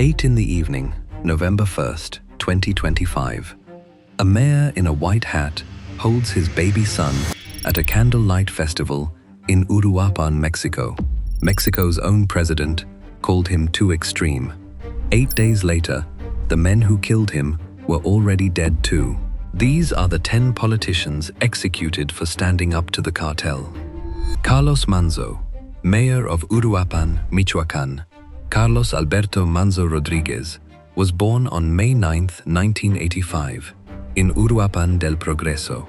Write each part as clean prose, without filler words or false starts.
8 in the evening, November 1st, 2025. A mayor in a white hat holds his baby son at a candlelight festival in Uruapan, Mexico. Mexico's own president called him too extreme. 8 days later, the men who killed him were already dead too. These are the 10 politicians executed for standing up to the cartel. Carlos Manzo, mayor of Uruapan, Michoacán. Carlos Alberto Manzo Rodriguez was born on May 9, 1985, in Uruapan del Progreso,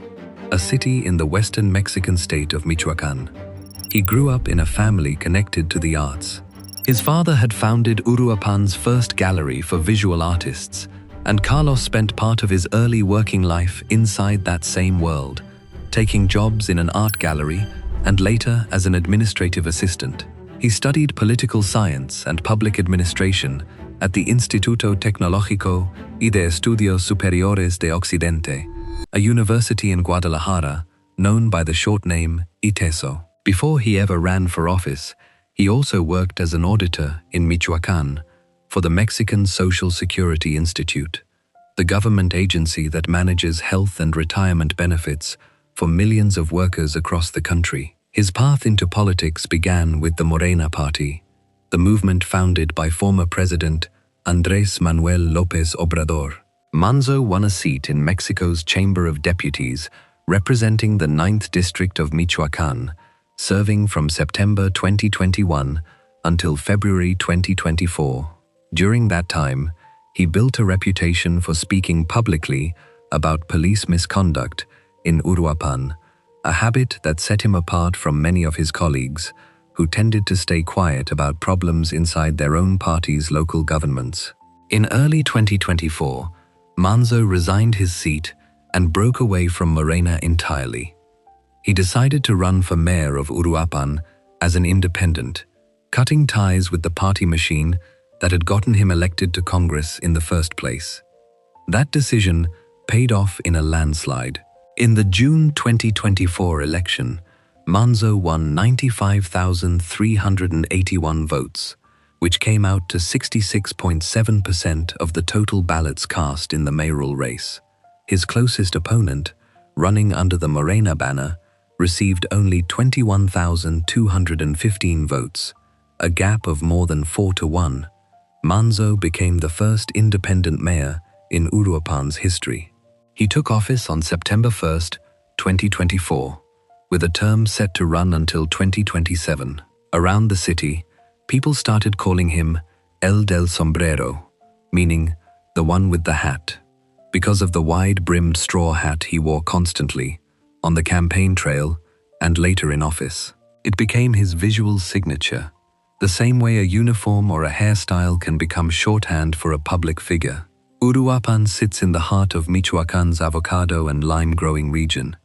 a city in the western Mexican state of Michoacán. He grew up in a family connected to the arts. His father had founded Uruapan's first gallery for visual artists, and Carlos spent part of his early working life inside that same world, taking jobs in an art gallery and later as an administrative assistant. He studied political science and public administration at the Instituto Tecnológico y de Estudios Superiores de Occidente, a university in Guadalajara known by the short name ITESO. Before he ever ran for office, he also worked as an auditor in Michoacán for the Mexican Social Security Institute, the government agency that manages health and retirement benefits for millions of workers across the country. His path into politics began with the Morena Party, the movement founded by former President Andrés Manuel López Obrador. Manzo won a seat in Mexico's Chamber of Deputies representing the 9th District of Michoacán, serving from September 2021 until February 2024. During that time, he built a reputation for speaking publicly about police misconduct in Uruapan, a habit that set him apart from many of his colleagues, who tended to stay quiet about problems inside their own party's local governments. In early 2024, Manzo resigned his seat and broke away from Morena entirely. He decided to run for mayor of Uruapan as an independent, cutting ties with the party machine that had gotten him elected to Congress in the first place. That decision paid off in a landslide. In the June 2024 election, Manzo won 95,381 votes, which came out to 66.7% of the total ballots cast in the mayoral race. His closest opponent, running under the Morena banner, received only 21,215 votes, a gap of more than 4 to 1. Manzo became the first independent mayor in Uruapan's history. He took office on September 1, 2024, with a term set to run until 2027. Around the city, people started calling him El del Sombrero, meaning the one with the hat, because of the wide-brimmed straw hat he wore constantly, on the campaign trail and later in office. It became his visual signature, the same way a uniform or a hairstyle can become shorthand for a public figure. Uruapan sits in the heart of Michoacán's avocado and lime growing region,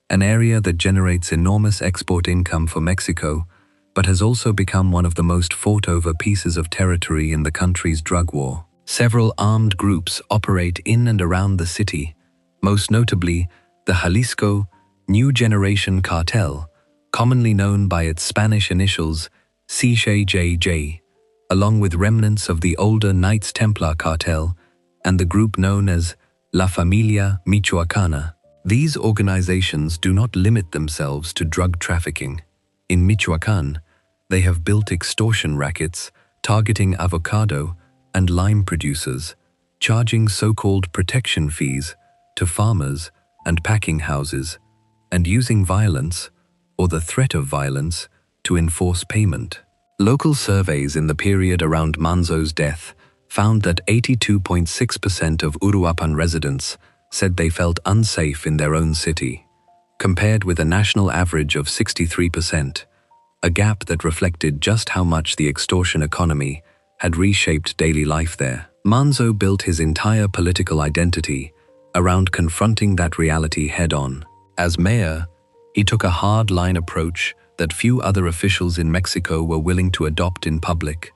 an area that generates enormous export income for Mexico, but has also become one of the most fought-over pieces of territory in the country's drug war. Several armed groups operate in and around the city, most notably the Jalisco New Generation Cartel, commonly known by its Spanish initials CJJ, along with remnants of the older Knights Templar cartel and the group known as La Familia Michoacana. These organizations do not limit themselves to drug trafficking. In Michoacán, they have built extortion rackets targeting avocado and lime producers, charging so-called protection fees to farmers and packing houses, and using violence, or the threat of violence, to enforce payment. Local surveys in the period around Manzo's death found that 82.6% of Uruapan residents said they felt unsafe in their own city, compared with a national average of 63%, a gap that reflected just how much the extortion economy had reshaped daily life there. Manzo built his entire political identity around confronting that reality head-on. As mayor, he took a hard-line approach that few other officials in Mexico were willing to adopt in public.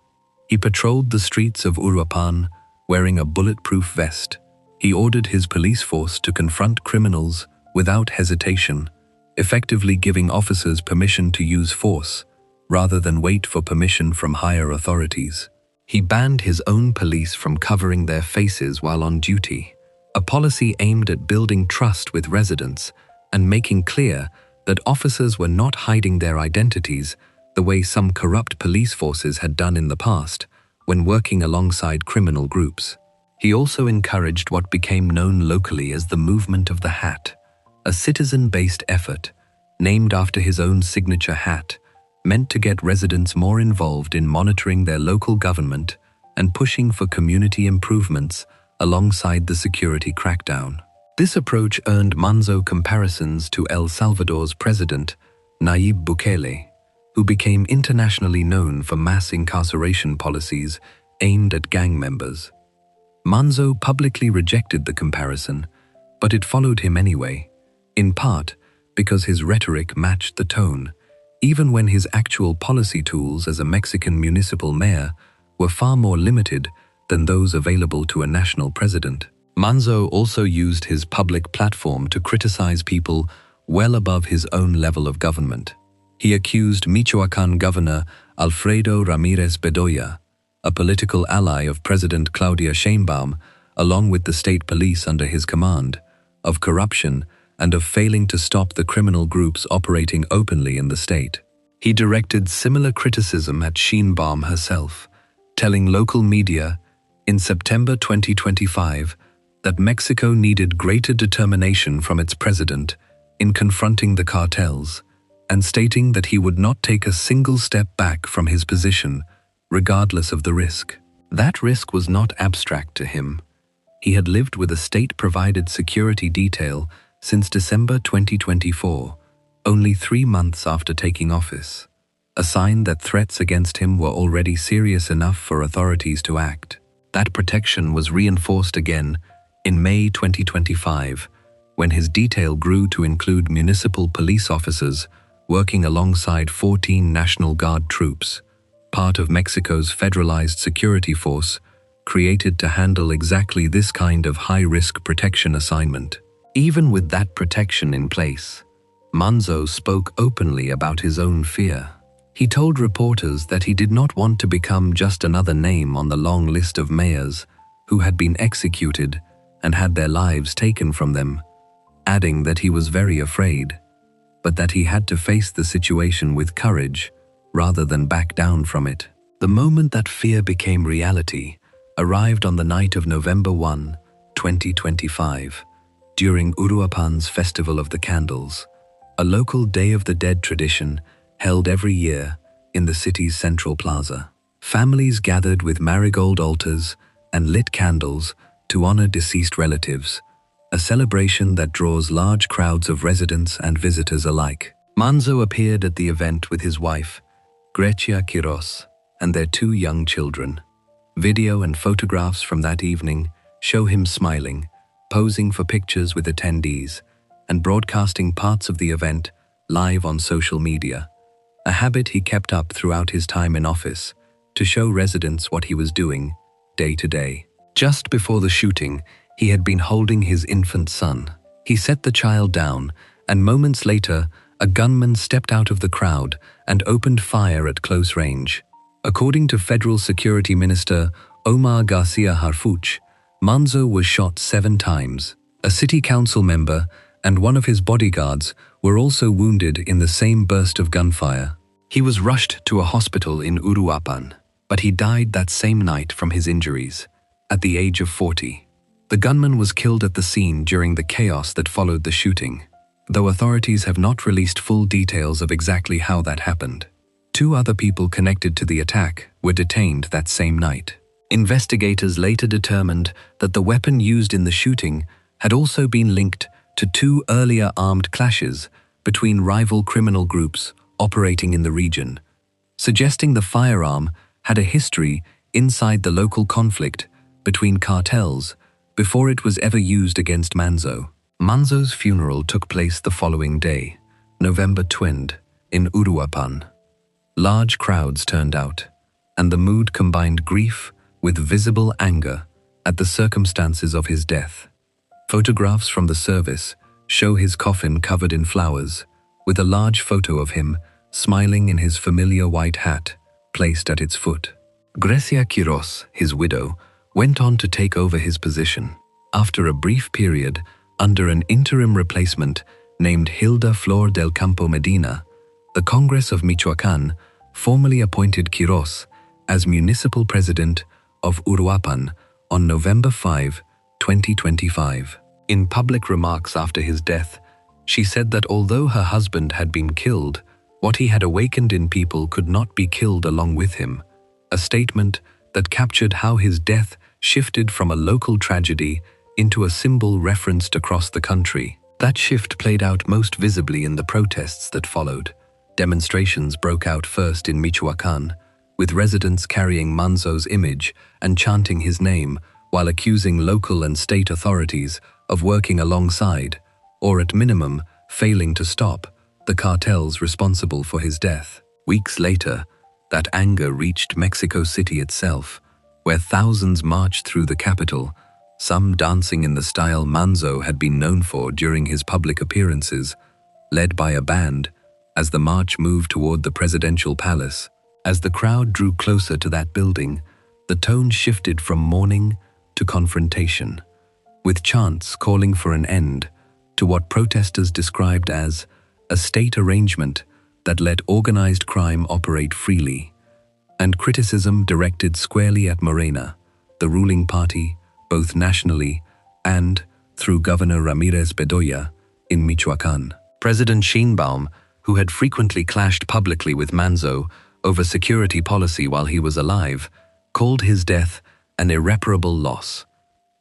He patrolled the streets of Uruapan wearing a bulletproof vest. He ordered his police force to confront criminals without hesitation, effectively giving officers permission to use force rather than wait for permission from higher authorities. He banned his own police from covering their faces while on duty, a policy aimed at building trust with residents and making clear that officers were not hiding their identities the way some corrupt police forces had done in the past when working alongside criminal groups. He also encouraged what became known locally as the Movement of the Hat, a citizen-based effort, named after his own signature hat, meant to get residents more involved in monitoring their local government and pushing for community improvements alongside the security crackdown. This approach earned Manzo comparisons to El Salvador's president, Nayib Bukele, who became internationally known for mass incarceration policies aimed at gang members. Manzo publicly rejected the comparison, but it followed him anyway, in part because his rhetoric matched the tone, even when his actual policy tools as a Mexican municipal mayor were far more limited than those available to a national president. Manzo also used his public platform to criticize people well above his own level of government. He accused Michoacán Governor Alfredo Ramírez Bedoya, a political ally of President Claudia Sheinbaum, along with the state police under his command, of corruption and of failing to stop the criminal groups operating openly in the state. He directed similar criticism at Sheinbaum herself, telling local media in September 2025 that Mexico needed greater determination from its president in confronting the cartels, and stating that he would not take a single step back from his position, regardless of the risk. That risk was not abstract to him. He had lived with a state-provided security detail since December 2024, only 3 months after taking office, a sign that threats against him were already serious enough for authorities to act. That protection was reinforced again in May 2025, when his detail grew to include municipal police officers working alongside 14 National Guard troops, part of Mexico's federalized security force, created to handle exactly this kind of high-risk protection assignment. Even with that protection in place, Manzo spoke openly about his own fear. He told reporters that he did not want to become just another name on the long list of mayors who had been executed and had their lives taken from them, adding that he was very afraid, but that he had to face the situation with courage rather than back down from it. The moment that fear became reality arrived on the night of November 1, 2025, during Uruapan's Festival of the Candles, a local Day of the Dead tradition held every year in the city's central plaza. Families gathered with marigold altars and lit candles to honor deceased relatives, a celebration that draws large crowds of residents and visitors alike. Manzo appeared at the event with his wife, Grecia Quiros, and their 2 young children. Video and photographs from that evening show him smiling, posing for pictures with attendees, and broadcasting parts of the event live on social media, a habit he kept up throughout his time in office to show residents what he was doing day to day. Just before the shooting, he had been holding his infant son. He set the child down, and moments later, a gunman stepped out of the crowd and opened fire at close range. According to Federal Security Minister Omar Garcia Harfuch, Manzo was shot 7 times. A city council member and one of his bodyguards were also wounded in the same burst of gunfire. He was rushed to a hospital in Uruapan, but he died that same night from his injuries, at the age of 40. The gunman was killed at the scene during the chaos that followed the shooting, though authorities have not released full details of exactly how that happened. 2 other people connected to the attack were detained that same night. Investigators later determined that the weapon used in the shooting had also been linked to 2 earlier armed clashes between rival criminal groups operating in the region, suggesting the firearm had a history inside the local conflict between cartels before it was ever used against Manzo. Manzo's funeral took place the following day, November 20, in Uruapan. Large crowds turned out, and the mood combined grief with visible anger at the circumstances of his death. Photographs from the service show his coffin covered in flowers, with a large photo of him smiling in his familiar white hat placed at its foot. Grecia Quiros, his widow, went on to take over his position. After a brief period, under an interim replacement named Hilda Flor del Campo Medina, the Congress of Michoacán formally appointed Quiros as municipal president of Uruapan on November 5, 2025. In public remarks after his death, she said that although her husband had been killed, what he had awakened in people could not be killed along with him, a statement that captured how his death shifted from a local tragedy into a symbol referenced across the country. That shift played out most visibly in the protests that followed. Demonstrations broke out first in Michoacán, with residents carrying Manzo's image and chanting his name while accusing local and state authorities of working alongside, or at minimum, failing to stop, the cartels responsible for his death. Weeks later, that anger reached Mexico City itself, where thousands marched through the capital, some dancing in the style Manzo had been known for during his public appearances, led by a band, as the march moved toward the presidential palace. As the crowd drew closer to that building, the tone shifted from mourning to confrontation, with chants calling for an end to what protesters described as a state arrangement that let organized crime operate freely, and criticism directed squarely at Morena, the ruling party, both nationally and through Governor Ramirez Bedoya in Michoacán. President Sheinbaum, who had frequently clashed publicly with Manzo over security policy while he was alive, called his death an irreparable loss.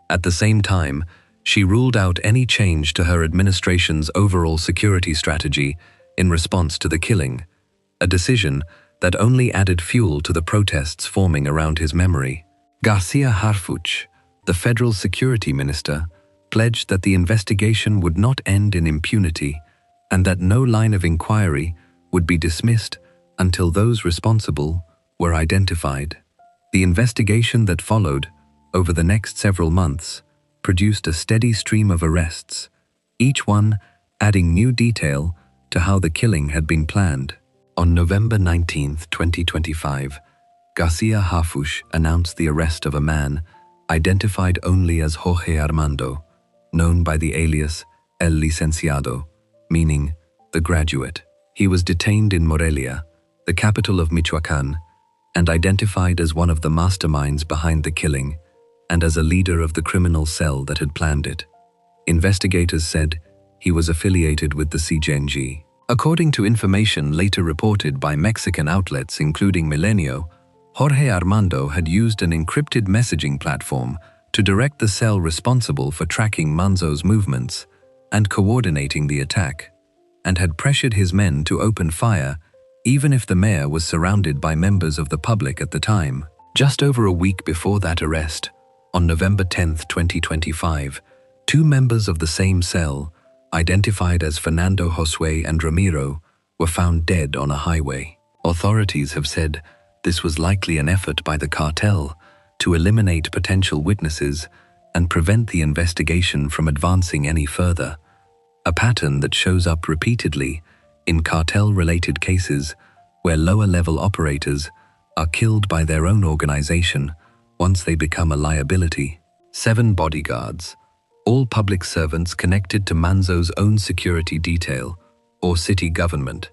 At the same time, she ruled out any change to her administration's overall security strategy in response to the killing, a decision that only added fuel to the protests forming around his memory. Garcia Harfuch, the federal security minister, pledged that the investigation would not end in impunity and that no line of inquiry would be dismissed until those responsible were identified. The investigation that followed, over the next several months, produced a steady stream of arrests, each one adding new detail to how the killing had been planned. On November 19, 2025, Garcia Harfuch announced the arrest of a man identified only as Jorge Armando, known by the alias El Licenciado, meaning the graduate. He was detained in Morelia, the capital of Michoacán, and identified as one of the masterminds behind the killing and as a leader of the criminal cell that had planned it. Investigators said he was affiliated with the CJNG. According to information later reported by Mexican outlets including Milenio, Jorge Armando had used an encrypted messaging platform to direct the cell responsible for tracking Manzo's movements and coordinating the attack, and had pressured his men to open fire even if the mayor was surrounded by members of the public at the time. Just over a week before that arrest, on November 10, 2025, two members of the same cell, identified as Fernando Josue and Ramiro, were found dead on a highway. Authorities have said this was likely an effort by the cartel to eliminate potential witnesses and prevent the investigation from advancing any further, a pattern that shows up repeatedly in cartel-related cases where lower-level operators are killed by their own organization once they become a liability. 7 bodyguards, all public servants connected to Manzo's own security detail or city government,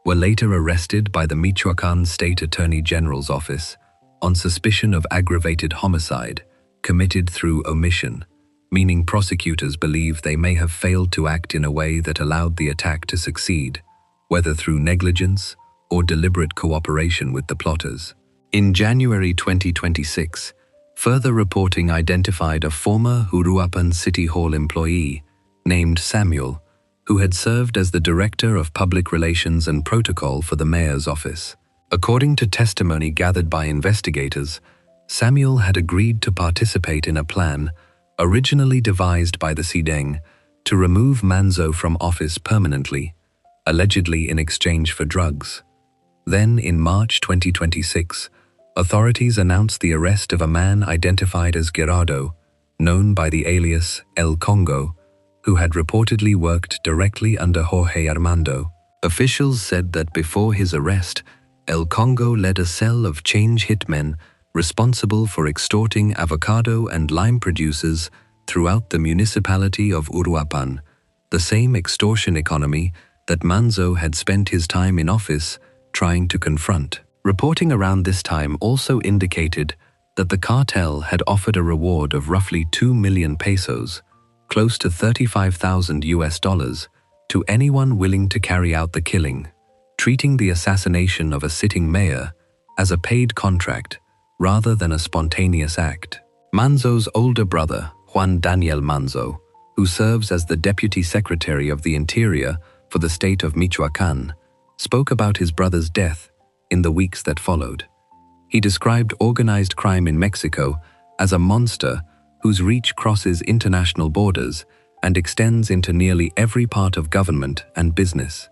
were later arrested by the Michoacán State Attorney General's office on suspicion of aggravated homicide committed through omission, meaning prosecutors believe they may have failed to act in a way that allowed the attack to succeed, whether through negligence or deliberate cooperation with the plotters. In January 2026, further reporting identified a former Uruapan City Hall employee named Samuel, who had served as the Director of Public Relations and Protocol for the Mayor's office. According to testimony gathered by investigators, Samuel had agreed to participate in a plan originally devised by the CDENG to remove Manzo from office permanently, allegedly in exchange for drugs. Then, in March 2026, authorities announced the arrest of a man identified as Gerardo, known by the alias El Congo, who had reportedly worked directly under Jorge Armando. Officials said that before his arrest, El Congo led a cell of change hitmen responsible for extorting avocado and lime producers throughout the municipality of Uruapan, the same extortion economy that Manzo had spent his time in office trying to confront. Reporting around this time also indicated that the cartel had offered a reward of roughly 2 million pesos, close to $35,000, to anyone willing to carry out the killing, treating the assassination of a sitting mayor as a paid contract rather than a spontaneous act. Manzo's older brother, Juan Daniel Manzo, who serves as the Deputy Secretary of the Interior for the state of Michoacán, spoke about his brother's death in the weeks that followed. He described organized crime in Mexico as a monster whose reach crosses international borders and extends into nearly every part of government and business.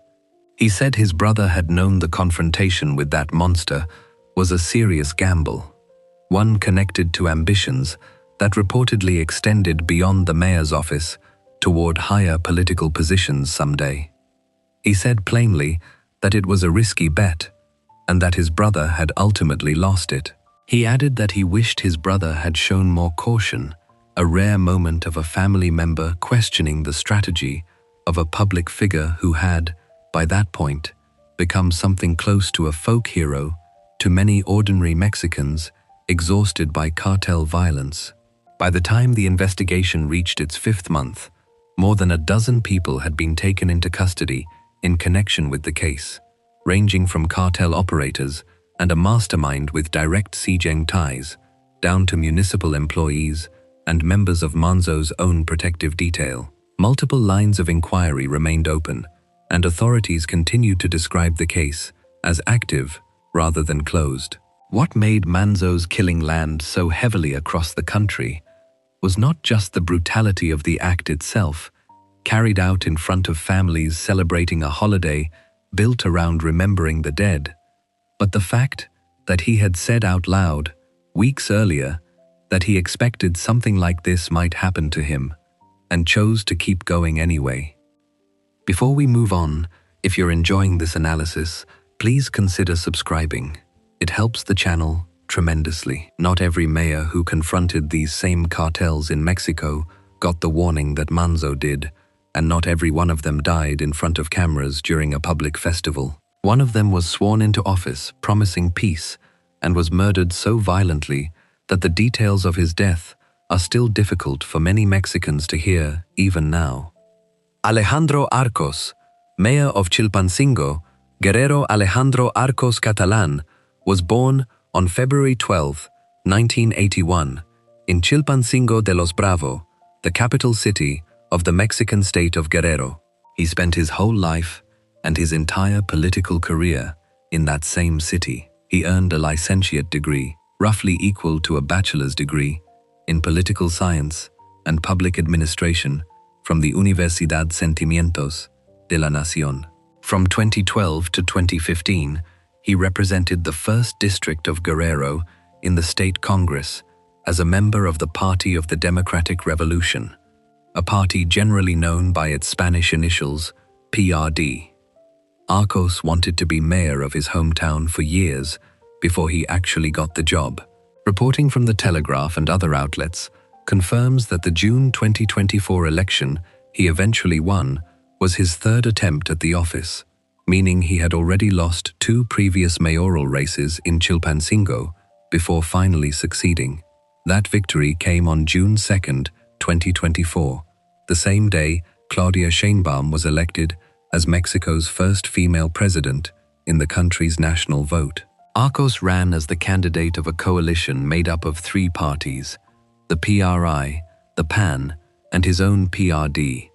He said his brother had known the confrontation with that monster was a serious gamble, one connected to ambitions that reportedly extended beyond the mayor's office toward higher political positions someday. He said plainly that it was a risky bet and that his brother had ultimately lost it. He added that he wished his brother had shown more caution, a rare moment of a family member questioning the strategy of a public figure who had, by that point, become something close to a folk hero to many ordinary Mexicans exhausted by cartel violence. By the time the investigation reached its 5th month, more than a dozen people had been taken into custody in connection with the case, ranging from cartel operators and a mastermind with direct Sijeng ties, down to municipal employees and members of Manzo's own protective detail. Multiple lines of inquiry remained open, and authorities continued to describe the case as active rather than closed. What made Manzo's killing land so heavily across the country was not just the brutality of the act itself, carried out in front of families celebrating a holiday built around remembering the dead, but the fact that he had said out loud, weeks earlier, that he expected something like this might happen to him, and chose to keep going anyway. Before we move on, if you're enjoying this analysis, please consider subscribing. It helps the channel tremendously. Not every mayor who confronted these same cartels in Mexico got the warning that Manzo did, and not every one of them died in front of cameras during a public festival. One of them was sworn into office, promising peace, and was murdered so violently that the details of his death are still difficult for many Mexicans to hear even now. Alejandro Arcos, mayor of Chilpancingo, Guerrero Alejandro Arcos Catalán, was born on February 12, 1981, in Chilpancingo de los Bravo, the capital city of the Mexican state of Guerrero. He spent his whole life and his entire political career in that same city. He earned a licentiate degree, roughly equal to a bachelor's degree, in political science and public administration from the Universidad Sentimientos de la Nación. From 2012 to 2015, he represented the 1st District of Guerrero in the State Congress as a member of the Party of the Democratic Revolution, a party generally known by its Spanish initials, PRD. Arcos wanted to be mayor of his hometown for years before he actually got the job. Reporting from the Telegraph and other outlets confirms that the June 2024 election he eventually won was his 3rd attempt at the office, meaning he had already lost 2 previous mayoral races in Chilpancingo before finally succeeding. That victory came on June 2, 2024, the same day Claudia Sheinbaum was elected as Mexico's first female president in the country's national vote. Arcos ran as the candidate of a coalition made up of 3 parties, the PRI, the PAN, and his own PRD,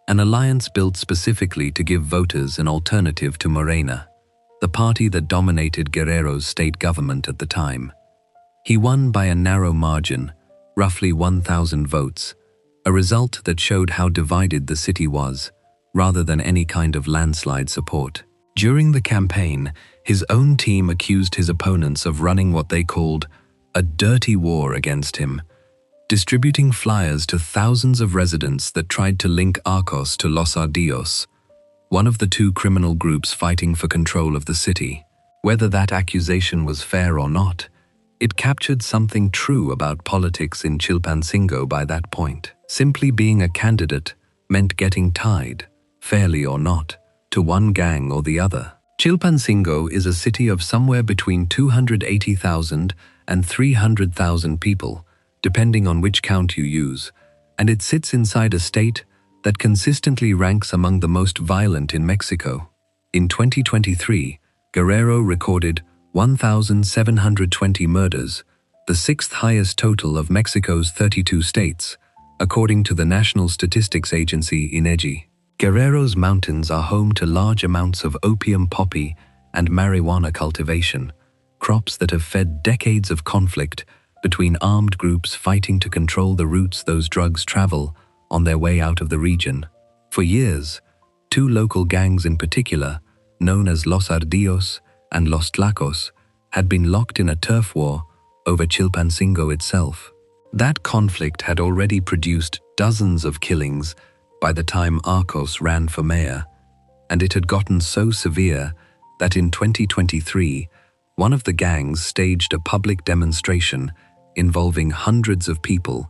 an alliance built specifically to give voters an alternative to Morena, the party that dominated Guerrero's state government at the time. He won by a narrow margin, roughly 1,000 votes, a result that showed how divided the city was, rather than any kind of landslide support. During the campaign, his own team accused his opponents of running what they called a dirty war against him, distributing flyers to thousands of residents that tried to link Arcos to Los Ardios, one of the 2 criminal groups fighting for control of the city. Whether that accusation was fair or not, It captured something true about politics in Chilpancingo by that point. Simply being a candidate meant getting tied, fairly or not, to one gang or the other. Chilpancingo is a city of somewhere between 280,000 and 300,000 people, depending on which count you use, and it sits inside a state that consistently ranks among the most violent in Mexico. In 2023, Guerrero recorded 1,720 murders, the sixth highest total of Mexico's 32 states, according to the National Statistics Agency INEGI. Guerrero's mountains are home to large amounts of opium poppy and marijuana cultivation, crops that have fed decades of conflict between armed groups fighting to control the routes those drugs travel on their way out of the region. For years, two local gangs in particular, known as Los Ardillos and Los Tlacos, had been locked in a turf war over Chilpancingo itself. That conflict had already produced dozens of killings by the time Arcos ran for mayor, and it had gotten so severe that in 2023, one of the gangs staged a public demonstration involving hundreds of people,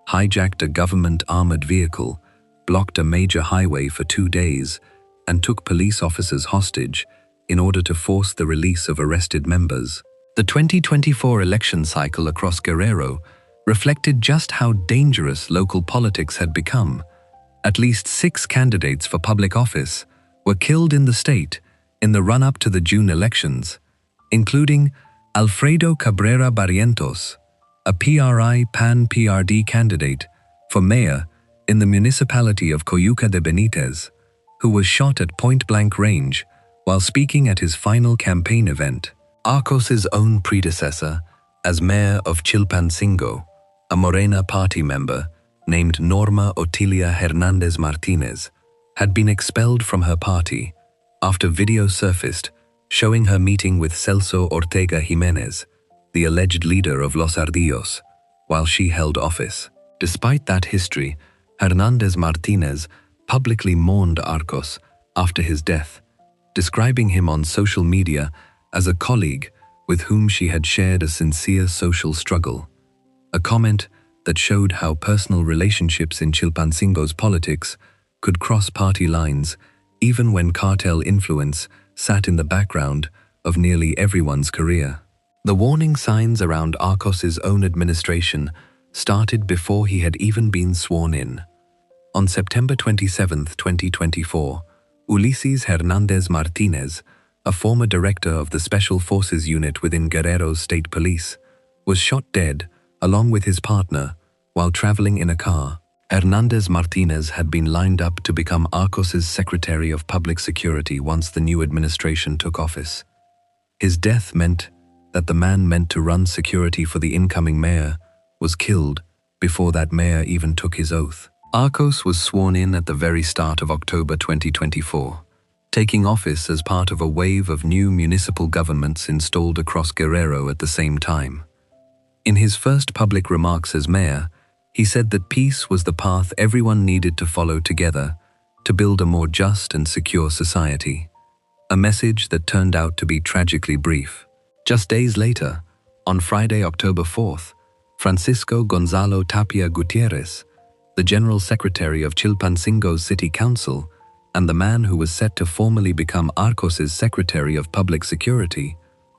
hijacked a government armored vehicle, blocked a major highway for 2 days, and took police officers hostage in order to force the release of arrested members. The 2024 election cycle across Guerrero reflected just how dangerous local politics had become. At least 6 candidates for public office were killed in the state in the run-up to the June elections, including Alfredo Cabrera Barrientos, a PRI pan-PRD candidate for mayor in the municipality of Coyuca de Benitez, who was shot at point-blank range while speaking at his final campaign event. Arcos's own predecessor as mayor of Chilpancingo, a Morena party member named Norma Otilia Hernandez Martinez, had been expelled from her party after video surfaced showing her meeting with Celso Ortega Jimenez, the alleged leader of Los Ardillos, while she held office. Despite that history, Hernandez Martinez publicly mourned Arcos after his death, describing him on social media as a colleague with whom she had shared a sincere social struggle, a comment that showed how personal relationships in Chilpancingo's politics could cross party lines even when cartel influence sat in the background of nearly everyone's career. The warning signs around Arcos's own administration started before he had even been sworn in. On September 27, 2024, Ulises Hernandez Martinez, a former director of the Special Forces Unit within Guerrero's State Police, was shot dead along with his partner while traveling in a car. Hernandez Martinez had been lined up to become Arcos's Secretary of Public Security once the new administration took office. His death meant that the man meant to run security for the incoming mayor was killed before that mayor even took his oath. Arcos was sworn in at the very start of October 2024, taking office as part of a wave of new municipal governments installed across Guerrero at the same time. In his first public remarks as mayor, he said that peace was the path everyone needed to follow together to build a more just and secure society, a message that turned out to be tragically brief. Just days later, on Friday, October 4th, Francisco Gonzalo Tapia Gutierrez, the General Secretary of Chilpancingo's City Council and the man who was set to formally become Arcos's Secretary of Public Security,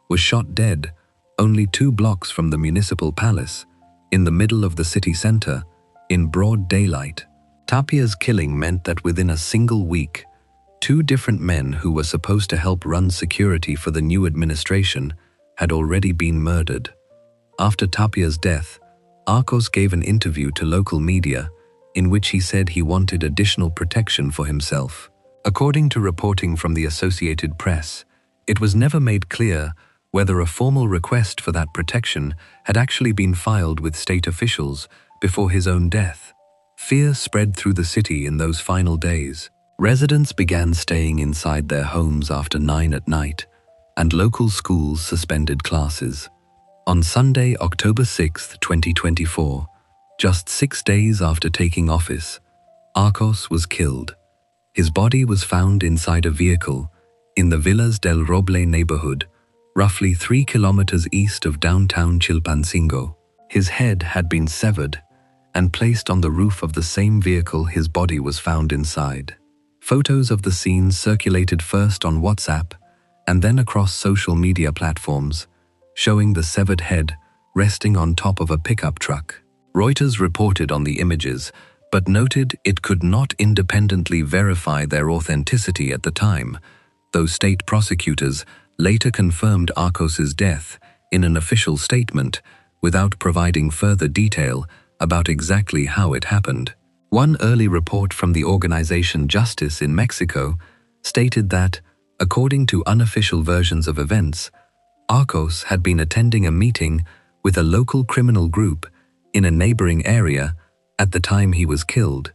was shot dead only 2 blocks from the municipal palace, in the middle of the city center, in broad daylight. Tapia's killing meant that within a single week, 2 different men who were supposed to help run security for the new administration had already been murdered. After Tapia's death, Arcos gave an interview to local media in which he said he wanted additional protection for himself. According to reporting from the Associated Press, it was never made clear whether a formal request for that protection had actually been filed with state officials before his own death. Fear spread through the city in those final days. Residents began staying inside their homes after 9 at night, and local schools suspended classes. On Sunday, October 6, 2024, just 6 days after taking office, Arcos was killed. His body was found inside a vehicle in the Villas del Roble neighborhood, roughly 3 kilometers east of downtown Chilpancingo. His head had been severed and placed on the roof of the same vehicle his body was found inside. Photos of the scene circulated first on WhatsApp and then across social media platforms, showing the severed head resting on top of a pickup truck. Reuters reported on the images, but noted it could not independently verify their authenticity at the time, though state prosecutors later confirmed Arcos's death in an official statement without providing further detail about exactly how it happened. One early report from the organization Justice in Mexico stated that, according to unofficial versions of events, Arcos had been attending a meeting with a local criminal group in a neighboring area at the time he was killed,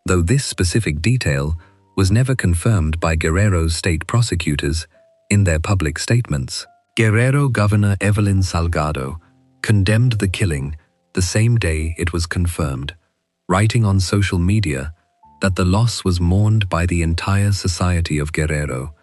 though this specific detail was never confirmed by Guerrero's state prosecutors in their public statements. Guerrero Governor Evelyn Salgado condemned the killing the same day it was confirmed, writing on social media that the loss was mourned by the entire society of Guerrero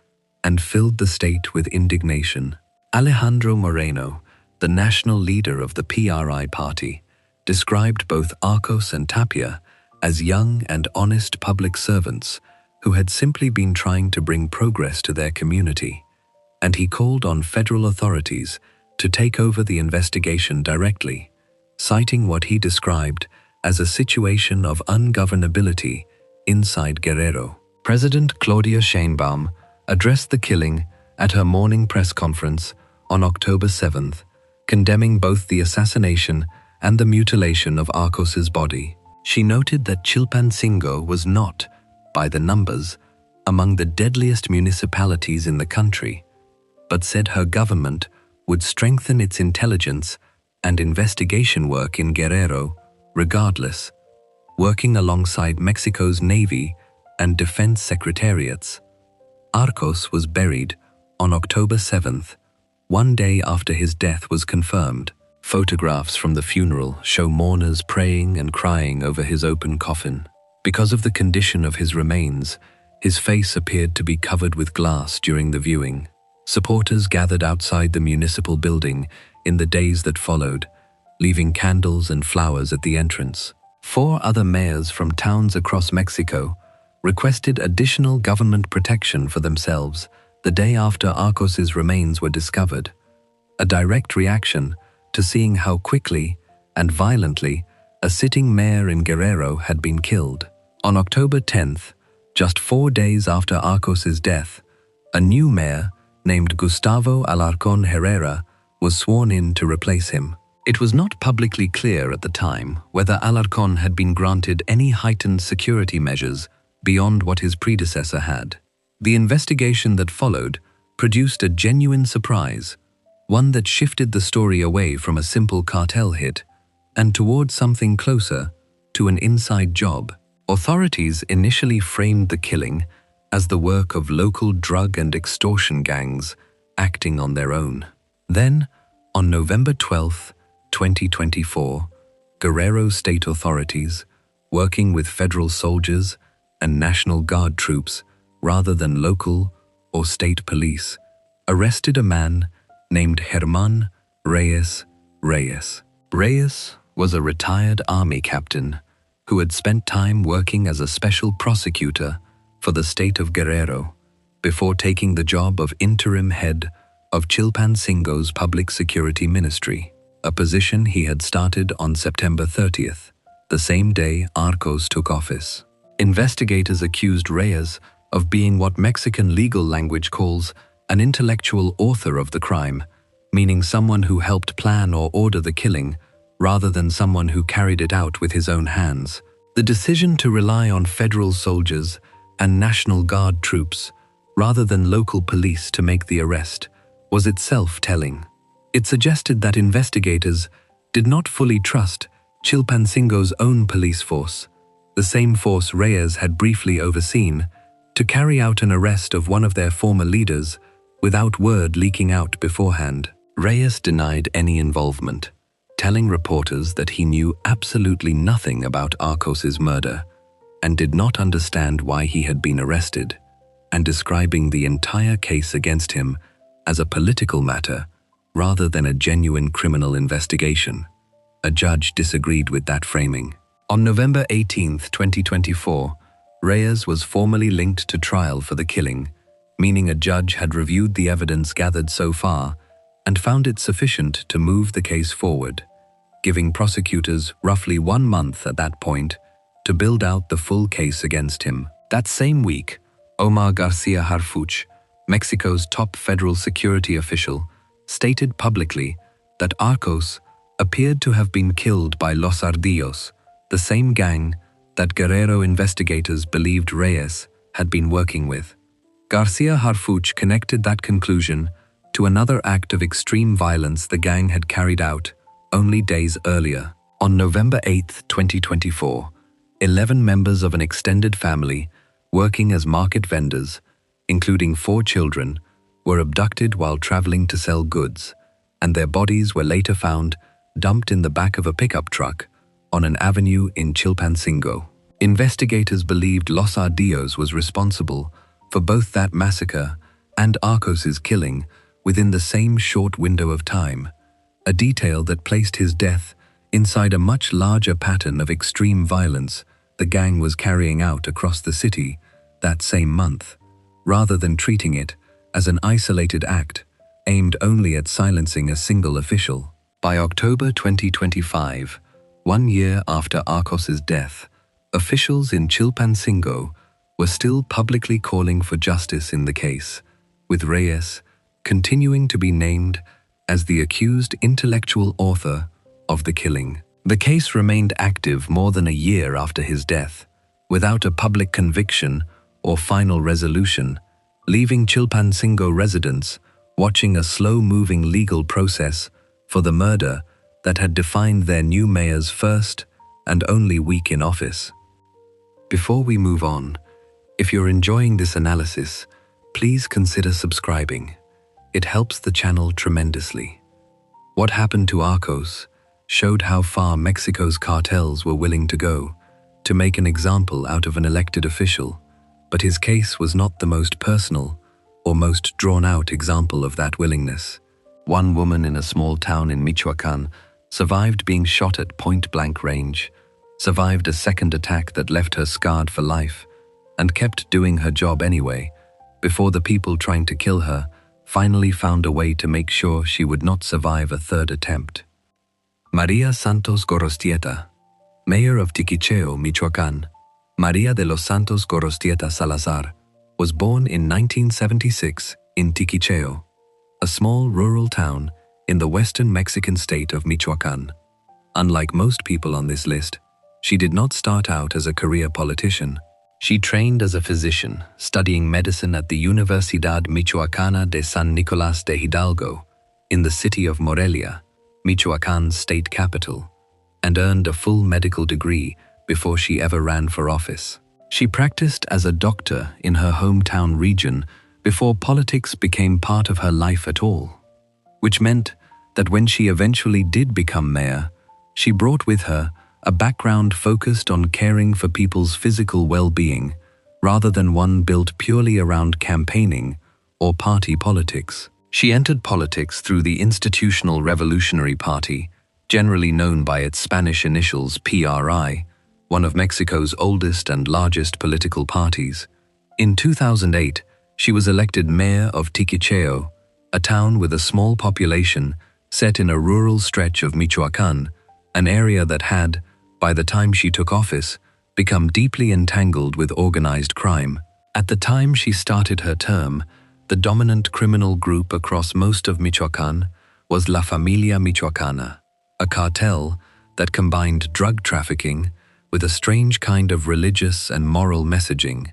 and filled the state with indignation. Alejandro Moreno, the national leader of the PRI party, described both Arcos and Tapia as young and honest public servants who had simply been trying to bring progress to their community, and he called on federal authorities to take over the investigation directly, citing what he described as a situation of ungovernability inside Guerrero. President Claudia Sheinbaum addressed the killing at her morning press conference on October 7th, condemning both the assassination and the mutilation of Arcos's body. She noted that Chilpancingo was not, by the numbers, among the deadliest municipalities in the country, but said her government would strengthen its intelligence and investigation work in Guerrero regardless, working alongside Mexico's Navy and Defense Secretariats. Arcos was buried on October 7th, one day after his death was confirmed. Photographs from the funeral show mourners praying and crying over his open coffin. Because of the condition of his remains, his face appeared to be covered with glass during the viewing. Supporters gathered outside the municipal building in the days that followed, leaving candles and flowers at the entrance. 4 other mayors from towns across Mexico requested additional government protection for themselves the day after Arcos's remains were discovered, a direct reaction to seeing how quickly and violently a sitting mayor in Guerrero had been killed. On October 10th, just 4 days after Arcos's death, a new mayor named Gustavo Alarcón Herrera was sworn in to replace him. It was not publicly clear at the time whether Alarcón had been granted any heightened security measures beyond what his predecessor had. The investigation that followed produced a genuine surprise, one that shifted the story away from a simple cartel hit and toward something closer to an inside job. Authorities initially framed the killing as the work of local drug and extortion gangs acting on their own. Then, on November 12, 2024, Guerrero state authorities, working with federal soldiers and National Guard troops rather than local or state police, arrested a man named Germán Reyes. Reyes was a retired army captain who had spent time working as a special prosecutor for the state of Guerrero before taking the job of interim head of Chilpancingo's Public Security Ministry, a position he had started on September 30th, the same day Arcos took office. Investigators accused Reyes of being what Mexican legal language calls an intellectual author of the crime, meaning someone who helped plan or order the killing rather than someone who carried it out with his own hands. The decision to rely on federal soldiers and National Guard troops rather than local police to make the arrest was itself telling. It suggested that investigators did not fully trust Chilpancingo's own police force, the same force Reyes had briefly overseen, to carry out an arrest of one of their former leaders without word leaking out beforehand. Reyes denied any involvement, telling reporters that he knew absolutely nothing about Arcos's murder and did not understand why he had been arrested, and describing the entire case against him as a political matter rather than a genuine criminal investigation. A judge disagreed with that framing. On November 18, 2024, Reyes was formally linked to trial for the killing, meaning a judge had reviewed the evidence gathered so far and found it sufficient to move the case forward, giving prosecutors roughly 1 month at that point to build out the full case against him. That same week, Omar Garcia Harfuch, Mexico's top federal security official, stated publicly that Arcos appeared to have been killed by Los Ardillos, the same gang that Guerrero investigators believed Reyes had been working with. Garcia Harfuch connected that conclusion to another act of extreme violence the gang had carried out only days earlier. On November 8, 2024, 11 members of an extended family working as market vendors, including 4 children, were abducted while traveling to sell goods, and their bodies were later found dumped in the back of a pickup truck on an avenue in Chilpancingo. Investigators believed Los Ardillos was responsible for both that massacre and Arcos's killing within the same short window of time, a detail that placed his death inside a much larger pattern of extreme violence the gang was carrying out across the city that same month, rather than treating it as an isolated act aimed only at silencing a single official. By October 2025, 1 year after Arcos's death, officials in Chilpancingo were still publicly calling for justice in the case, with Reyes continuing to be named as the accused intellectual author of the killing. The case remained active more than a year after his death, without a public conviction or final resolution, leaving Chilpancingo residents watching a slow-moving legal process for the murder that had defined their new mayor's first and only week in office. Before we move on, if you're enjoying this analysis, please consider subscribing. It helps the channel tremendously. What happened to Arcos showed how far Mexico's cartels were willing to go to make an example out of an elected official, but his case was not the most personal or most drawn-out example of that willingness. One woman in a small town in Michoacan survived being shot at point-blank range, survived a second attack that left her scarred for life, and kept doing her job anyway, before the people trying to kill her finally found a way to make sure she would not survive a third attempt. María Santos Gorostieta, mayor of Tiquicheo, Michoacán, María de los Santos Gorostieta Salazar, was born in 1976 in Tiquicheo, a small rural town in the western Mexican state of Michoacán. Unlike most people on this list, she did not start out as a career politician. She trained as a physician, studying medicine at the Universidad Michoacana de San Nicolás de Hidalgo in the city of Morelia, Michoacán's state capital, and earned a full medical degree before she ever ran for office. She practiced as a doctor in her hometown region before politics became part of her life at all, which meant that when she eventually did become mayor, she brought with her a background focused on caring for people's physical well-being rather than one built purely around campaigning or party politics. She entered politics through the Institutional Revolutionary Party, generally known by its Spanish initials PRI, one of Mexico's oldest and largest political parties. In 2008, she was elected mayor of Tiquicheo, a town with a small population set in a rural stretch of Michoacán, an area that had, by the time she took office, become deeply entangled with organized crime. At the time she started her term, the dominant criminal group across most of Michoacán was La Familia Michoacana, a cartel that combined drug trafficking with a strange kind of religious and moral messaging,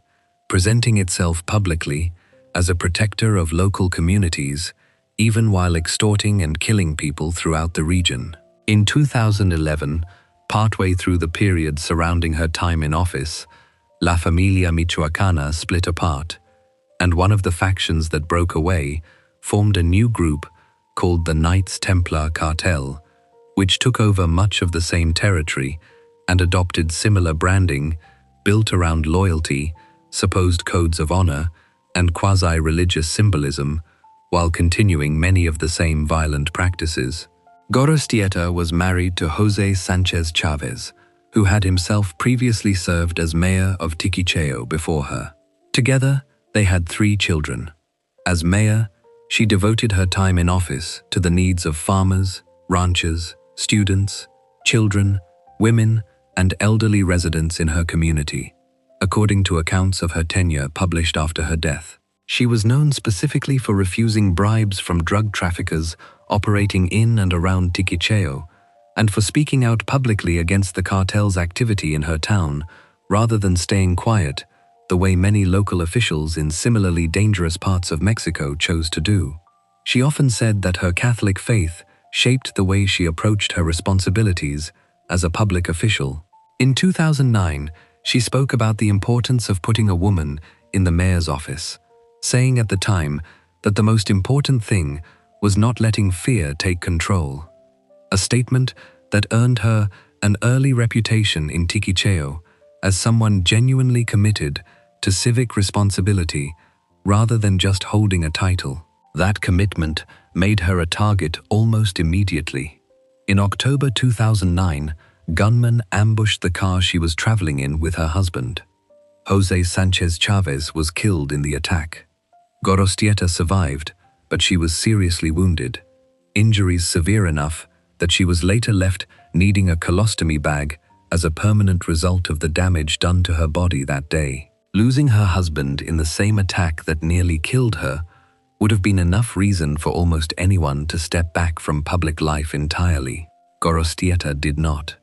presenting itself publicly as a protector of local communities, even while extorting and killing people throughout the region. In 2011, partway through the period surrounding her time in office, La Familia Michoacana split apart, and one of the factions that broke away formed a new group called the Knights Templar Cartel, which took over much of the same territory and adopted similar branding built around loyalty, supposed codes of honor, and quasi-religious symbolism, while continuing many of the same violent practices. Gorostieta was married to José Sanchez Chavez, who had himself previously served as mayor of Tiquicheo before her. Together, they had 3 children. As mayor, she devoted her time in office to the needs of farmers, ranchers, students, children, women, and elderly residents in her community, according to accounts of her tenure published after her death. She was known specifically for refusing bribes from drug traffickers operating in and around Tiquicheo, and for speaking out publicly against the cartel's activity in her town, rather than staying quiet, the way many local officials in similarly dangerous parts of Mexico chose to do. She often said that her Catholic faith shaped the way she approached her responsibilities as a public official. In 2009, she spoke about the importance of putting a woman in the mayor's office, saying at the time that the most important thing was not letting fear take control. A statement that earned her an early reputation in Tiquicheo as someone genuinely committed to civic responsibility rather than just holding a title. That commitment made her a target almost immediately. In October 2009, gunmen ambushed the car she was traveling in with her husband. José Sanchez Chavez was killed in the attack. Gorostieta survived, but she was seriously wounded, injuries severe enough that she was later left needing a colostomy bag as a permanent result of the damage done to her body that day. Losing her husband in the same attack that nearly killed her would have been enough reason for almost anyone to step back from public life entirely. Gorostieta did not.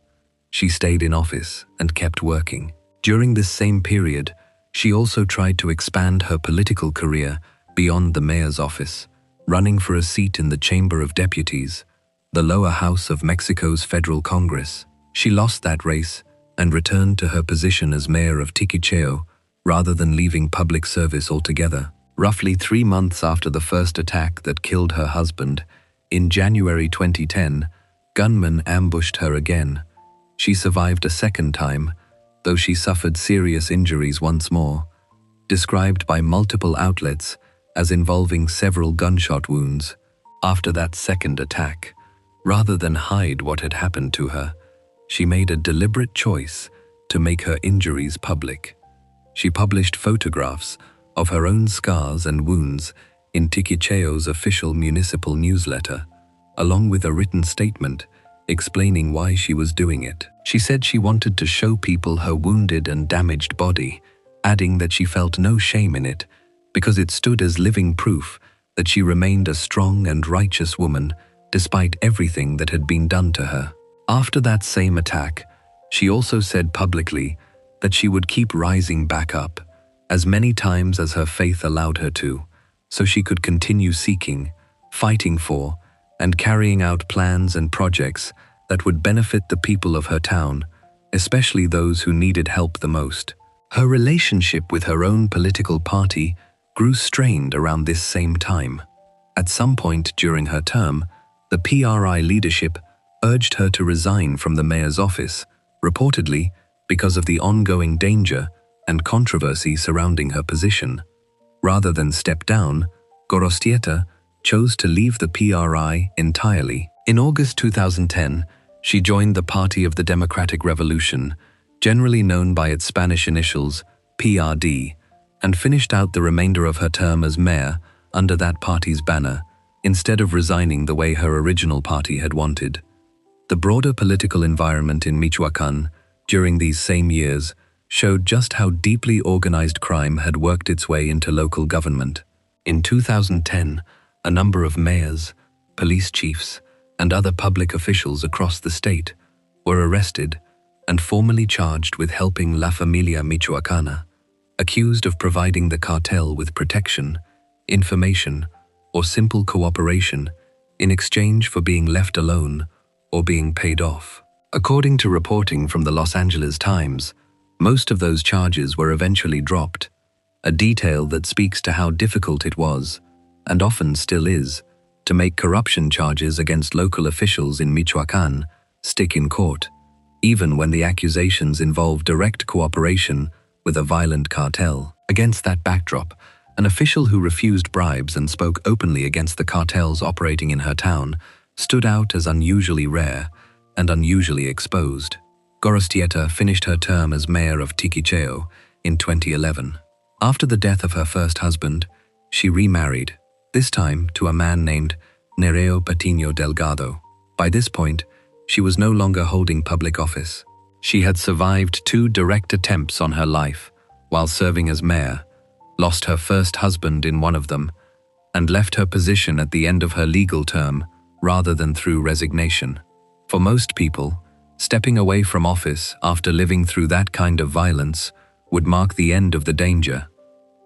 She stayed in office and kept working. During this same period, she also tried to expand her political career beyond the mayor's office, running for a seat in the Chamber of Deputies, the lower house of Mexico's federal Congress. She lost that race and returned to her position as mayor of Tiquicheo rather than leaving public service altogether. Roughly 3 months after the first attack that killed her husband, in January 2010, gunmen ambushed her again. She survived a second time, though she suffered serious injuries once more, described by multiple outlets as involving several gunshot wounds. After that second attack, rather than hide what had happened to her, she made a deliberate choice to make her injuries public. She published photographs of her own scars and wounds in Tiquicheo's official municipal newsletter, along with a written statement explaining why she was doing it. She said she wanted to show people her wounded and damaged body, adding that she felt no shame in it because it stood as living proof that she remained a strong and righteous woman despite everything that had been done to her. After that same attack, she also said publicly that she would keep rising back up as many times as her faith allowed her to, so she could continue seeking, fighting for, and carrying out plans and projects that would benefit the people of her town, especially those who needed help the most. Her relationship with her own political party grew strained around this same time. At some point during her term, the PRI leadership urged her to resign from the mayor's office, reportedly because of the ongoing danger and controversy surrounding her position. Rather than step down, Gorostieta chose to leave the PRI entirely. In August 2010, she joined the Party of the Democratic Revolution, generally known by its Spanish initials PRD, and finished out the remainder of her term as mayor under that party's banner, instead of resigning the way her original party had wanted. The broader political environment in Michoacán during these same years showed just how deeply organized crime had worked its way into local government. In 2010, a number of mayors, police chiefs, and other public officials across the state were arrested and formally charged with helping La Familia Michoacana, accused of providing the cartel with protection, information, or simple cooperation in exchange for being left alone or being paid off. According to reporting from the Los Angeles Times, most of those charges were eventually dropped, a detail that speaks to how difficult it was, and often still is, to make corruption charges against local officials in Michoacán stick in court, even when the accusations involve direct cooperation with a violent cartel. Against that backdrop, An official who refused bribes and spoke openly against the cartels operating in her town stood out as unusually rare and unusually exposed. Gorostieta finished her term as mayor of Tiquicheo in 2011. After the death of her first husband, she remarried, this time to a man named Nereo Patiño Delgado. By this point, she was no longer holding public office. She had survived 2 direct attempts on her life while serving as mayor, lost her first husband in one of them, and left her position at the end of her legal term rather than through resignation. For most people, stepping away from office after living through that kind of violence would mark the end of the danger,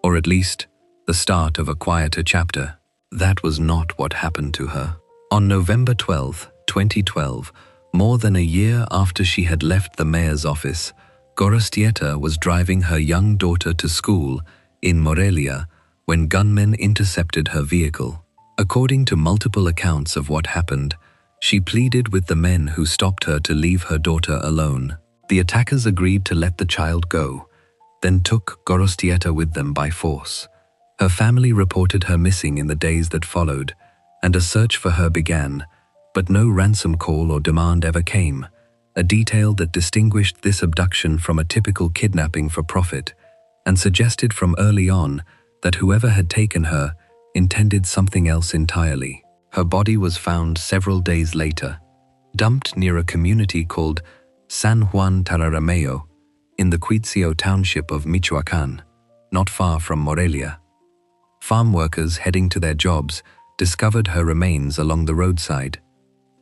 or at least the start of a quieter chapter. That was not what happened to her. On November 12, 2012, more than a year after she had left the mayor's office, Gorostieta was driving her young daughter to school in Morelia when gunmen intercepted her vehicle. According to multiple accounts of what happened, she pleaded with the men who stopped her to leave her daughter alone. The attackers agreed to let the child go, then took Gorostieta with them by force. Her family reported her missing in the days that followed, and a search for her began, but no ransom call or demand ever came, a detail that distinguished this abduction from a typical kidnapping for profit, and suggested from early on that whoever had taken her intended something else entirely. Her body was found several days later, dumped near a community called San Juan Tararameo in the Cuitzeo township of Michoacán, not far from Morelia. Farm workers heading to their jobs discovered her remains along the roadside.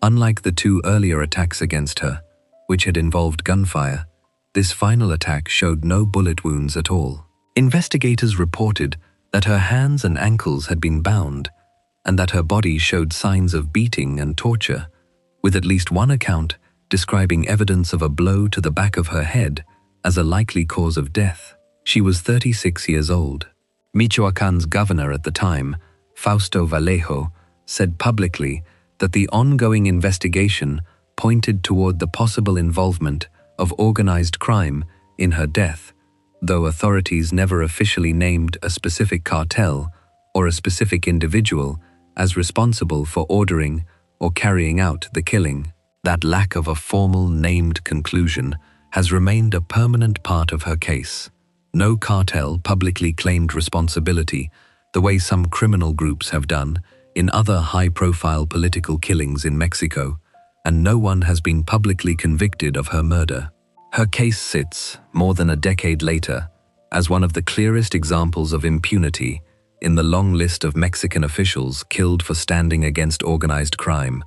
Unlike the 2 earlier attacks against her, which had involved gunfire, this final attack showed no bullet wounds at all. Investigators reported that her hands and ankles had been bound, and that her body showed signs of beating and torture, with at least one account describing evidence of a blow to the back of her head as a likely cause of death. She was 36 years old. Michoacán's governor at the time, Fausto Vallejo, said publicly that the ongoing investigation pointed toward the possible involvement of organized crime in her death, though authorities never officially named a specific cartel or a specific individual as responsible for ordering or carrying out the killing. That lack of a formal named conclusion has remained a permanent part of her case. No cartel publicly claimed responsibility, the way some criminal groups have done in other high-profile political killings in Mexico, and no one has been publicly convicted of her murder. Her case sits, more than a decade later, as one of the clearest examples of impunity in the long list of Mexican officials killed for standing against organized crime,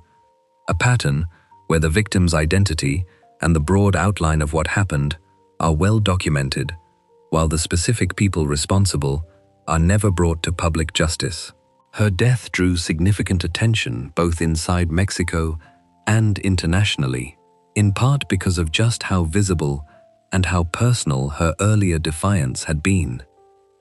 a pattern where the victim's identity and the broad outline of what happened are well documented, while the specific people responsible are never brought to public justice. Her death drew significant attention both inside Mexico and internationally, in part because of just how visible and how personal her earlier defiance had been.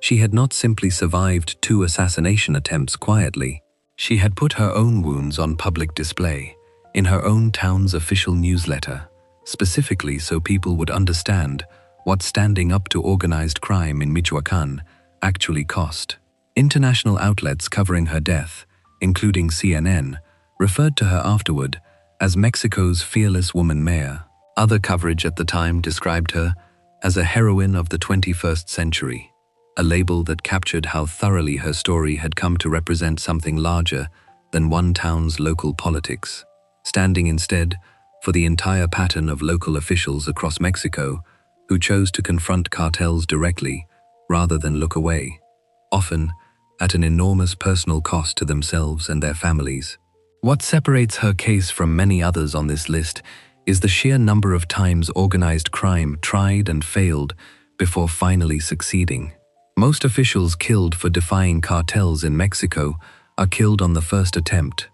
She had not simply survived 2 assassination attempts quietly. She had put her own wounds on public display in her own town's official newsletter, specifically so people would understand what standing up to organized crime in Michoacán actually cost. International outlets covering her death, including CNN, referred to her afterward as Mexico's fearless woman mayor. Other coverage at the time described her as a heroine of the 21st century, a label that captured how thoroughly her story had come to represent something larger than one town's local politics, standing instead for the entire pattern of local officials across Mexico who chose to confront cartels directly rather than look away, often at an enormous personal cost to themselves and their families. What separates her case from many others on this list is the sheer number of times organized crime tried and failed before finally succeeding. Most officials killed for defying cartels in Mexico are killed on the first attempt,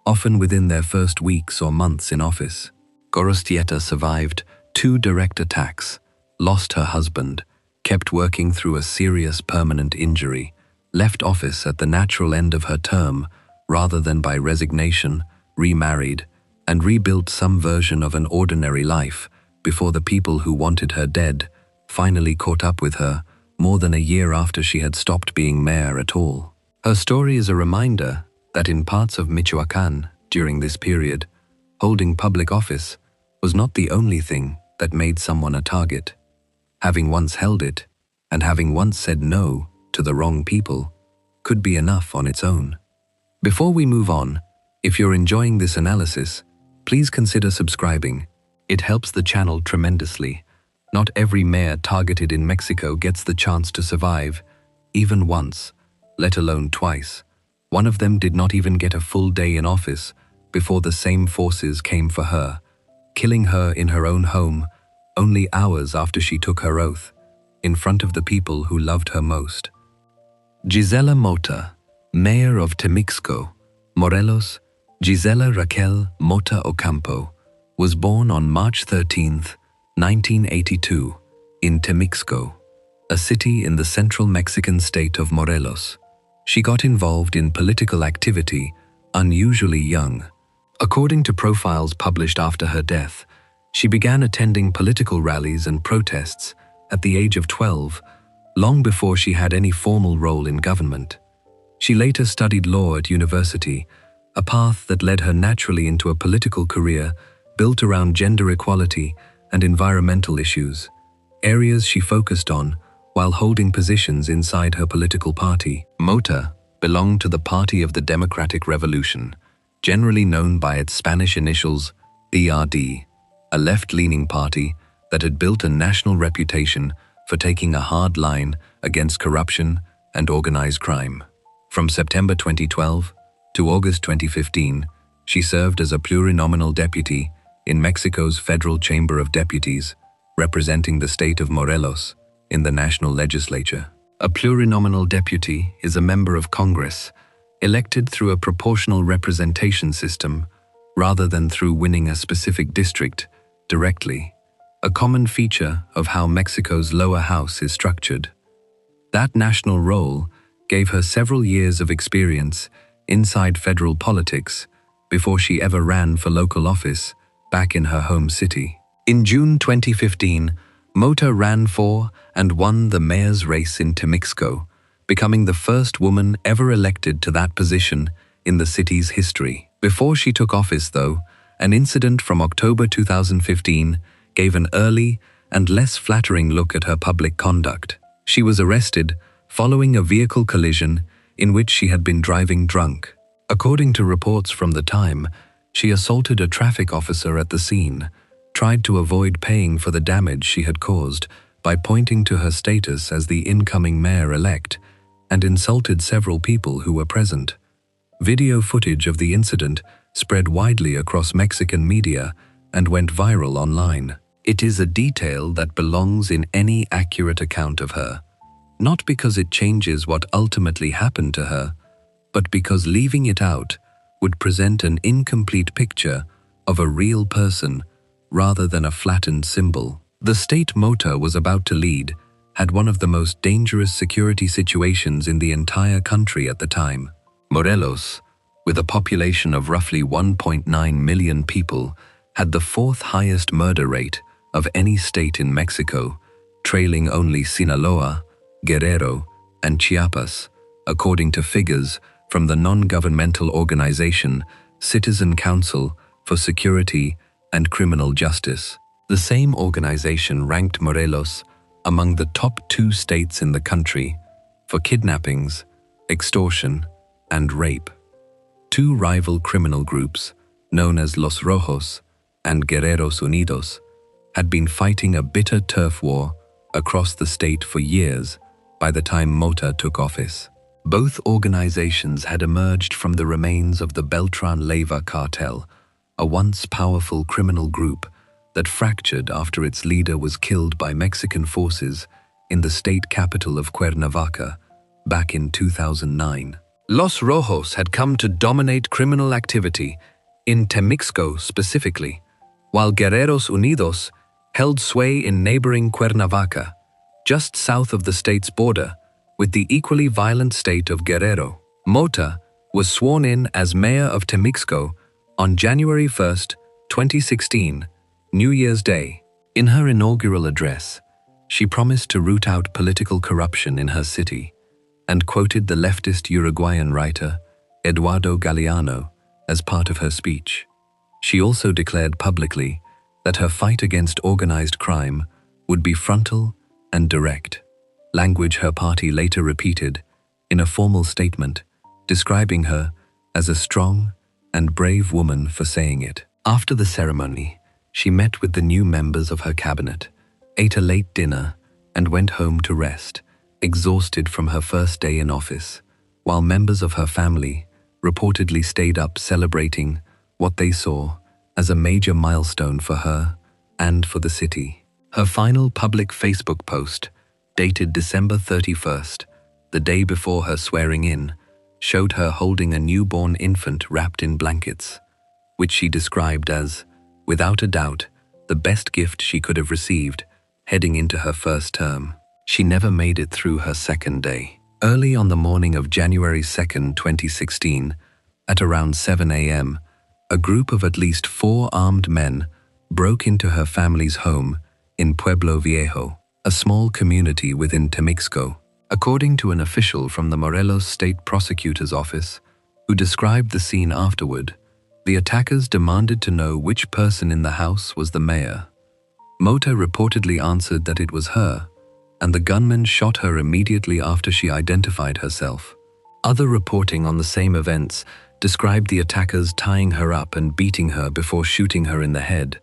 often within their first weeks or months in office. Gorostieta survived 2 direct attacks, lost her husband, kept working through a serious permanent injury, left office at the natural end of her term rather than by resignation, remarried, and rebuilt some version of an ordinary life before the people who wanted her dead finally caught up with her more than a year after she had stopped being mayor at all. Her story is a reminder that in parts of Michoacán during this period, holding public office was not the only thing that made someone a target. Having once held it, and having once said no to the wrong people, could be enough on its own. Before we move on, if you're enjoying this analysis, please consider subscribing. It helps the channel tremendously. Not every mayor targeted in Mexico gets the chance to survive, even once, let alone twice. One of them did not even get a full day in office before the same forces came for her, killing her in her own home only hours after she took her oath, in front of the people who loved her most. Gisela Mota, mayor of Temixco, Morelos, Gisela Raquel Mota Ocampo, was born on March 13, 1982, in Temixco, a city in the central Mexican state of Morelos. She got involved in political activity unusually young. According to profiles published after her death, she began attending political rallies and protests at the age of 12, long before she had any formal role in government. She later studied law at university, a path that led her naturally into a political career built around gender equality and environmental issues, areas she focused on while holding positions inside her political party. Mota belonged to the Party of the Democratic Revolution, generally known by its Spanish initials PRD, a left-leaning party that had built a national reputation for taking a hard line against corruption and organized crime. From September 2012 to August 2015, she served as a plurinominal deputy in Mexico's Federal Chamber of Deputies, representing the state of Morelos in the national legislature. A plurinominal deputy is a member of Congress, elected through a proportional representation system rather than through winning a specific district directly, a common feature of how Mexico's lower house is structured. That national role gave her several years of experience inside federal politics before she ever ran for local office back in her home city. In June 2015, Mota ran for and won the mayor's race in Temixco, becoming the first woman ever elected to that position in the city's history. Before she took office, though, an incident from October 2015 gave an early and less flattering look at her public conduct. She was arrested following a vehicle collision in which she had been driving drunk. According to reports from the time, she assaulted a traffic officer at the scene, tried to avoid paying for the damage she had caused by pointing to her status as the incoming mayor-elect, and insulted several people who were present. Video footage of the incident spread widely across Mexican media and went viral online. It is a detail that belongs in any accurate account of her, not because it changes what ultimately happened to her, but because leaving it out would present an incomplete picture of a real person rather than a flattened symbol. The state Mota was about to lead had one of the most dangerous security situations in the entire country at the time. Morelos, with a population of roughly 1.9 million people, had the fourth highest murder rate of any state in Mexico, trailing only Sinaloa, Guerrero, and Chiapas, according to figures from the non-governmental organization Citizen Council for Security and Criminal Justice. The same organization ranked Morelos among the top 2 states in the country for kidnappings, extortion, and rape. 2 rival criminal groups, known as Los Rojos and Guerreros Unidos, had been fighting a bitter turf war across the state for years by the time Mota took office. Both organizations had emerged from the remains of the Beltran-Leyva cartel, a once powerful criminal group that fractured after its leader was killed by Mexican forces in the state capital of Cuernavaca back in 2009. Los Rojos had come to dominate criminal activity in Temixco specifically, while Guerreros Unidos held sway in neighboring Cuernavaca, just south of the state's border with the equally violent state of Guerrero. Mota was sworn in as mayor of Temixco on January 1, 2016, New Year's Day. In her inaugural address, She promised to root out political corruption in her city and quoted the leftist Uruguayan writer Eduardo Galeano as part of her speech. She also declared publicly that her fight against organized crime would be frontal and direct, language her party later repeated in a formal statement, describing her as a strong and brave woman for saying it. After the ceremony, she met with the new members of her cabinet, ate a late dinner, and went home to rest, exhausted from her first day in office, while members of her family reportedly stayed up celebrating what they saw as a major milestone for her and for the city. Her final public Facebook post, dated December 31st, the day before her swearing-in, showed her holding a newborn infant wrapped in blankets, which she described as, without a doubt, the best gift she could have received heading into her first term. She never made it through her second day. Early on the morning of January 2nd, 2016, at around 7 a.m., a group of at least 4 armed men broke into her family's home in Pueblo Viejo, a small community within Temixco. According to an official from the Morelos State Prosecutor's Office, who described the scene afterward, the attackers demanded to know which person in the house was the mayor. Mota reportedly answered that it was her, and the gunmen shot her immediately after she identified herself. Other reporting on the same events described the attackers tying her up and beating her before shooting her in the head,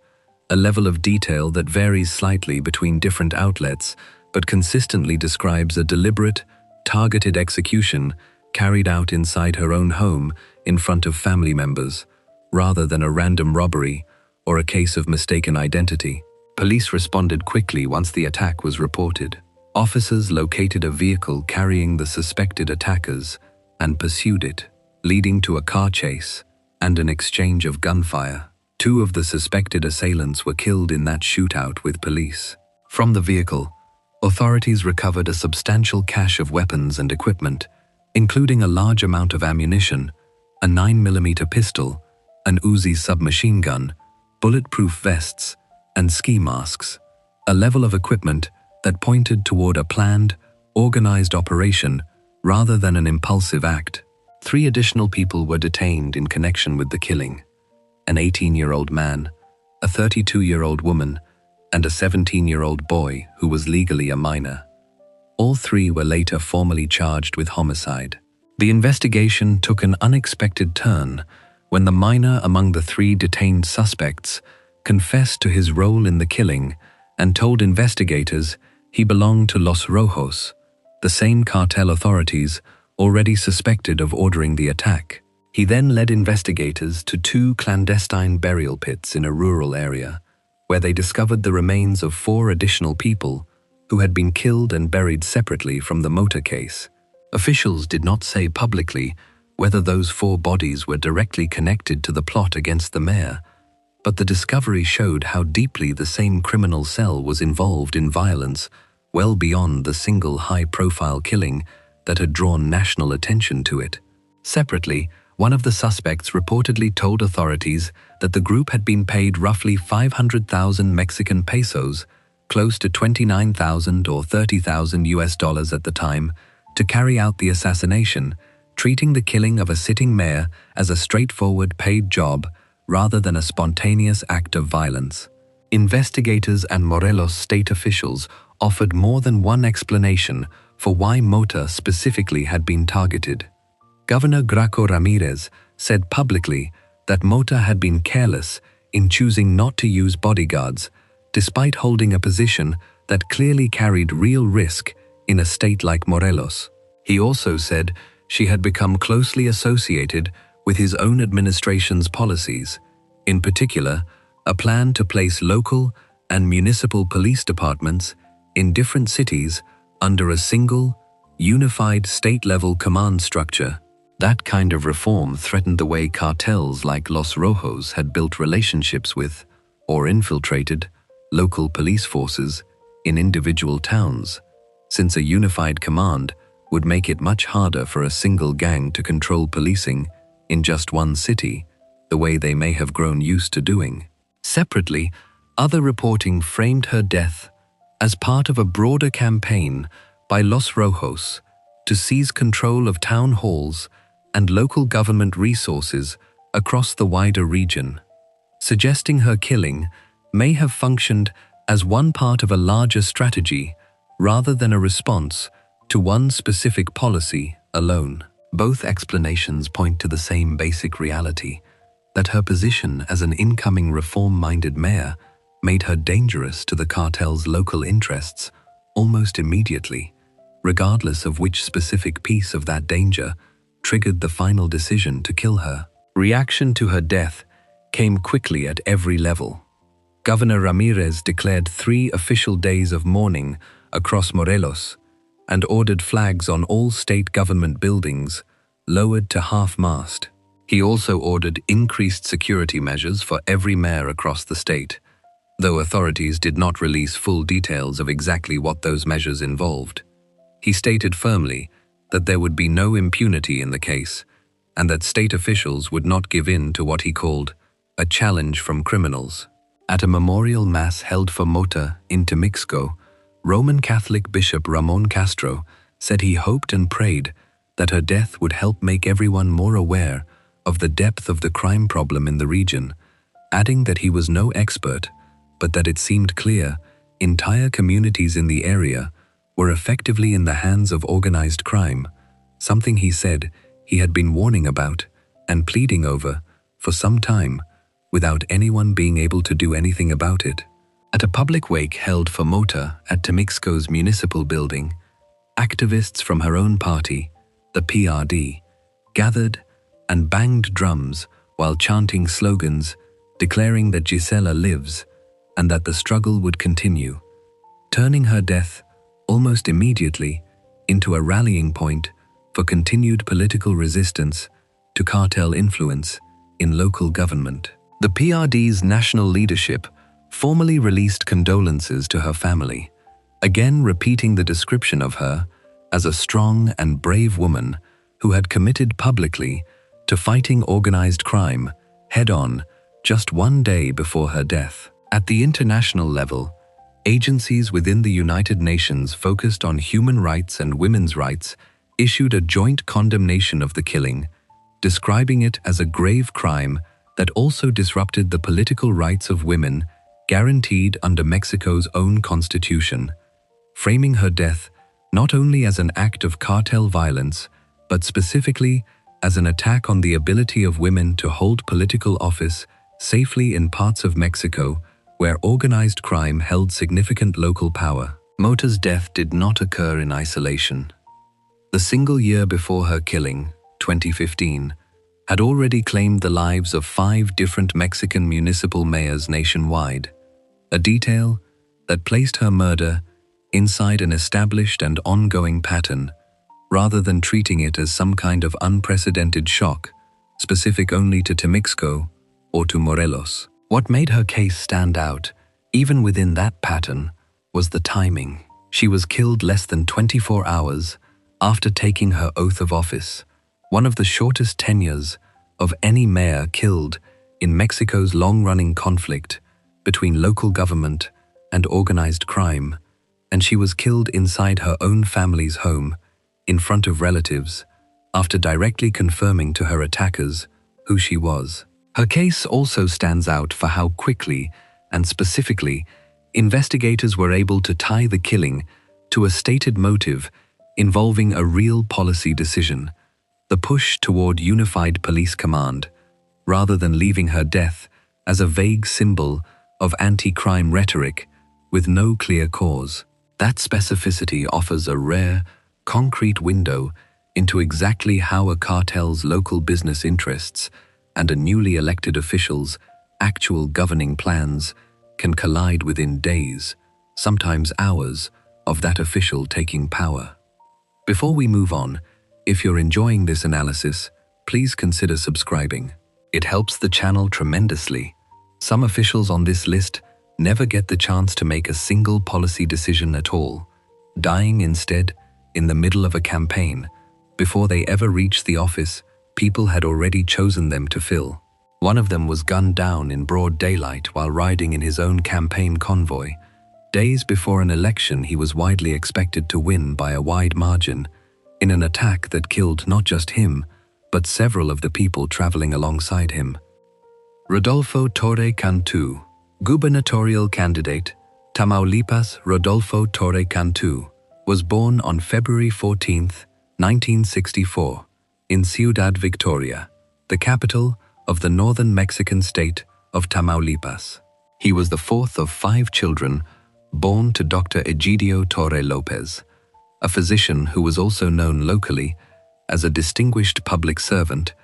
a level of detail that varies slightly between different outlets but consistently describes a deliberate, targeted execution carried out inside her own home in front of family members, rather than a random robbery or a case of mistaken identity. Police responded quickly once the attack was reported. Officers located a vehicle carrying the suspected attackers and pursued it, leading to a car chase and an exchange of gunfire. 2 of the suspected assailants were killed in that shootout with police. From the vehicle, authorities recovered a substantial cache of weapons and equipment, including a large amount of ammunition, a 9mm pistol, an Uzi submachine gun, bulletproof vests, and ski masks, a level of equipment that pointed toward a planned, organized operation rather than an impulsive act. 3 additional people were detained in connection with the killing: an 18-year-old man, a 32-year-old woman, and a 17-year-old boy who was legally a minor. All 3 were later formally charged with homicide. The investigation took an unexpected turn when the minor among the 3 detained suspects confessed to his role in the killing and told investigators he belonged to Los Rojos, the same cartel authorities already suspected of ordering the attack. He then led investigators to 2 clandestine burial pits in a rural area, where they discovered the remains of 4 additional people who had been killed and buried separately from the Mota case. Officials did not say publicly whether those 4 bodies were directly connected to the plot against the mayor, but the discovery showed how deeply the same criminal cell was involved in violence well beyond the single high-profile killing that had drawn national attention to it. Separately, one of the suspects reportedly told authorities that the group had been paid roughly 500,000 Mexican pesos, close to 29,000 or 30,000 US dollars at the time, to carry out the assassination, treating the killing of a sitting mayor as a straightforward paid job rather than a spontaneous act of violence. Investigators and Morelos state officials offered more than one explanation for why Mota specifically had been targeted. Governor Graco Ramirez said publicly that Mota had been careless in choosing not to use bodyguards, despite holding a position that clearly carried real risk in a state like Morelos. He also said she had become closely associated with his own administration's policies, in particular, a plan to place local and municipal police departments in different cities under a single, unified state-level command structure. That kind of reform threatened the way cartels like Los Rojos had built relationships with, or infiltrated, local police forces in individual towns, since a unified command would make it much harder for a single gang to control policing in just one city, the way they may have grown used to doing. Separately, other reporting framed her death as part of a broader campaign by Los Rojos to seize control of town halls and local government resources across the wider region, suggesting her killing may have functioned as one part of a larger strategy rather than a response to one specific policy alone. Both explanations point to the same basic reality, that her position as an incoming reform-minded mayor made her dangerous to the cartel's local interests almost immediately, regardless of which specific piece of that danger triggered the final decision to kill her. Reaction to her death came quickly at every level. Governor Ramirez declared 3 official days of mourning across Morelos and ordered flags on all state government buildings lowered to half-mast. He also ordered increased security measures for every mayor across the state, though authorities did not release full details of exactly what those measures involved. He stated firmly that there would be no impunity in the case and that state officials would not give in to what he called a challenge from criminals. At a memorial mass held for Mota in Temixco, Roman Catholic Bishop Ramon Castro said he hoped and prayed that her death would help make everyone more aware of the depth of the crime problem in the region, adding that he was no expert, but that it seemed clear entire communities in the area were effectively in the hands of organized crime, something he said he had been warning about and pleading over for some time, without anyone being able to do anything about it. At a public wake held for Mota at Temixco's municipal building, activists from her own party, the PRD, gathered and banged drums while chanting slogans declaring that Gisela lives and that the struggle would continue, turning her death almost immediately into a rallying point for continued political resistance to cartel influence in local government. The PRD's national leadership formally released condolences to her family, again repeating the description of her as a strong and brave woman who had committed publicly to fighting organized crime head-on just one day before her death. At the international level, agencies within the United Nations focused on human rights and women's rights issued a joint condemnation of the killing, describing it as a grave crime that also disrupted the political rights of women guaranteed under Mexico's own constitution, framing her death not only as an act of cartel violence, but specifically as an attack on the ability of women to hold political office safely in parts of Mexico where organized crime held significant local power. Mota's death did not occur in isolation. The single year before her killing, 2015, had already claimed the lives of 5 different Mexican municipal mayors nationwide, a detail that placed her murder inside an established and ongoing pattern, rather than treating it as some kind of unprecedented shock, specific only to Temixco or to Morelos. What made her case stand out, even within that pattern, was the timing. She was killed less than 24 hours after taking her oath of office, one of the shortest tenures of any mayor killed in Mexico's long-running conflict between local government and organized crime, and she was killed inside her own family's home, in front of relatives, after directly confirming to her attackers who she was. Her case also stands out for how quickly and specifically investigators were able to tie the killing to a stated motive involving a real policy decision, the push toward unified police command, rather than leaving her death as a vague symbol of anti-crime rhetoric with no clear cause. That specificity offers a rare, concrete window into exactly how a cartel's local business interests and a newly elected official's actual governing plans can collide within days, sometimes hours, of that official taking power. Before we move on, if you're enjoying this analysis, please consider subscribing. It helps the channel tremendously. Some officials on this list never get the chance to make a single policy decision at all, dying instead in the middle of a campaign. Before they ever reach the office people had already chosen them to fill. One of them was gunned down in broad daylight while riding in his own campaign convoy, Days before an election, he was widely expected to win by a wide margin in an attack that killed not just him, but several of the people traveling alongside him. Rodolfo Torre Cantu, gubernatorial candidate, Tamaulipas. Rodolfo Torre Cantu was born on February 14, 1964, in Ciudad Victoria, the capital of the northern Mexican state of Tamaulipas. He was the fourth of 5 children born to Dr. Egidio Torre Lopez, a physician who was also known locally as a distinguished public servant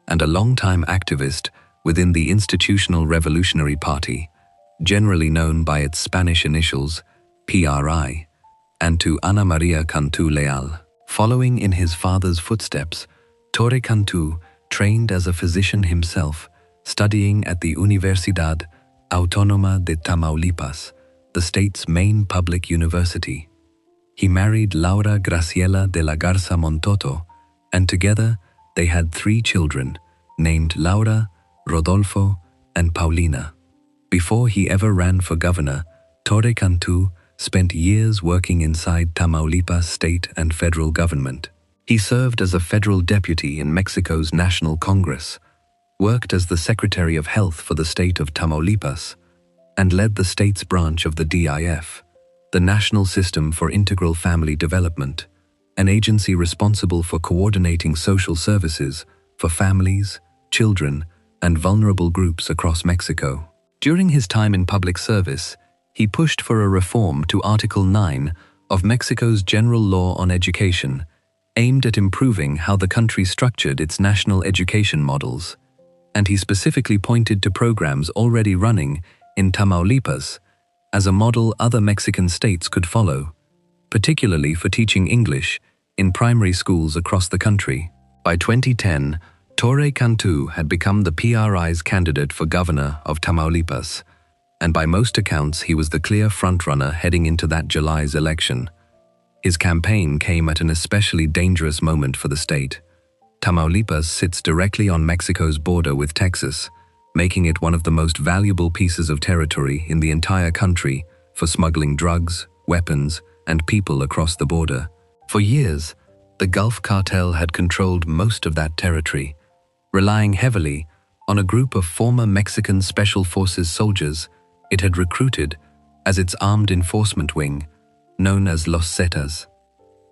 and a longtime activist within the Institutional Revolutionary Party, generally known by its Spanish initials PRI, and to Ana Maria Cantu Leal. Following in his father's footsteps, Torre Cantu trained as a physician himself, studying at the Universidad Autónoma de Tamaulipas, the state's main public university. He married Laura Graciela de la Garza Montoto, and together they had 3 children, named Laura, Rodolfo, and Paulina. Before he ever ran for governor, Torre Cantu spent years working inside Tamaulipas state and federal government. He served as a federal deputy in Mexico's National Congress, worked as the Secretary of Health for the state of Tamaulipas, and led the state's branch of the DIF, the National System for Integral Family Development, an agency responsible for coordinating social services for families, children, and vulnerable groups across Mexico. During his time in public service, he pushed for a reform to Article 9 of Mexico's General Law on Education, aimed at improving how the country structured its national education models, and he specifically pointed to programs already running in Tamaulipas as a model other Mexican states could follow, particularly for teaching English in primary schools across the country. By 2010, Torre Cantu had become the PRI's candidate for governor of Tamaulipas, and by most accounts he was the clear frontrunner heading into that July's election. His campaign came at an especially dangerous moment for the state. Tamaulipas sits directly on Mexico's border with Texas, making it one of the most valuable pieces of territory in the entire country for smuggling drugs, weapons, and people across the border. For years, the Gulf Cartel had controlled most of that territory, relying heavily on a group of former Mexican Special Forces soldiers it had recruited as its armed enforcement wing, known as Los Zetas.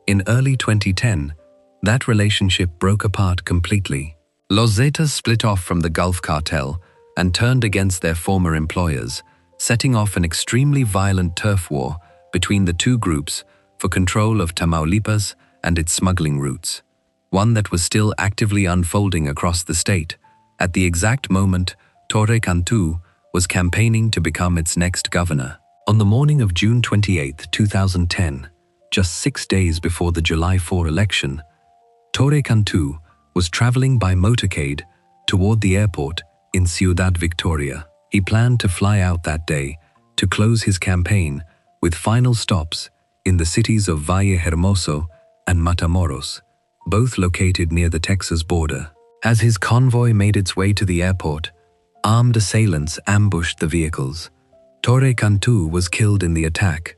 In early 2010, that relationship broke apart completely. Los Zetas split off from the Gulf Cartel and turned against their former employers, setting off an extremely violent turf war between the two groups for control of Tamaulipas and its smuggling routes, one that was still actively unfolding across the state at the exact moment Torre Cantu was campaigning to become its next governor. On the morning of June 28, 2010, just 6 days before the July 4 election, Torre Cantu was traveling by motorcade toward the airport in Ciudad Victoria. He planned to fly out that day to close his campaign with final stops in the cities of Valle Hermoso and Matamoros, both located near the Texas border. As his convoy made its way to the airport, armed assailants ambushed the vehicles. Torre Cantu was killed in the attack,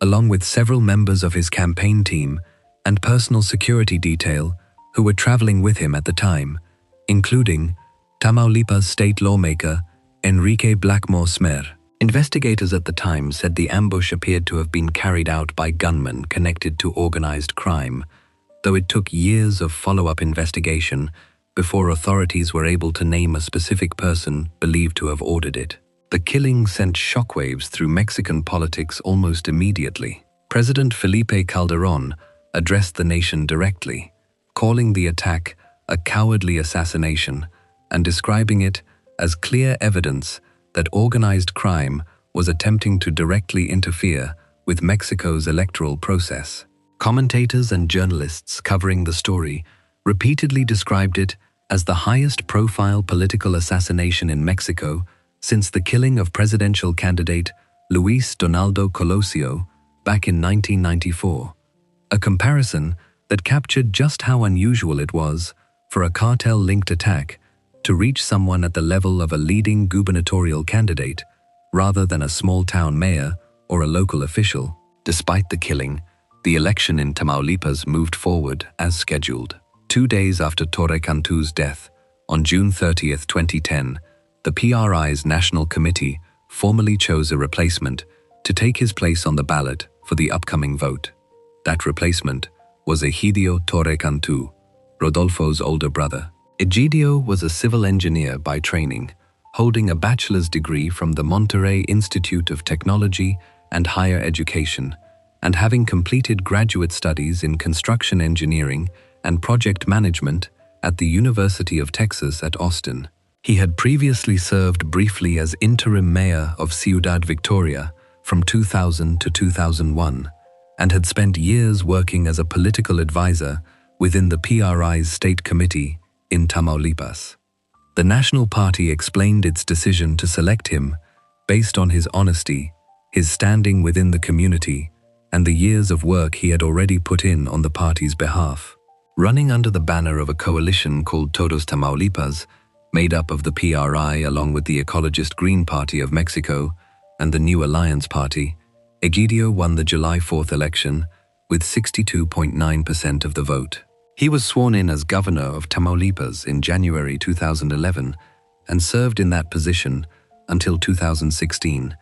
along with several members of his campaign team and personal security detail who were traveling with him at the time, including Tamaulipas state lawmaker Enrique Blackmore Smer. Investigators at the time said the ambush appeared to have been carried out by gunmen connected to organized crime, though it took years of follow-up investigation before authorities were able to name a specific person believed to have ordered it. The killing sent shockwaves through Mexican politics almost immediately. President Felipe Calderón addressed the nation directly, calling the attack a cowardly assassination and describing it as clear evidence that organized crime was attempting to directly interfere with Mexico's electoral process. Commentators and journalists covering the story repeatedly described it as the highest-profile political assassination in Mexico since the killing of presidential candidate Luis Donaldo Colosio back in 1994, a comparison that captured just how unusual it was for a cartel-linked attack to reach someone at the level of a leading gubernatorial candidate rather than a small-town mayor or a local official. Despite the killing, the election in Tamaulipas moved forward as scheduled. 2 days after Torre Cantu's death, on June 30, 2010, the PRI's National Committee formally chose a replacement to take his place on the ballot for the upcoming vote. That replacement was Egidio Torre Cantu, Rodolfo's older brother. Egidio was a civil engineer by training, holding a bachelor's degree from the Monterrey Institute of Technology and Higher Education, and having completed graduate studies in construction engineering and project management at the University of Texas at Austin. He had previously served briefly as interim mayor of Ciudad Victoria from 2000 to 2001, and had spent years working as a political advisor within the PRI's State Committee in Tamaulipas. The National Party explained its decision to select him based on his honesty, his standing within the community, and the years of work he had already put in on the party's behalf. Running under the banner of a coalition called Todos Tamaulipas, made up of the PRI along with the ecologist Green Party of Mexico and the New Alliance Party, Egidio won the July 4th election with 62.9% of the vote. He was sworn in as governor of Tamaulipas in January 2011 and served in that position until 2016,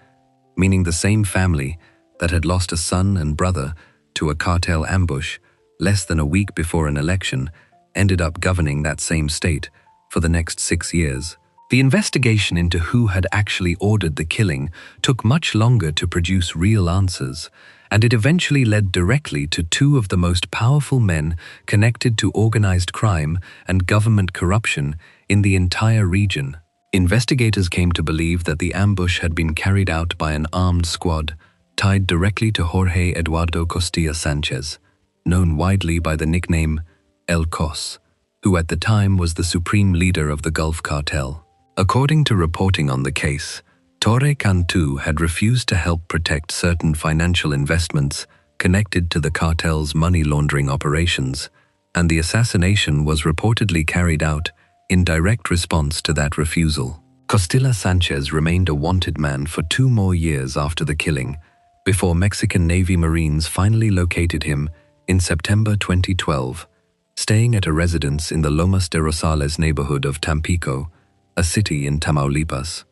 meaning the same family that had lost a son and brother to a cartel ambush less than a week before an election ended up governing that same state for the next 6 years. The investigation into who had actually ordered the killing took much longer to produce real answers, and it eventually led directly to 2 of the most powerful men connected to organized crime and government corruption in the entire region. Investigators came to believe that the ambush had been carried out by an armed squad tied directly to Jorge Eduardo Costilla Sanchez, known widely by the nickname El Cos, who at the time was the supreme leader of the Gulf Cartel. According to reporting on the case, Torre Cantu had refused to help protect certain financial investments connected to the cartel's money laundering operations, and the assassination was reportedly carried out in direct response to that refusal. Costilla Sanchez remained a wanted man for 2 more years after the killing, before Mexican Navy Marines finally located him in September 2012, staying at a residence in the Lomas de Rosales neighborhood of Tampico, a city in Tamaulipas.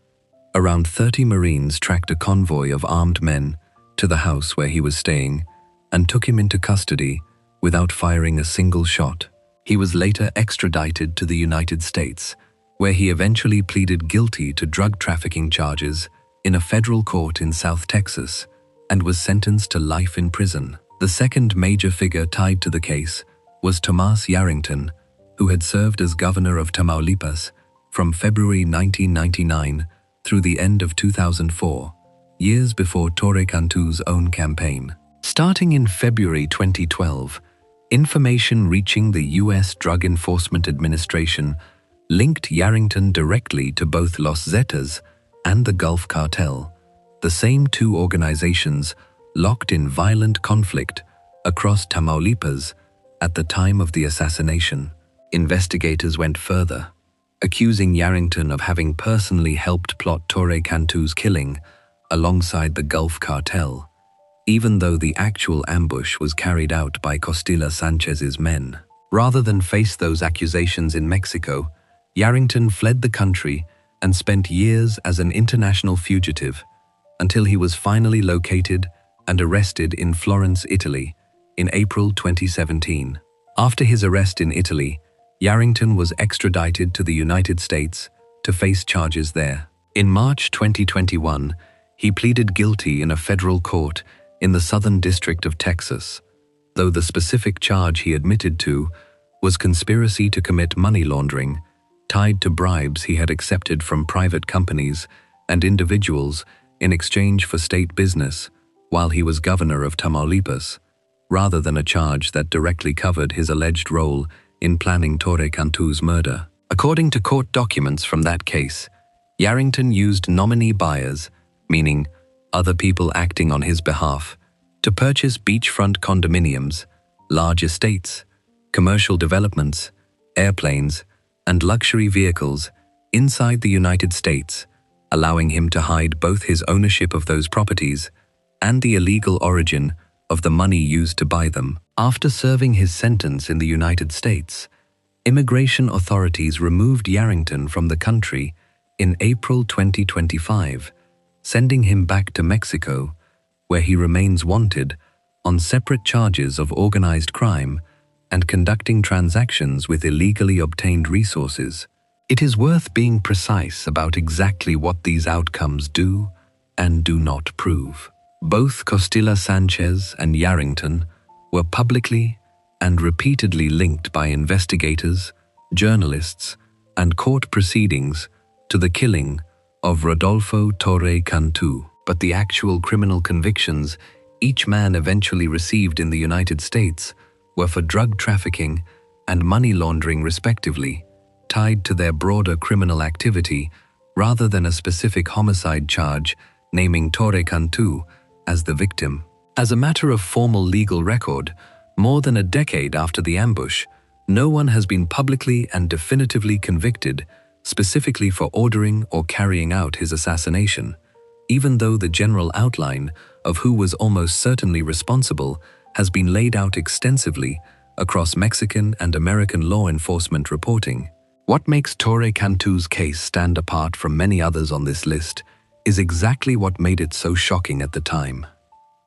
Around 30 Marines tracked a convoy of armed men to the house where he was staying and took him into custody without firing a single shot. He was later extradited to the United States, where he eventually pleaded guilty to drug trafficking charges in a federal court in South Texas and was sentenced to life in prison. The second major figure tied to the case was Tomas Yarrington, who had served as governor of Tamaulipas from February 1999 through the end of 2004, years before Torre Cantu's own campaign. Starting in February 2012, information reaching the U.S. Drug Enforcement Administration linked Yarrington directly to both Los Zetas and the Gulf Cartel, the same 2 organizations locked in violent conflict across Tamaulipas at the time of the assassination. Investigators went further, accusing Yarrington of having personally helped plot Torre Cantu's killing alongside the Gulf Cartel, even though the actual ambush was carried out by Costilla Sanchez's men. Rather than face those accusations in Mexico, Yarrington fled the country and spent years as an international fugitive until he was finally located and arrested in Florence, Italy, in April 2017. After his arrest in Italy, Yarrington was extradited to the United States to face charges there. In March 2021, he pleaded guilty in a federal court in the Southern District of Texas, though the specific charge he admitted to was conspiracy to commit money laundering tied to bribes he had accepted from private companies and individuals in exchange for state business while he was governor of Tamaulipas, rather than a charge that directly covered his alleged role in planning Torre Cantu's murder. According to court documents from that case, Yarrington used nominee buyers, meaning other people acting on his behalf, to purchase beachfront condominiums, large estates, commercial developments, airplanes, and luxury vehicles inside the United States, allowing him to hide both his ownership of those properties and the illegal origin of the money used to buy them. After serving his sentence in the United States, immigration authorities removed Yarrington from the country in April 2025, sending him back to Mexico, where he remains wanted on separate charges of organized crime and conducting transactions with illegally obtained resources. It is worth being precise about exactly what these outcomes do and do not prove. Both Costilla Sanchez and Yarrington were publicly and repeatedly linked by investigators, journalists, and court proceedings to the killing of Rodolfo Torre Cantu. But the actual criminal convictions each man eventually received in the United States were for drug trafficking and money laundering respectively, tied to their broader criminal activity rather than a specific homicide charge naming Torre Cantu as the victim. As a matter of formal legal record, more than a decade after the ambush, no one has been publicly and definitively convicted specifically for ordering or carrying out his assassination, even though the general outline of who was almost certainly responsible has been laid out extensively across Mexican and American law enforcement reporting. What makes Torre Cantu's case stand apart from many others on this list is exactly what made it so shocking at the time.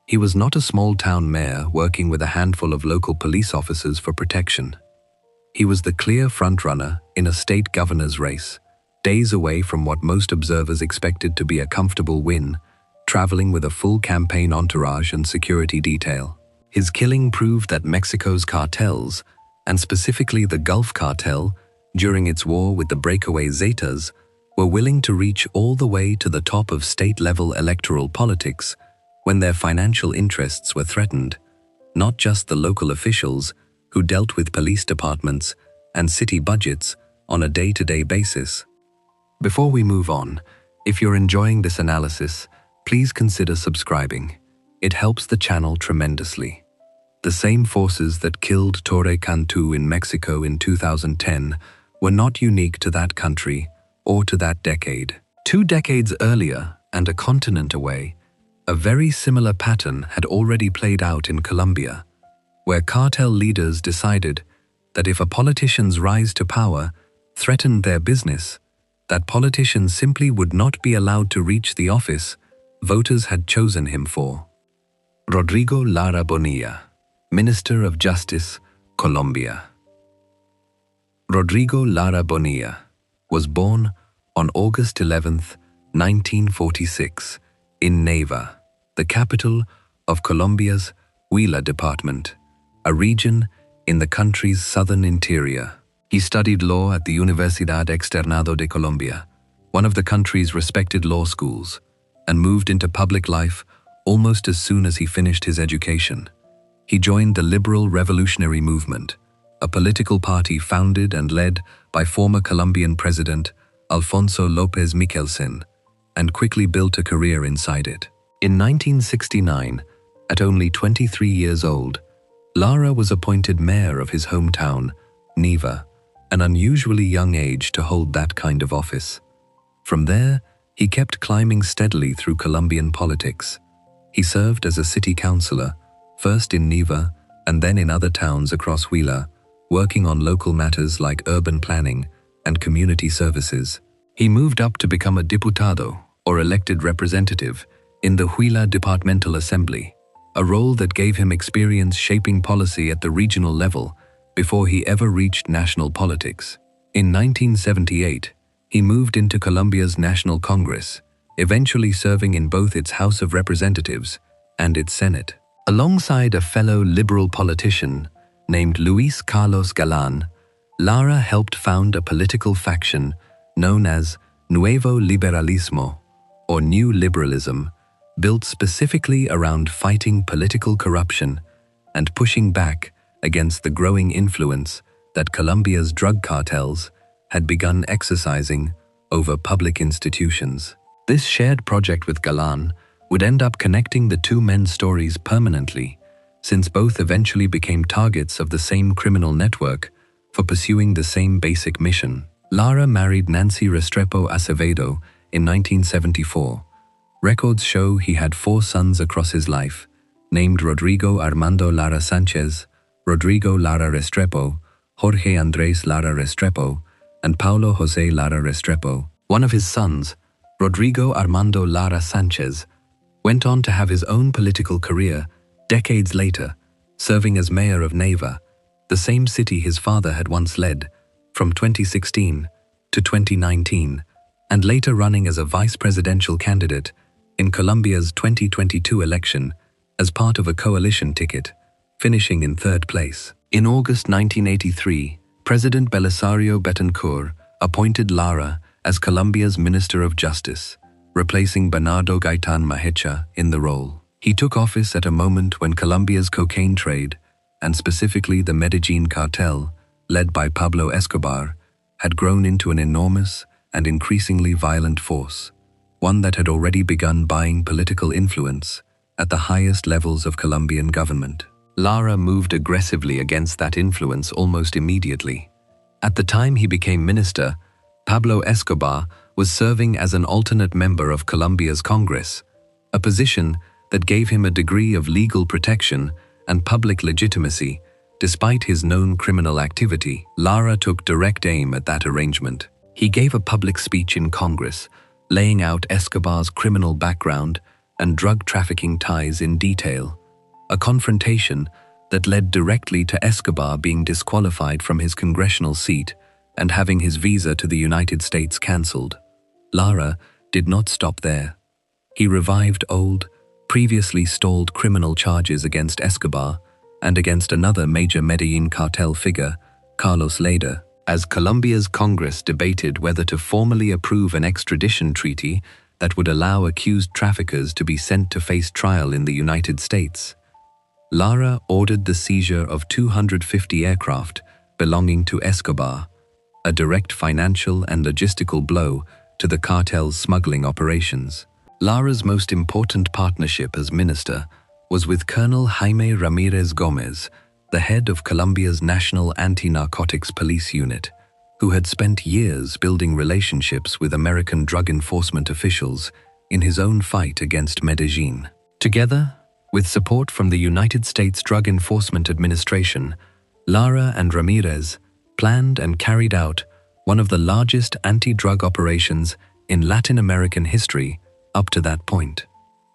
He was not a small-town mayor working with a handful of local police officers for protection. He was the clear frontrunner in a state governor's race, days away from what most observers expected to be a comfortable win, traveling with a full campaign entourage and security detail. His killing proved that Mexico's cartels, and specifically the Gulf Cartel, during its war with the breakaway Zetas, were willing to reach all the way to the top of state-level electoral politics when their financial interests were threatened, not just the local officials who dealt with police departments and city budgets on a day-to-day basis. Before we move on, if you're enjoying this analysis, please consider subscribing. It helps the channel tremendously. The same forces that killed Torre Cantu in Mexico in 2010 were not unique to that country or to that decade. 2 decades earlier, and a continent away, a very similar pattern had already played out in Colombia, where cartel leaders decided that if a politician's rise to power threatened their business, that politician simply would not be allowed to reach the office voters had chosen him for. Rodrigo Lara Bonilla, Minister of Justice, Colombia. Rodrigo Lara Bonilla was born on August 11, 1946, in Neiva, the capital of Colombia's Huila department, a region in the country's southern interior. He studied law at the Universidad Externado de Colombia, one of the country's respected law schools, and moved into public life almost as soon as he finished his education. He joined the Liberal Revolutionary Movement, a political party founded and led by former Colombian President Alfonso López Michelsen, and quickly built a career inside it. In 1969, at only 23 years old, Lara was appointed mayor of his hometown, Neiva, an unusually young age to hold that kind of office. From there, he kept climbing steadily through Colombian politics. He served as a city councillor, first in Neiva and then in other towns across Huila, working on local matters like urban planning and community services. He moved up to become a diputado, or elected representative, in the Huila Departmental Assembly, a role that gave him experience shaping policy at the regional level before he ever reached national politics. In 1978, he moved into Colombia's National Congress, eventually serving in both its House of Representatives and its Senate. Alongside a fellow liberal politician named Luis Carlos Galán, Lara helped found a political faction known as Nuevo Liberalismo, or New Liberalism, built specifically around fighting political corruption and pushing back against the growing influence that Colombia's drug cartels had begun exercising over public institutions. This shared project with Galán would end up connecting the two men's stories permanently, since both eventually became targets of the same criminal network for pursuing the same basic mission. Lara married Nancy Restrepo Acevedo in 1974, Records show he had 4 sons across his life, named Rodrigo Armando Lara Sanchez, Rodrigo Lara Restrepo, Jorge Andrés Lara Restrepo, and Paulo José Lara Restrepo. One of his sons, Rodrigo Armando Lara Sanchez, went on to have his own political career decades later, serving as mayor of Neiva, the same city his father had once led, from 2016 to 2019, and later running as a vice presidential candidate in Colombia's 2022 election as part of a coalition ticket, finishing in 3rd place. In August 1983, President Belisario Betancourt appointed Lara as Colombia's Minister of Justice, replacing Bernardo Gaitan Mahecha in the role. He took office at a moment when Colombia's cocaine trade, and specifically the Medellin cartel, led by Pablo Escobar, had grown into an enormous and increasingly violent force, one that had already begun buying political influence at the highest levels of Colombian government. Lara moved aggressively against that influence almost immediately. At the time he became minister, Pablo Escobar was serving as an alternate member of Colombia's Congress, a position that gave him a degree of legal protection and public legitimacy despite his known criminal activity. Lara took direct aim at that arrangement. He gave a public speech in Congress, laying out Escobar's criminal background and drug trafficking ties in detail, a confrontation that led directly to Escobar being disqualified from his congressional seat and having his visa to the United States cancelled. Lara did not stop there. He revived old, previously stalled criminal charges against Escobar and against another major Medellin cartel figure, Carlos Leda, as Colombia's Congress debated whether to formally approve an extradition treaty that would allow accused traffickers to be sent to face trial in the United States. Lara ordered the seizure of 250 aircraft belonging to Escobar, a direct financial and logistical blow to the cartel's smuggling operations. Lara's most important partnership as minister was with Colonel Jaime Ramirez Gomez, the head of Colombia's National Anti-Narcotics Police Unit, who had spent years building relationships with American drug enforcement officials in his own fight against Medellin. Together, with support from the United States Drug Enforcement Administration, Lara and Ramirez planned and carried out one of the largest anti-drug operations in Latin American history up to that point.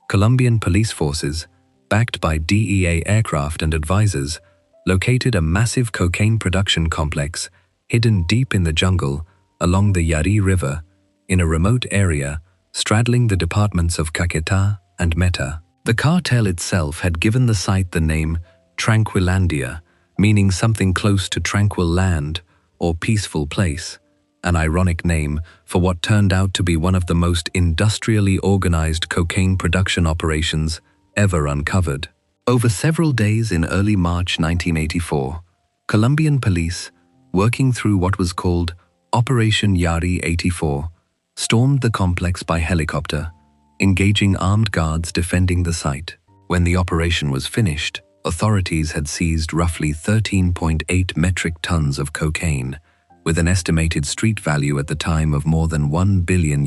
Colombian police forces, backed by DEA aircraft and advisors, located a massive cocaine production complex hidden deep in the jungle along the Yari River in a remote area straddling the departments of Caquetá and Meta. The cartel itself had given the site the name Tranquilandia, meaning something close to tranquil land or peaceful place, an ironic name for what turned out to be one of the most industrially organized cocaine production operations ever uncovered. Over several days in early March 1984, Colombian police, working through what was called Operation Yari 84, stormed the complex by helicopter, engaging armed guards defending the site. When the operation was finished, authorities had seized roughly 13.8 metric tons of cocaine, with an estimated street value at the time of more than $1 billion,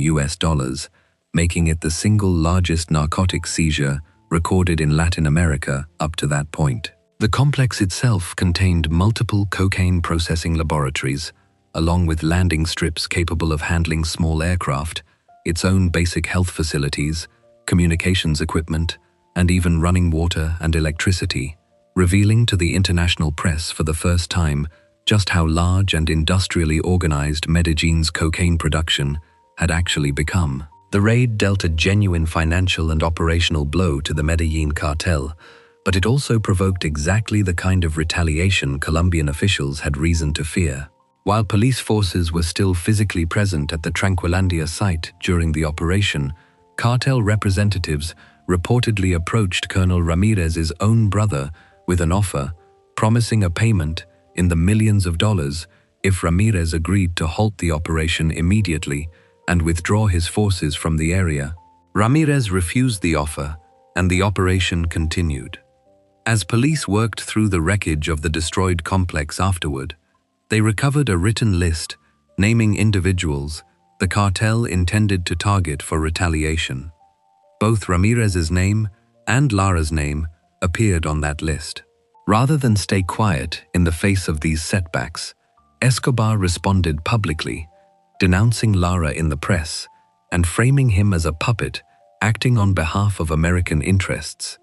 making it the single largest narcotic seizure recorded in Latin America up to that point. The complex itself contained multiple cocaine processing laboratories, along with landing strips capable of handling small aircraft, its own basic health facilities, communications equipment, and even running water and electricity, revealing to the international press for the first time just how large and industrially organized Medellin's cocaine production had actually become. The raid dealt a genuine financial and operational blow to the Medellin cartel, but it also provoked exactly the kind of retaliation Colombian officials had reason to fear. While police forces were still physically present at the Tranquilandia site during the operation, cartel representatives reportedly approached Colonel Ramirez's own brother with an offer, promising a payment in the millions of dollars if Ramirez agreed to halt the operation immediately and withdraw his forces from the area. Ramirez refused the offer, and the operation continued. As police worked through the wreckage of the destroyed complex afterward, they recovered a written list naming individuals the cartel intended to target for retaliation. Both Ramirez's name and Lara's name appeared on that list. Rather than stay quiet in the face of these setbacks, Escobar responded publicly, denouncing Lara in the press and framing him as a puppet acting on behalf of American interests,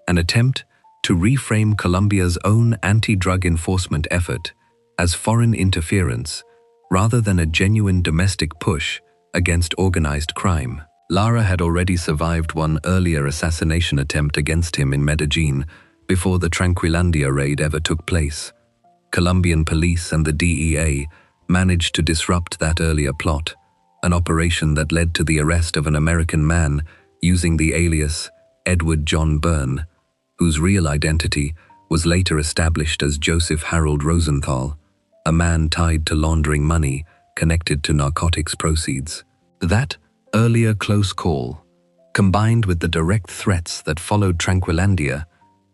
an attempt to reframe Colombia's own anti-drug enforcement effort as foreign interference rather than a genuine domestic push against organized crime. Lara had already survived one earlier assassination attempt against him in Medellin before the Tranquilandia raid ever took place. Colombian police and the DEA managed to disrupt that earlier plot, an operation that led to the arrest of an American man using the alias Edward John Byrne, whose real identity was later established as Joseph Harold Rosenthal, a man tied to laundering money connected to narcotics proceeds. That earlier close call, combined with the direct threats that followed Tranquilandia,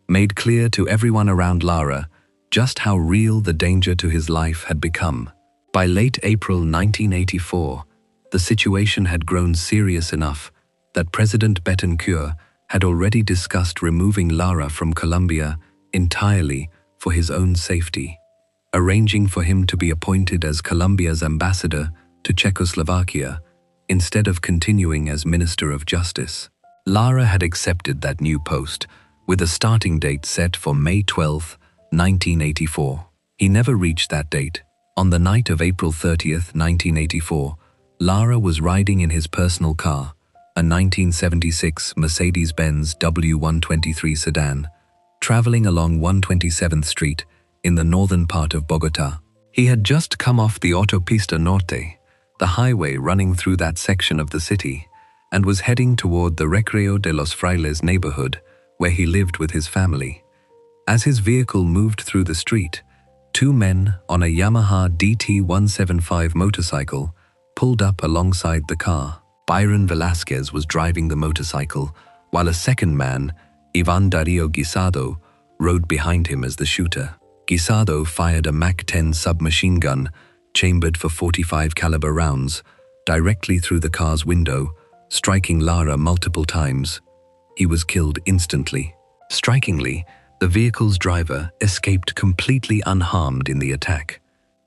made clear to everyone around Lara just how real the danger to his life had become. By late April 1984, the situation had grown serious enough that President Betancourt had already discussed removing Lara from Colombia entirely for his own safety, arranging for him to be appointed as Colombia's ambassador to Czechoslovakia instead of continuing as Minister of Justice. Lara had accepted that new post with a starting date set for May 12, 1984. He never reached that date. On the night of April 30th, 1984, Lara was riding in his personal car, a 1976 Mercedes-Benz W123 sedan, traveling along 127th Street in the northern part of Bogotá. He had just come off the Autopista Norte, the highway running through that section of the city, and was heading toward the Recreo de los Frailes neighborhood, where he lived with his family. As his vehicle moved through the street, two men on a Yamaha DT175 motorcycle pulled up alongside the car. Byron Velasquez was driving the motorcycle, while a second man, Ivan Dario Guisado, rode behind him as the shooter. Guisado fired a MAC-10 submachine gun, chambered for .45 caliber rounds, directly through the car's window, striking Lara multiple times. He was killed instantly. Strikingly, the vehicle's driver escaped completely unharmed in the attack,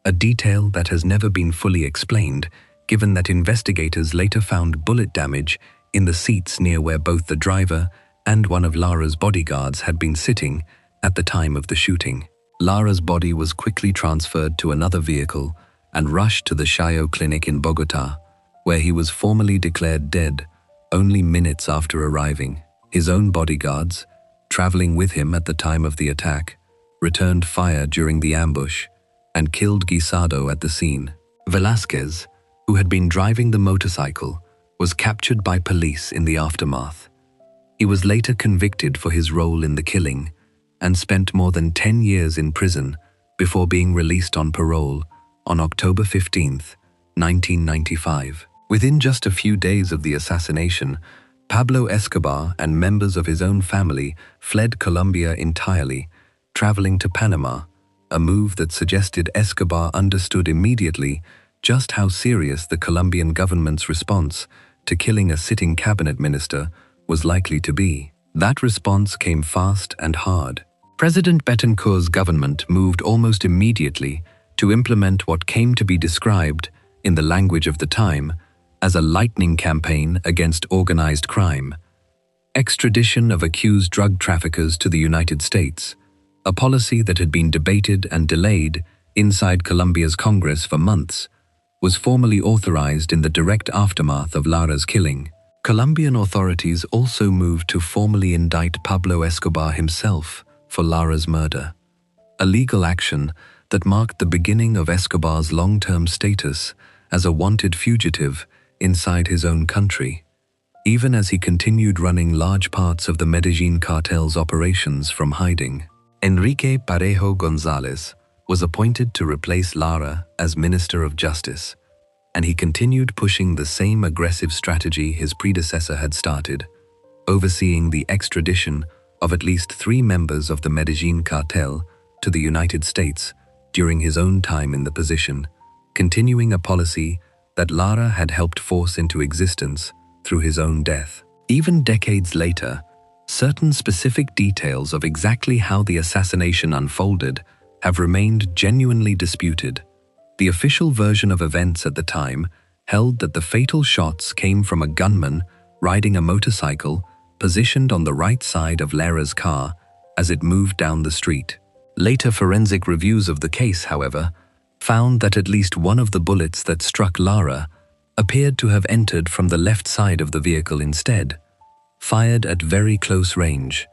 a detail that has never been fully explained, given that investigators later found bullet damage in the seats near where both the driver and one of Lara's bodyguards had been sitting at the time of the shooting. Lara's body was quickly transferred to another vehicle and rushed to the Chayo Clinic in Bogotá, where he was formally declared dead only minutes after arriving. His own bodyguards, traveling with him at the time of the attack, returned fire during the ambush and killed Guisado at the scene. Velasquez, who had been driving the motorcycle, was captured by police in the aftermath. He was later convicted for his role in the killing and spent more than 10 years in prison before being released on parole on October 15, 1995. Within just a few days of the assassination, Pablo Escobar and members of his own family fled Colombia entirely, traveling to Panama, a move that suggested Escobar understood immediately just how serious the Colombian government's response to killing a sitting cabinet minister was likely to be. That response came fast and hard. President Betancourt's government moved almost immediately to implement what came to be described, in the language of the time, as a lightning campaign against organized crime. Extradition of accused drug traffickers to the United States, a policy that had been debated and delayed inside Colombia's Congress for months, was formally authorized in the direct aftermath of Lara's killing. Colombian authorities also moved to formally indict Pablo Escobar himself for Lara's murder, a legal action that marked the beginning of Escobar's long-term status as a wanted fugitive inside his own country, even as he continued running large parts of the Medellin cartel's operations from hiding. Enrique Parejo González was appointed to replace Lara as Minister of Justice, and he continued pushing the same aggressive strategy his predecessor had started, overseeing the extradition of at least 3 members of the Medellin cartel to the United States during his own time in the position, continuing a policy that Lara had helped force into existence through his own death. Even decades later, certain specific details of exactly how the assassination unfolded have remained genuinely disputed. The official version of events at the time held that the fatal shots came from a gunman riding a motorcycle positioned on the right side of Lara's car as it moved down the street. Later forensic reviews of the case, however, found that at least one of the bullets that struck Lara appeared to have entered from the left side of the vehicle instead, fired at very close range,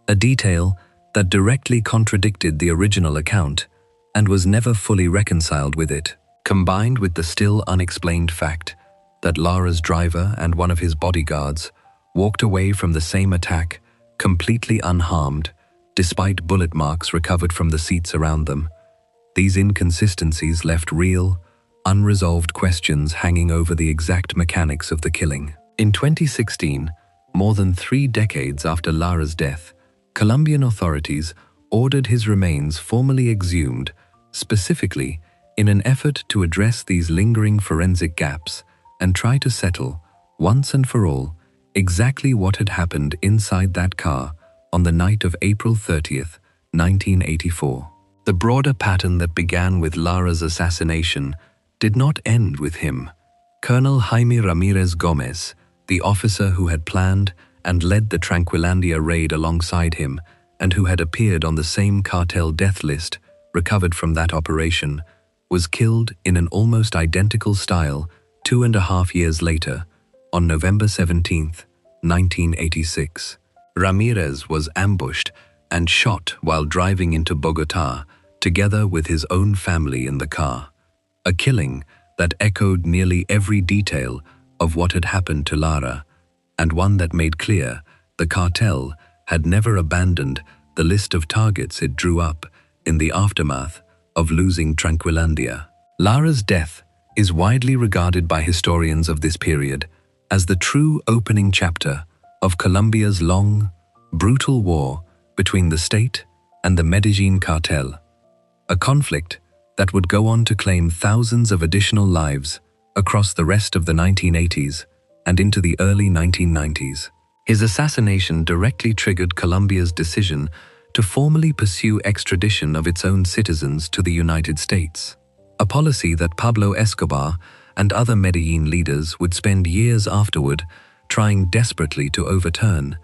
a detail that directly contradicted the original account and was never fully reconciled with it. Combined with the still unexplained fact that Lara's driver and one of his bodyguards walked away from the same attack completely unharmed, despite bullet marks recovered from the seats around them, these inconsistencies left real, unresolved questions hanging over the exact mechanics of the killing. In 2016, more than 3 decades after Lara's death, Colombian authorities ordered his remains formally exhumed, specifically in an effort to address these lingering forensic gaps and try to settle, once and for all, exactly what had happened inside that car on the night of April 30th, 1984. The broader pattern that began with Lara's assassination did not end with him. Colonel Jaime Ramirez Gomez, the officer who had planned and led the Tranquilandia raid alongside him and who had appeared on the same cartel death list recovered from that operation, was killed in an almost identical style 2.5 years later, on November 17, 1986. Ramirez was ambushed and shot while driving into Bogotá, together with his own family in the car. A killing that echoed nearly every detail of what had happened to Lara, and one that made clear the cartel had never abandoned the list of targets it drew up in the aftermath of losing Tranquilandia. Lara's death is widely regarded by historians of this period as the true opening chapter of Colombia's long, brutal war between the state and the Medellin cartel, a conflict that would go on to claim thousands of additional lives across the rest of the 1980s and into the early 1990s. His assassination directly triggered Colombia's decision to formally pursue extradition of its own citizens to the United States, a policy that Pablo Escobar and other Medellin leaders would spend years afterward trying desperately to overturn,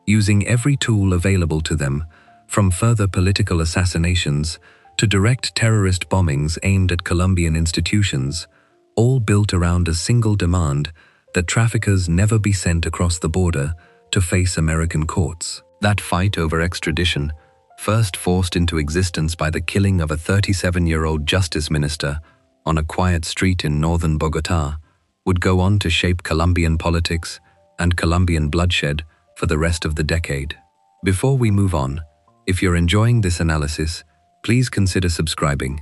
using every tool available to them, from further political assassinations to direct terrorist bombings aimed at Colombian institutions, all built around a single demand that traffickers never be sent across the border to face American courts. That fight over extradition, first forced into existence by the killing of a 37-year-old justice minister on a quiet street in northern Bogotá, would go on to shape Colombian politics and Colombian bloodshed for the rest of the decade. Before we move on, if you're enjoying this analysis, please consider subscribing.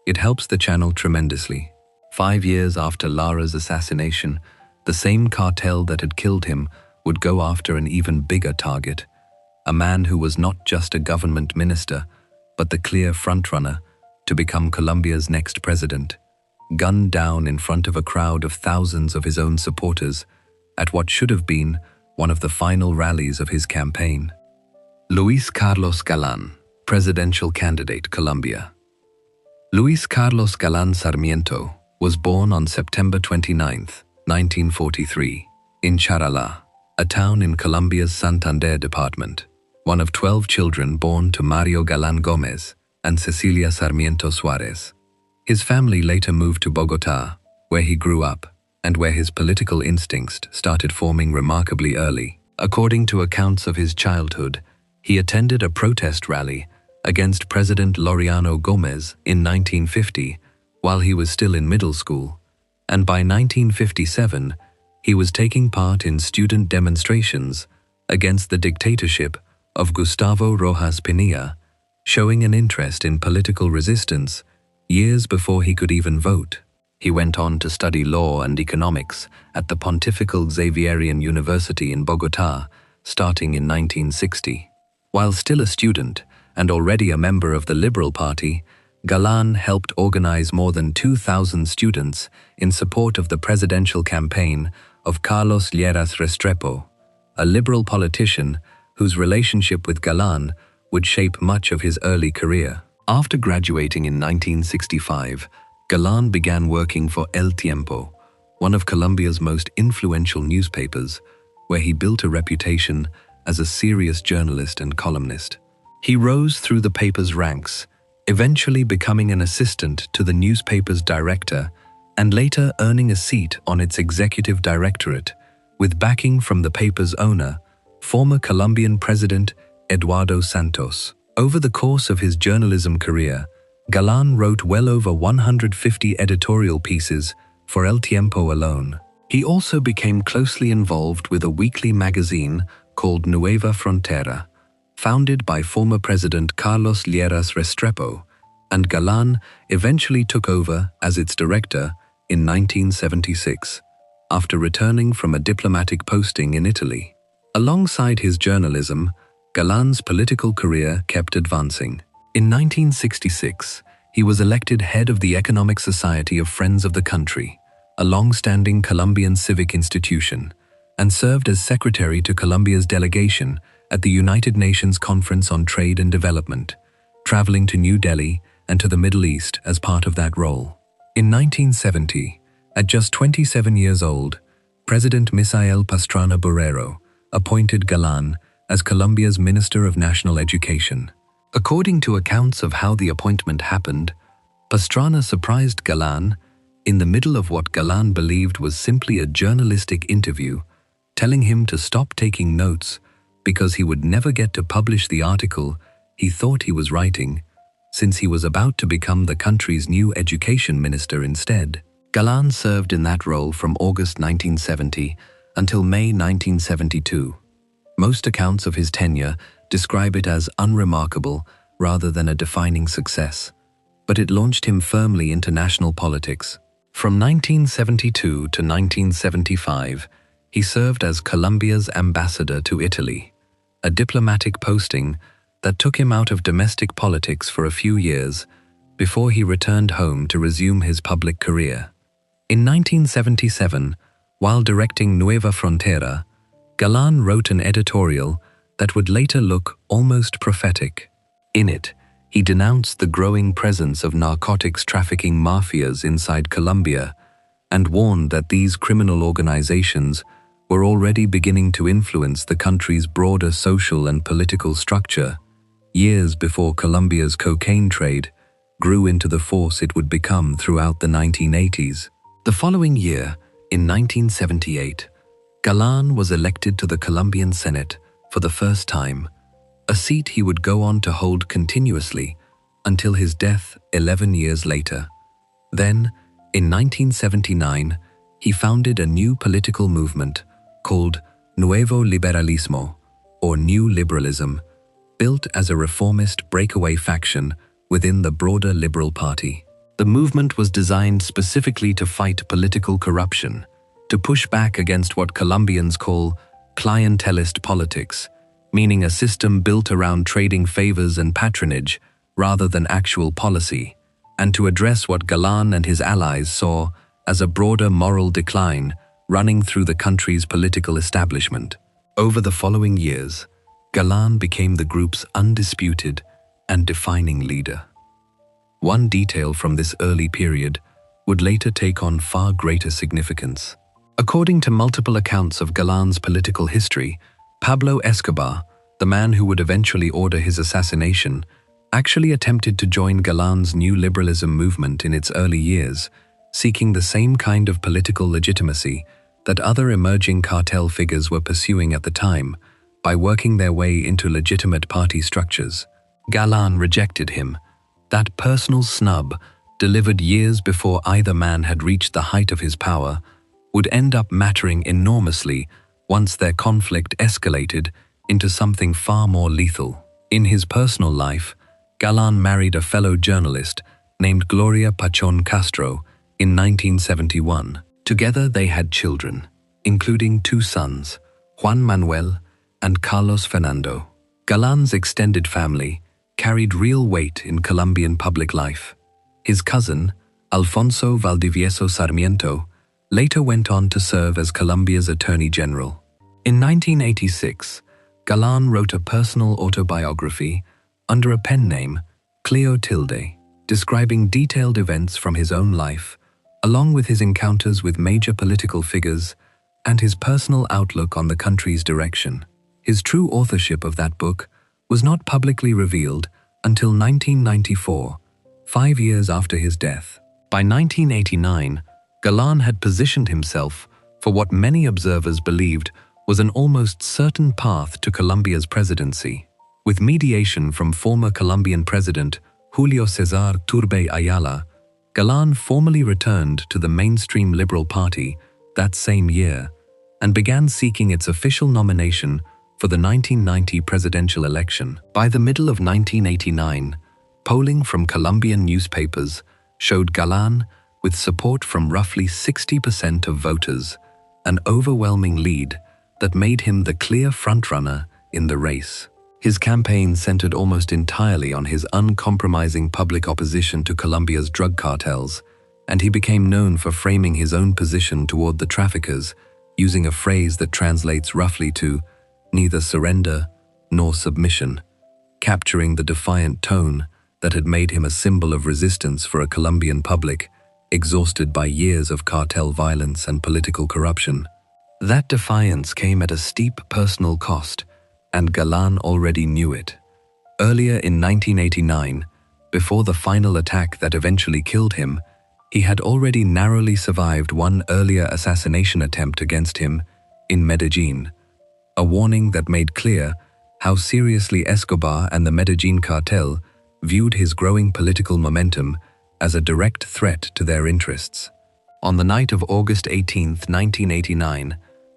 It helps the channel tremendously. 5 years after Lara's assassination, the same cartel that had killed him would go after an even bigger target, a man who was not just a government minister, but the clear frontrunner to become Colombia's next president, gunned down in front of a crowd of thousands of his own supporters at what should have been one of the final rallies of his campaign. Luis Carlos Galán, presidential candidate, Colombia. Luis Carlos Galán Sarmiento was born on September 29, 1943, in Charalá, a town in Colombia's Santander department, one of 12 children born to Mario Galán Gómez and Cecilia Sarmiento Suárez. His family later moved to Bogotá, where he grew up and where his political instincts started forming remarkably early. According to accounts of his childhood, he attended a protest rally against President Laureano Gómez in 1950 while he was still in middle school, and by 1957 he was taking part in student demonstrations against the dictatorship of Gustavo Rojas Pinilla, showing an interest in political resistance years before he could even vote. He went on to study law and economics at the Pontifical Xaverian University in Bogotá, starting in 1960. While still a student and already a member of the Liberal Party, Galán helped organize more than 2,000 students in support of the presidential campaign of Carlos Lleras Restrepo, a liberal politician whose relationship with Galan would shape much of his early career. After graduating in 1965, Galan began working for El Tiempo, one of Colombia's most influential newspapers, where he built a reputation as a serious journalist and columnist. He rose through the paper's ranks, eventually becoming an assistant to the newspaper's director and later earning a seat on its executive directorate, with backing from the paper's owner, former Colombian President Eduardo Santos. Over the course of his journalism career, Galan wrote well over 150 editorial pieces for El Tiempo alone. He also became closely involved with a weekly magazine called Nueva Frontera, founded by former President Carlos Lleras Restrepo, and Galan eventually took over as its director in 1976, after returning from a diplomatic posting in Italy. Alongside his journalism, Galan's political career kept advancing. In 1966, he was elected head of the Economic Society of Friends of the Country, a long-standing Colombian civic institution, and served as secretary to Colombia's delegation at the United Nations Conference on Trade and Development, traveling to New Delhi and to the Middle East as part of that role. In 1970, at just 27 years old, President Misael Pastrana Borrero appointed Galan as Colombia's Minister of National Education. According to accounts of how the appointment happened, Pastrana surprised Galan in the middle of what Galan believed was simply a journalistic interview, telling him to stop taking notes because he would never get to publish the article he thought he was writing, since he was about to become the country's new education minister instead. Galan served in that role from August 1970 until May 1972. Most accounts of his tenure describe it as unremarkable rather than a defining success, but it launched him firmly into national politics. From 1972 to 1975, he served as Colombia's ambassador to Italy, a diplomatic posting that took him out of domestic politics for a few years before he returned home to resume his public career. In 1977, while directing Nueva Frontera, Galan wrote an editorial that would later look almost prophetic. In it, he denounced the growing presence of narcotics trafficking mafias inside Colombia and warned that these criminal organizations were already beginning to influence the country's broader social and political structure, years before Colombia's cocaine trade grew into the force it would become throughout the 1980s. The following year, in 1978, Galan was elected to the Colombian Senate for the first time, a seat he would go on to hold continuously until his death 11 years later. Then, in 1979, he founded a new political movement called Nuevo Liberalismo, or New Liberalism, built as a reformist breakaway faction within the broader Liberal Party. The movement was designed specifically to fight political corruption, to push back against what Colombians call clientelist politics, meaning a system built around trading favors and patronage rather than actual policy, and to address what Galan and his allies saw as a broader moral decline running through the country's political establishment. Over the following years, Galan became the group's undisputed and defining leader. One detail from this early period would later take on far greater significance. According to multiple accounts of Galan's political history, Pablo Escobar, the man who would eventually order his assassination, actually attempted to join Galan's new liberalism movement in its early years, seeking the same kind of political legitimacy that other emerging cartel figures were pursuing at the time by working their way into legitimate party structures. Galan rejected him. That personal snub, delivered years before either man had reached the height of his power, would end up mattering enormously once their conflict escalated into something far more lethal. In his personal life, Galan married a fellow journalist named Gloria Pachon Castro in 1971. Together they had children, including two sons, Juan Manuel and Carlos Fernando. Galan's extended family carried real weight in Colombian public life. His cousin, Alfonso Valdivieso Sarmiento, later went on to serve as Colombia's Attorney General. In 1986, Galan wrote a personal autobiography under a pen name, Cleotilde, describing detailed events from his own life, along with his encounters with major political figures and his personal outlook on the country's direction. His true authorship of that book was not publicly revealed until 1994, 5 years after his death. By 1989, Galan had positioned himself for what many observers believed was an almost certain path to Colombia's presidency. With mediation from former Colombian President Julio César Turbay Ayala, Galan formally returned to the mainstream Liberal Party that same year and began seeking its official nomination for the 1990 presidential election. By the middle of 1989, polling from Colombian newspapers showed Galan with support from roughly 60% of voters, an overwhelming lead that made him the clear frontrunner in the race. His campaign centered almost entirely on his uncompromising public opposition to Colombia's drug cartels, and he became known for framing his own position toward the traffickers using a phrase that translates roughly to neither surrender nor submission, capturing the defiant tone that had made him a symbol of resistance for a Colombian public exhausted by years of cartel violence and political corruption. That defiance came at a steep personal cost, and Galan already knew it. Earlier in 1989, before the final attack that eventually killed him, he had already narrowly survived one earlier assassination attempt against him in Medellin, a warning that made clear how seriously Escobar and the Medellin cartel viewed his growing political momentum as a direct threat to their interests. On the night of August 18, 1989,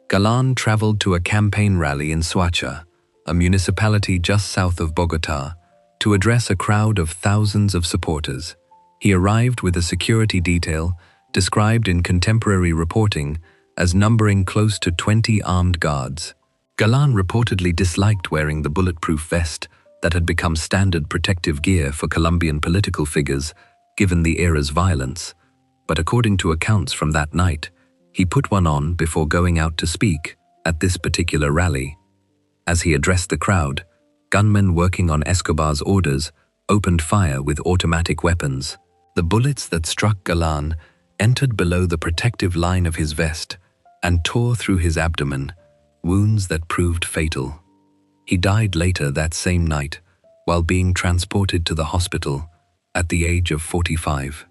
Galan traveled to a campaign rally in Soacha, a municipality just south of Bogotá, to address a crowd of thousands of supporters. He arrived with a security detail described in contemporary reporting as numbering close to 20 armed guards. Galan reportedly disliked wearing the bulletproof vest that had become standard protective gear for Colombian political figures given the era's violence, but according to accounts from that night, he put one on before going out to speak at this particular rally. As he addressed the crowd, gunmen working on Escobar's orders opened fire with automatic weapons. The bullets that struck Galan entered below the protective line of his vest and tore through his abdomen, wounds that proved fatal. He died later that same night while being transported to the hospital at the age of 45.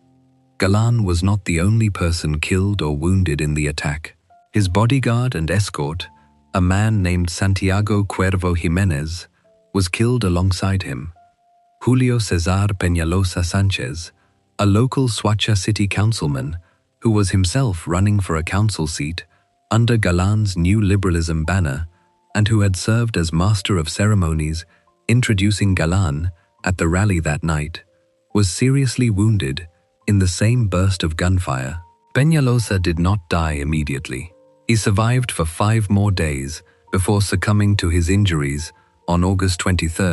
Galan was not the only person killed or wounded in the attack. His bodyguard and escort, a man named Santiago Cuervo Jimenez, was killed alongside him. Julio César Peñalosa Sánchez, a local Soacha city councilman who was himself running for a council seat under Galan's New Liberalism banner and who had served as master of ceremonies introducing Galan at the rally that night, was seriously wounded in the same burst of gunfire. Peñalosa did not die immediately. He survived for 5 more days before succumbing to his injuries on August 23,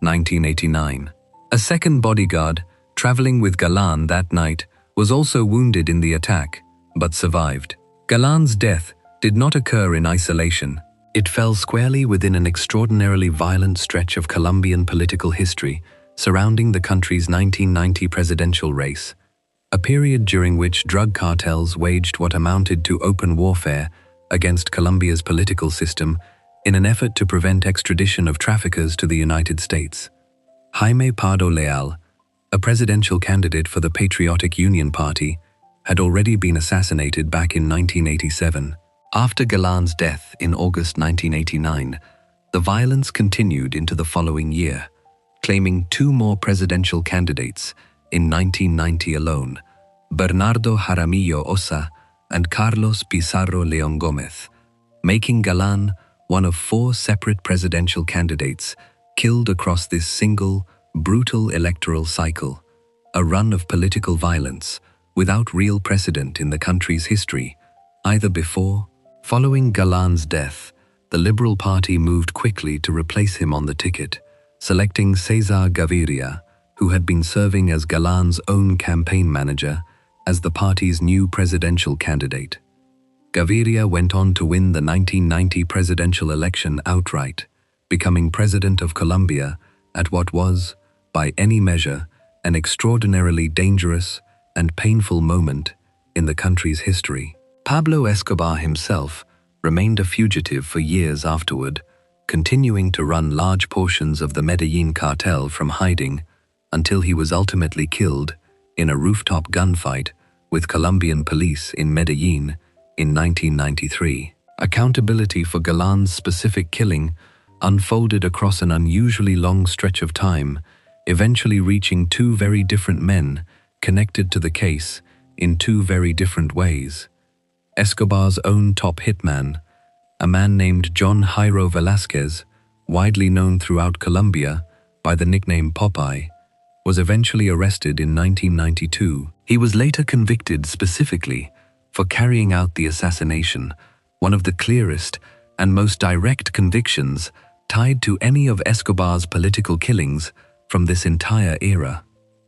1989. A second bodyguard traveling with Galan that night was also wounded in the attack, but survived. Galan's death did not occur in isolation. It fell squarely within an extraordinarily violent stretch of Colombian political history surrounding the country's 1990 presidential race, a period during which drug cartels waged what amounted to open warfare against Colombia's political system in an effort to prevent extradition of traffickers to the United States. Jaime Pardo Leal, a presidential candidate for the Patriotic Union Party, had already been assassinated back in 1987. After Galan's death in August 1989, the violence continued into the following year, claiming 2 more presidential candidates in 1990 alone, Bernardo Jaramillo Ossa and Carlos Pizarro León Gómez, making Galan one of 4 separate presidential candidates killed across this single, brutal electoral cycle, a run of political violence without real precedent in the country's history, either before. Following Galan's death, the Liberal Party moved quickly to replace him on the ticket, selecting César Gaviria, who had been serving as Galan's own campaign manager, as the party's new presidential candidate. Gaviria went on to win the 1990 presidential election outright, becoming president of Colombia at what was, by any measure, an extraordinarily dangerous and painful moment in the country's history. Pablo Escobar himself remained a fugitive for years afterward, continuing to run large portions of the Medellin cartel from hiding until he was ultimately killed in a rooftop gunfight with Colombian police in Medellin in 1993. Accountability for Galan's specific killing unfolded across an unusually long stretch of time, eventually reaching two very different men connected to the case in two very different ways. Escobar's own top hitman, a man named John Jairo Velázquez, widely known throughout Colombia by the nickname Popeye, was eventually arrested in 1992. He was later convicted specifically for carrying out the assassination, one of the clearest and most direct convictions tied to any of Escobar's political killings from this entire era.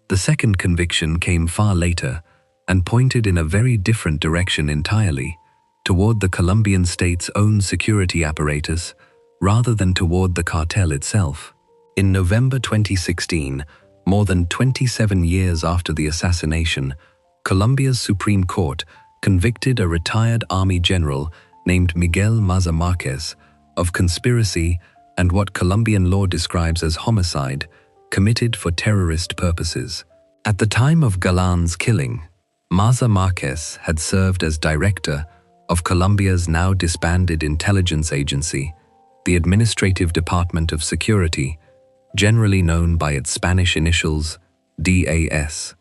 The second conviction came far later and pointed in a very different direction entirely, toward the Colombian state's own security apparatus rather than toward the cartel itself. In November 2016, more than 27 years after the assassination, Colombia's Supreme Court convicted a retired army general named Miguel Maza Marquez of conspiracy and what Colombian law describes as homicide, committed for terrorist purposes. At the time of Galan's killing, Maza Marquez had served as director of Colombia's now disbanded intelligence agency, the Administrative Department of Security, generally known by its Spanish initials DAS,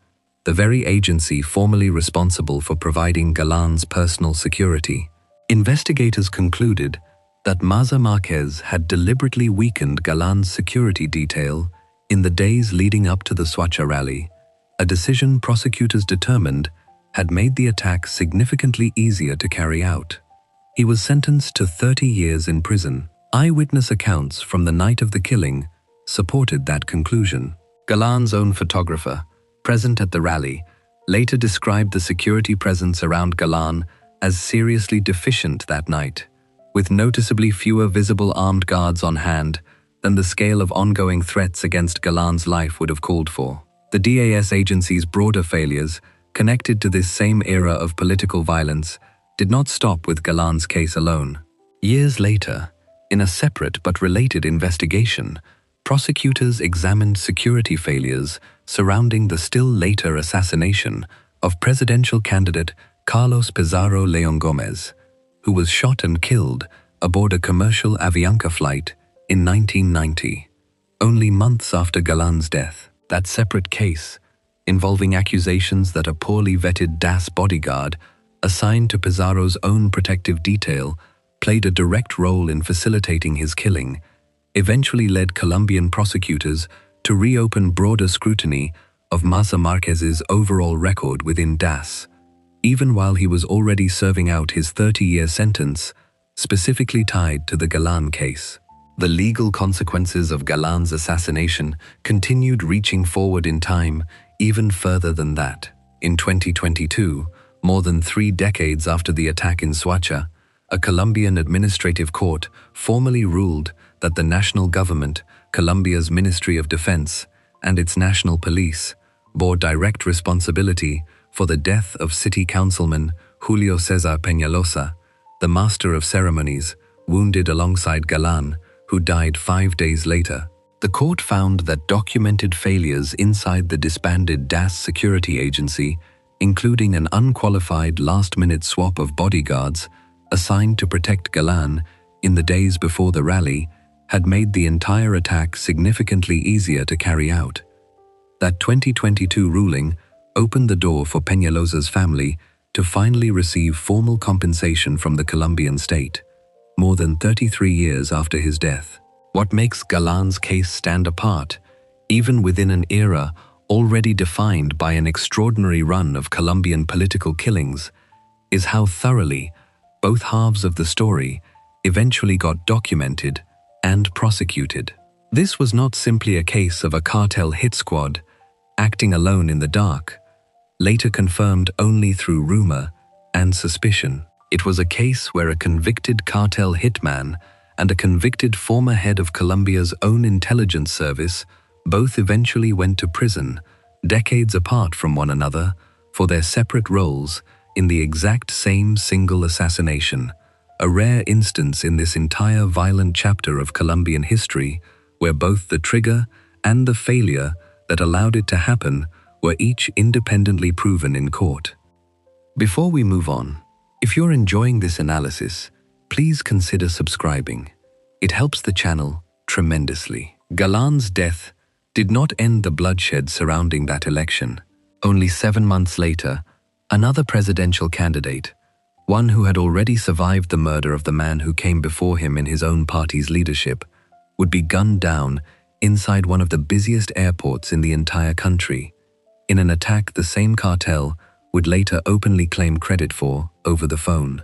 the very agency formerly responsible for providing Galan's personal security. Investigators concluded that Maza Marquez had deliberately weakened Galan's security detail in the days leading up to the Suacha rally, a decision prosecutors determined had made the attack significantly easier to carry out. He was sentenced to 30 years in prison. Eyewitness accounts from the night of the killing supported that conclusion. Galan's own photographer, present at the rally, later described the security presence around Galan as seriously deficient that night, with noticeably fewer visible armed guards on hand than the scale of ongoing threats against Galan's life would have called for. The DAS agency's broader failures, connected to this same era of political violence, did not stop with Galan's case alone. Years later, in a separate but related investigation, prosecutors examined security failures surrounding the still later assassination of presidential candidate Carlos Pizarro León Gómez, who was shot and killed aboard a commercial Avianca flight in 1990, only months after Galan's death. That separate case, involving accusations that a poorly vetted DAS bodyguard assigned to Pizarro's own protective detail played a direct role in facilitating his killing, eventually led Colombian prosecutors to reopen broader scrutiny of Maza Marquez's overall record within DAS, even while he was already serving out his 30-year sentence, specifically tied to the Galan case. The legal consequences of Galan's assassination continued reaching forward in time even further than that. In 2022, more than 3 decades after the attack in Suacha, a Colombian administrative court formally ruled that the national government, Colombia's Ministry of Defense, and its national police bore direct responsibility for the death of city councilman Julio César Peñalosa, the master of ceremonies, wounded alongside Galan, who died 5 days later. The court found that documented failures inside the disbanded DAS security agency, including an unqualified last-minute swap of bodyguards assigned to protect Galan in the days before the rally, had made the entire attack significantly easier to carry out. That 2022 ruling opened the door for Peñalosa's family to finally receive formal compensation from the Colombian state, more than 33 years after his death. What makes Galan's case stand apart, even within an era already defined by an extraordinary run of Colombian political killings, is how thoroughly both halves of the story eventually got documented and prosecuted. This was not simply a case of a cartel hit squad acting alone in the dark, later confirmed only through rumor and suspicion. It was a case where a convicted cartel hitman and a convicted former head of Colombia's own intelligence service both eventually went to prison, decades apart from one another, for their separate roles in the exact same single assassination, a rare instance in this entire violent chapter of Colombian history where both the trigger and the failure that allowed it to happen were each independently proven in court. Before we move on, if you're enjoying this analysis, please consider subscribing. It helps the channel tremendously. Galan's death did not end the bloodshed surrounding that election. Only 7 months later, another presidential candidate, one who had already survived the murder of the man who came before him in his own party's leadership, would be gunned down inside one of the busiest airports in the entire country, in an attack the same cartel would later openly claim credit for over the phone.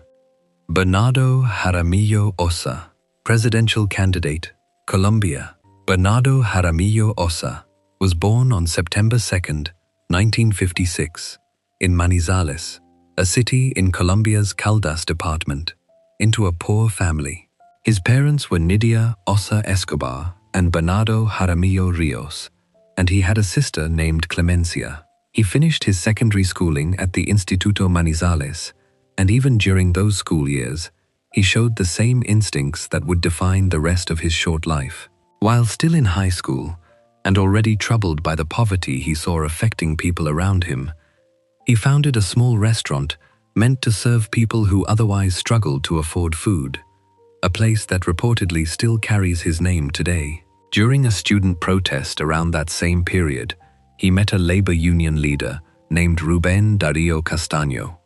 Bernardo Jaramillo Ossa, presidential candidate, Colombia. Bernardo Jaramillo Ossa was born on September 2nd, 1956, in Manizales, a city in Colombia's Caldas department, into a poor family. His parents were Nidia Ossa Escobar and Bernardo Jaramillo Rios, and he had a sister named Clemencia. He finished his secondary schooling at the Instituto Manizales, and even during those school years, he showed the same instincts that would define the rest of his short life. While still in high school, and already troubled by the poverty he saw affecting people around him, he founded a small restaurant meant to serve people who otherwise struggled to afford food, a place that reportedly still carries his name today. During a student protest around that same period, he met a labor union leader named Rubén Darío Castaño,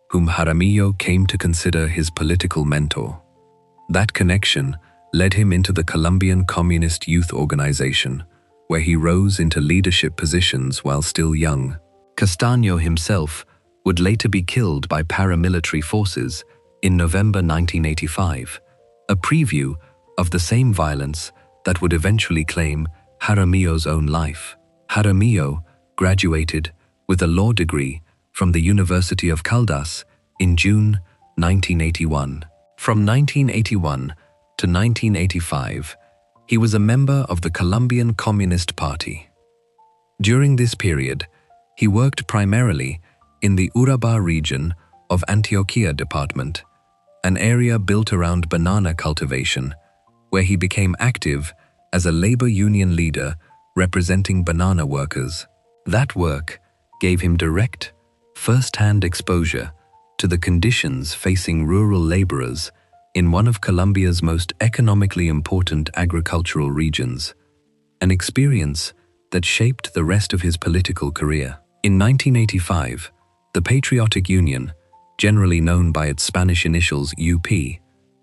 whom Jaramillo came to consider his political mentor. That connection led him into the Colombian Communist Youth Organization, where he rose into leadership positions while still young. Castaño himself would later be killed by paramilitary forces in November 1985, a preview of the same violence that would eventually claim Jaramillo's own life. Jaramillo graduated with a law degree from the University of Caldas in June 1981. From 1981 to 1985, he was a member of the Colombian Communist Party. During this period, he worked primarily in the Urabá region of Antioquia department, an area built around banana cultivation, where he became active as a labor union leader representing banana workers. That work gave him direct, first-hand exposure to the conditions facing rural laborers in one of Colombia's most economically important agricultural regions, an experience that shaped the rest of his political career. In 1985, the Patriotic Union, generally known by its Spanish initials UP,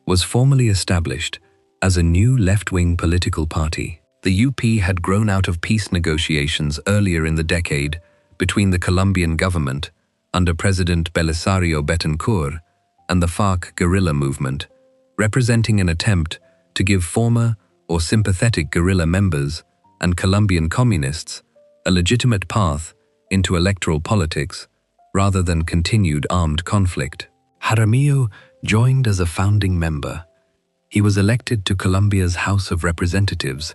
was formally established as a new left-wing political party. The UP had grown out of peace negotiations earlier in the decade between the Colombian government under President Belisario Betancourt and the FARC guerrilla movement, representing an attempt to give former or sympathetic guerrilla members and Colombian communists a legitimate path into electoral politics rather than continued armed conflict. Jaramillo joined as a founding member. He was elected to Colombia's House of Representatives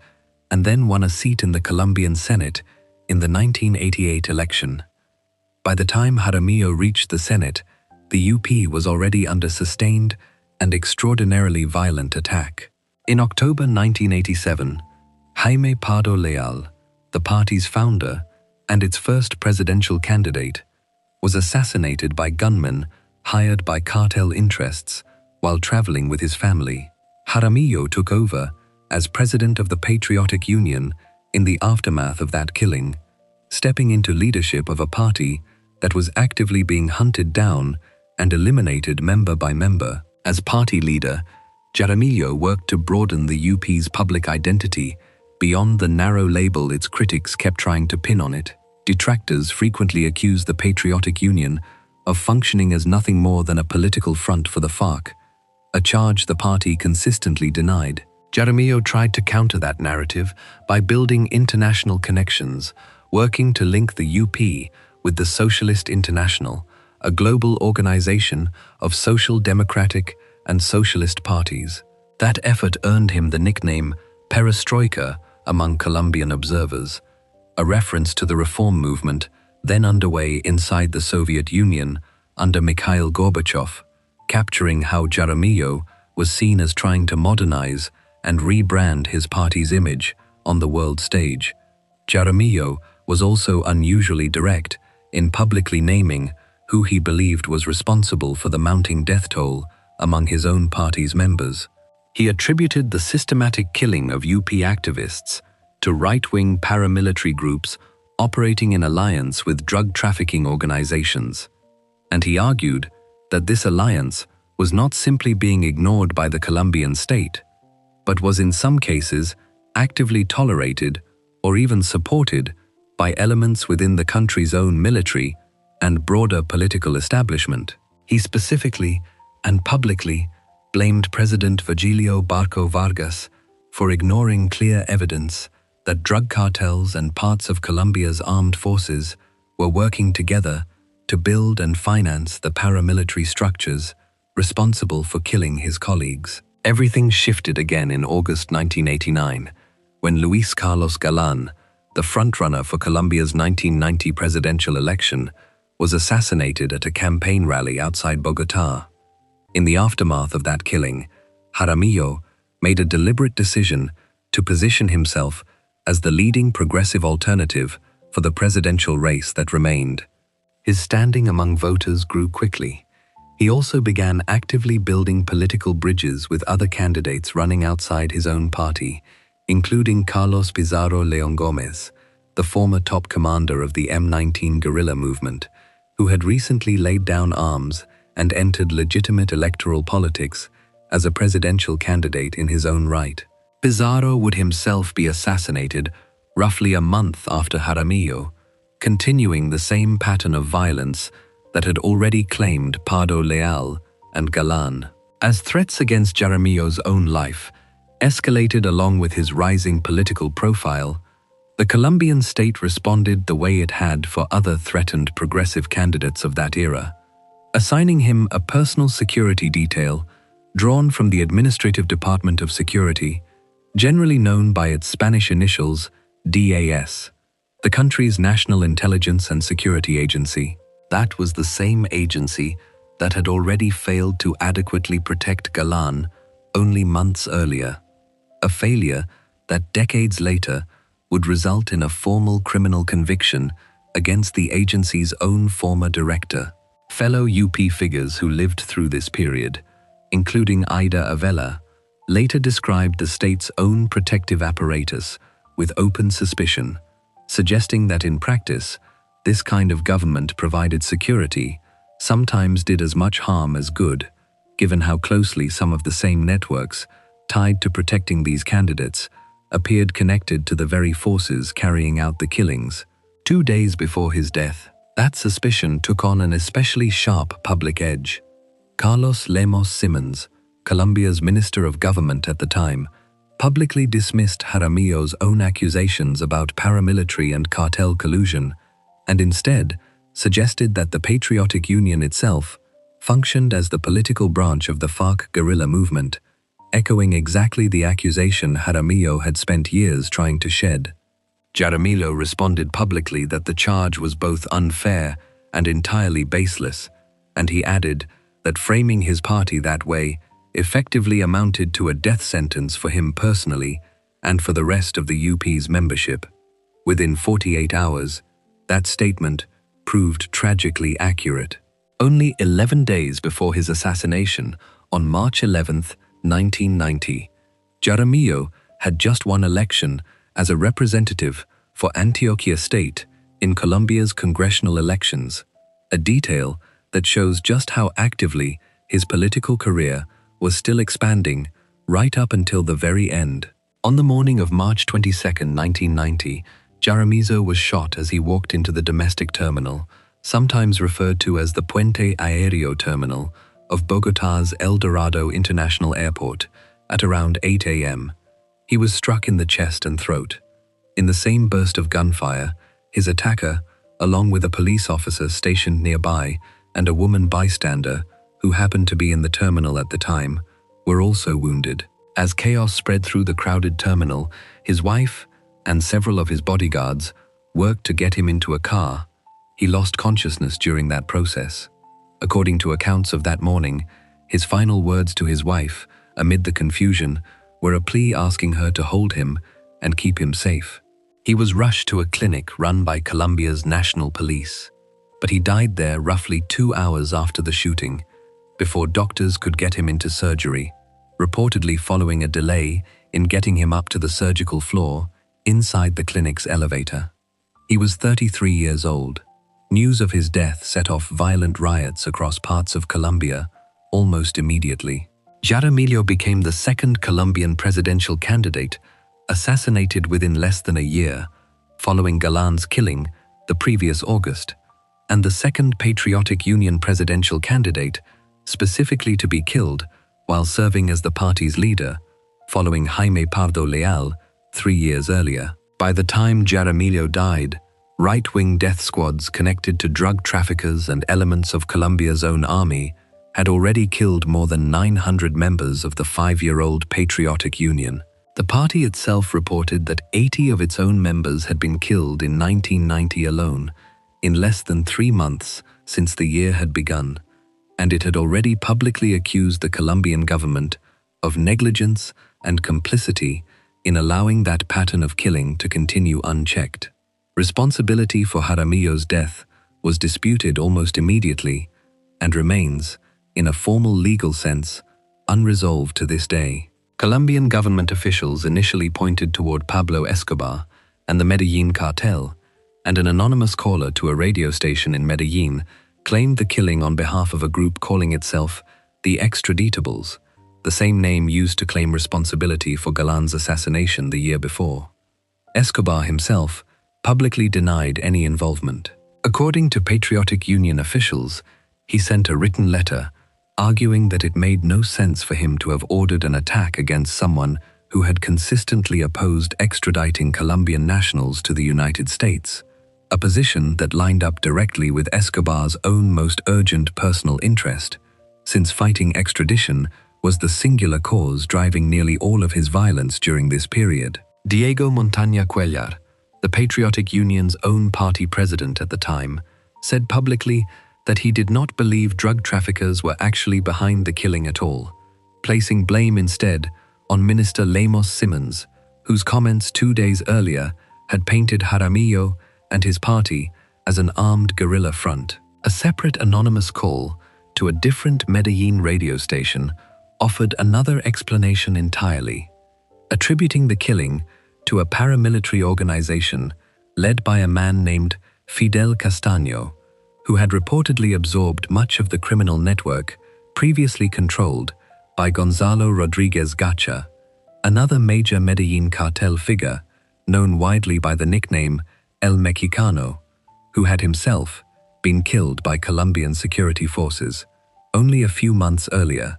and then won a seat in the Colombian Senate in the 1988 election. By the time Jaramillo reached the Senate, the UP was already under sustained and extraordinarily violent attack. In October 1987, Jaime Pardo Leal, the party's founder and its first presidential candidate, was assassinated by gunmen hired by cartel interests while traveling with his family. Jaramillo took over as president of the Patriotic Union in the aftermath of that killing, stepping into leadership of a party that was actively being hunted down and eliminated member by member. As party leader, Jaramillo worked to broaden the UP's public identity beyond the narrow label its critics kept trying to pin on it. Detractors frequently accused the Patriotic Union of functioning as nothing more than a political front for the FARC, a charge the party consistently denied. Jaramillo tried to counter that narrative by building international connections, working to link the UP with the Socialist International, a global organization of social democratic and socialist parties. That effort earned him the nickname Perestroika among Colombian observers, a reference to the reform movement then underway inside the Soviet Union under Mikhail Gorbachev, capturing how Jaramillo was seen as trying to modernize and rebrand his party's image on the world stage. Jaramillo was also unusually direct in publicly naming who he believed was responsible for the mounting death toll among his own party's members. He attributed the systematic killing of UP activists to right-wing paramilitary groups operating in alliance with drug trafficking organizations, and he argued that this alliance was not simply being ignored by the Colombian state, but was in some cases actively tolerated or even supported by elements within the country's own military and broader political establishment. He specifically and publicly blamed President Virgilio Barco Vargas for ignoring clear evidence that drug cartels and parts of Colombia's armed forces were working together to build and finance the paramilitary structures responsible for killing his colleagues. Everything shifted again in August 1989, when Luis Carlos Galán, the frontrunner for Colombia's 1990 presidential election, was assassinated at a campaign rally outside Bogotá. In the aftermath of that killing, Jaramillo made a deliberate decision to position himself as the leading progressive alternative for the presidential race that remained. His standing among voters grew quickly. He also began actively building political bridges with other candidates running outside his own party, including Carlos Pizarro León Gómez, the former top commander of the M19 guerrilla movement, who had recently laid down arms and entered legitimate electoral politics as a presidential candidate in his own right. Pizarro would himself be assassinated roughly a month after Jaramillo, continuing the same pattern of violence that had already claimed Pardo Leal and Galán. As threats against Jaramillo's own life escalated along with his rising political profile, the Colombian state responded the way it had for other threatened progressive candidates of that era, assigning him a personal security detail drawn from the Administrative Department of Security, generally known by its Spanish initials DAS, the country's National Intelligence and Security Agency. That was the same agency that had already failed to adequately protect Galán only months earlier, a failure that decades later would result in a formal criminal conviction against the agency's own former director. Fellow UP figures who lived through this period, including Ida Avella, later described the state's own protective apparatus with open suspicion, suggesting that in practice, this kind of government provided security, sometimes did as much harm as good, given how closely some of the same networks tied to protecting these candidates appeared connected to the very forces carrying out the killings. 2 days before his death, that suspicion took on an especially sharp public edge. Carlos Lemos Simons, Colombia's Minister of Government at the time, publicly dismissed Jaramillo's own accusations about paramilitary and cartel collusion, and instead suggested that the Patriotic Union itself functioned as the political branch of the FARC guerrilla movement, echoing exactly the accusation Jaramillo had spent years trying to shed. Jaramillo responded publicly that the charge was both unfair and entirely baseless, and he added that framing his party that way effectively amounted to a death sentence for him personally and for the rest of the UP's membership. Within 48 hours, that statement proved tragically accurate. Only 11 days before his assassination, on March 11, 1990, Jaramillo had just won election as a representative for Antioquia State in Colombia's congressional elections, a detail that shows just how actively his political career was still expanding right up until the very end. On the morning of March 22, 1990, Jaramillo was shot as he walked into the domestic terminal, sometimes referred to as the Puente Aéreo Terminal of Bogotá's El Dorado International Airport, at around 8 a.m. He was struck in the chest and throat. In the same burst of gunfire, his attacker, along with a police officer stationed nearby, and a woman bystander, who happened to be in the terminal at the time, were also wounded. As chaos spread through the crowded terminal, his wife and several of his bodyguards worked to get him into a car. He lost consciousness during that process. According to accounts of that morning, his final words to his wife, amid the confusion, were a plea asking her to hold him and keep him safe. He was rushed to a clinic run by Colombia's national police, but he died there roughly 2 hours after the shooting, before doctors could get him into surgery, reportedly following a delay in getting him up to the surgical floor inside the clinic's elevator. He was 33 years old. News of his death set off violent riots across parts of Colombia almost immediately. Jaramillo became the second Colombian presidential candidate assassinated within less than a year, following Galan's killing the previous August, and the second Patriotic Union presidential candidate specifically to be killed while serving as the party's leader, following Jaime Pardo Leal 3 years earlier. By the time Jaramillo died, right-wing death squads connected to drug traffickers and elements of Colombia's own army had already killed more than 900 members of the 5-year-old Patriotic Union. The party itself reported that 80 of its own members had been killed in 1990 alone, in less than 3 months since the year had begun, and it had already publicly accused the Colombian government of negligence and complicity in allowing that pattern of killing to continue unchecked. Responsibility for Jaramillo's death was disputed almost immediately and remains, in a formal legal sense, unresolved to this day. Colombian government officials initially pointed toward Pablo Escobar and the Medellin cartel, and an anonymous caller to a radio station in Medellin claimed the killing on behalf of a group calling itself the Extraditables, the same name used to claim responsibility for Galan's assassination the year before. Escobar himself publicly denied any involvement. According to Patriotic Union officials, he sent a written letter arguing that it made no sense for him to have ordered an attack against someone who had consistently opposed extraditing Colombian nationals to the United States, a position that lined up directly with Escobar's own most urgent personal interest, since fighting extradition was the singular cause driving nearly all of his violence during this period. Diego Montaña Cuellar, the Patriotic Union's own party president at the time, said publicly that he did not believe drug traffickers were actually behind the killing at all, placing blame instead on Minister Lemos Simmons, whose comments 2 days earlier had painted Jaramillo and his party as an armed guerrilla front. A separate anonymous call to a different Medellin radio station offered another explanation entirely, attributing the killing to a paramilitary organization led by a man named Fidel Castaño, who had reportedly absorbed much of the criminal network previously controlled by Gonzalo Rodriguez Gacha, another major Medellin cartel figure known widely by the nickname El Mexicano, who had himself been killed by Colombian security forces only a few months earlier,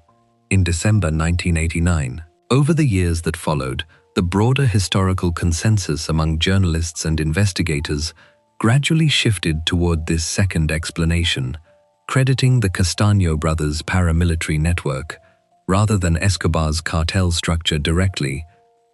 in December 1989. Over the years that followed, the broader historical consensus among journalists and investigators gradually shifted toward this second explanation, crediting the Castaño brothers' paramilitary network, rather than Escobar's cartel structure directly,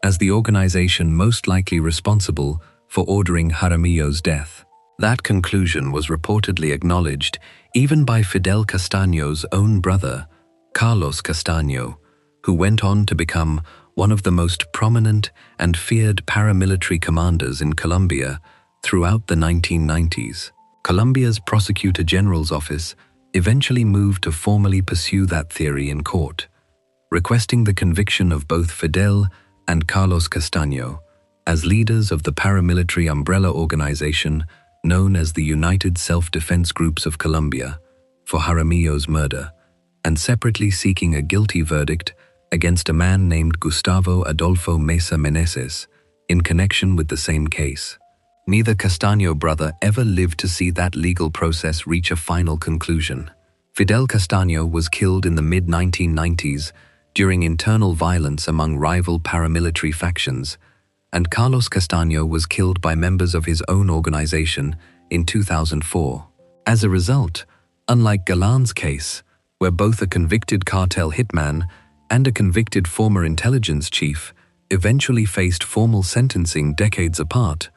as the organization most likely responsible for ordering Jaramillo's death. That conclusion was reportedly acknowledged even by Fidel Castaño's own brother, Carlos Castaño, who went on to become one of the most prominent and feared paramilitary commanders in Colombia throughout the 1990s. Colombia's Prosecutor General's office eventually moved to formally pursue that theory in court, requesting the conviction of both Fidel and Carlos Castaño as leaders of the paramilitary umbrella organization known as the United Self-Defense Groups of Colombia for Jaramillo's murder, and separately seeking a guilty verdict against a man named Gustavo Adolfo Mesa Meneses in connection with the same case. Neither Castaño brother ever lived to see that legal process reach a final conclusion. Fidel Castaño was killed in the mid-1990s during internal violence among rival paramilitary factions, and Carlos Castaño was killed by members of his own organization in 2004. As a result, Unlike Galan's case, where both a convicted cartel hitman and a convicted former intelligence chief eventually faced formal sentencing decades apart,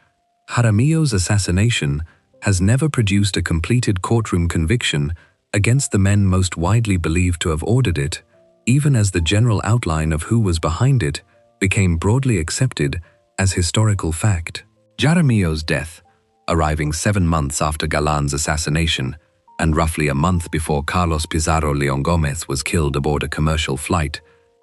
Jaramillo's assassination has never produced a completed courtroom conviction against the men most widely believed to have ordered it, even as the general outline of who was behind it became broadly accepted as historical fact. Jaramillo's death, arriving 7 months after Galan's assassination and roughly a month before Carlos Pizarro Leon Gomez was killed aboard a commercial flight,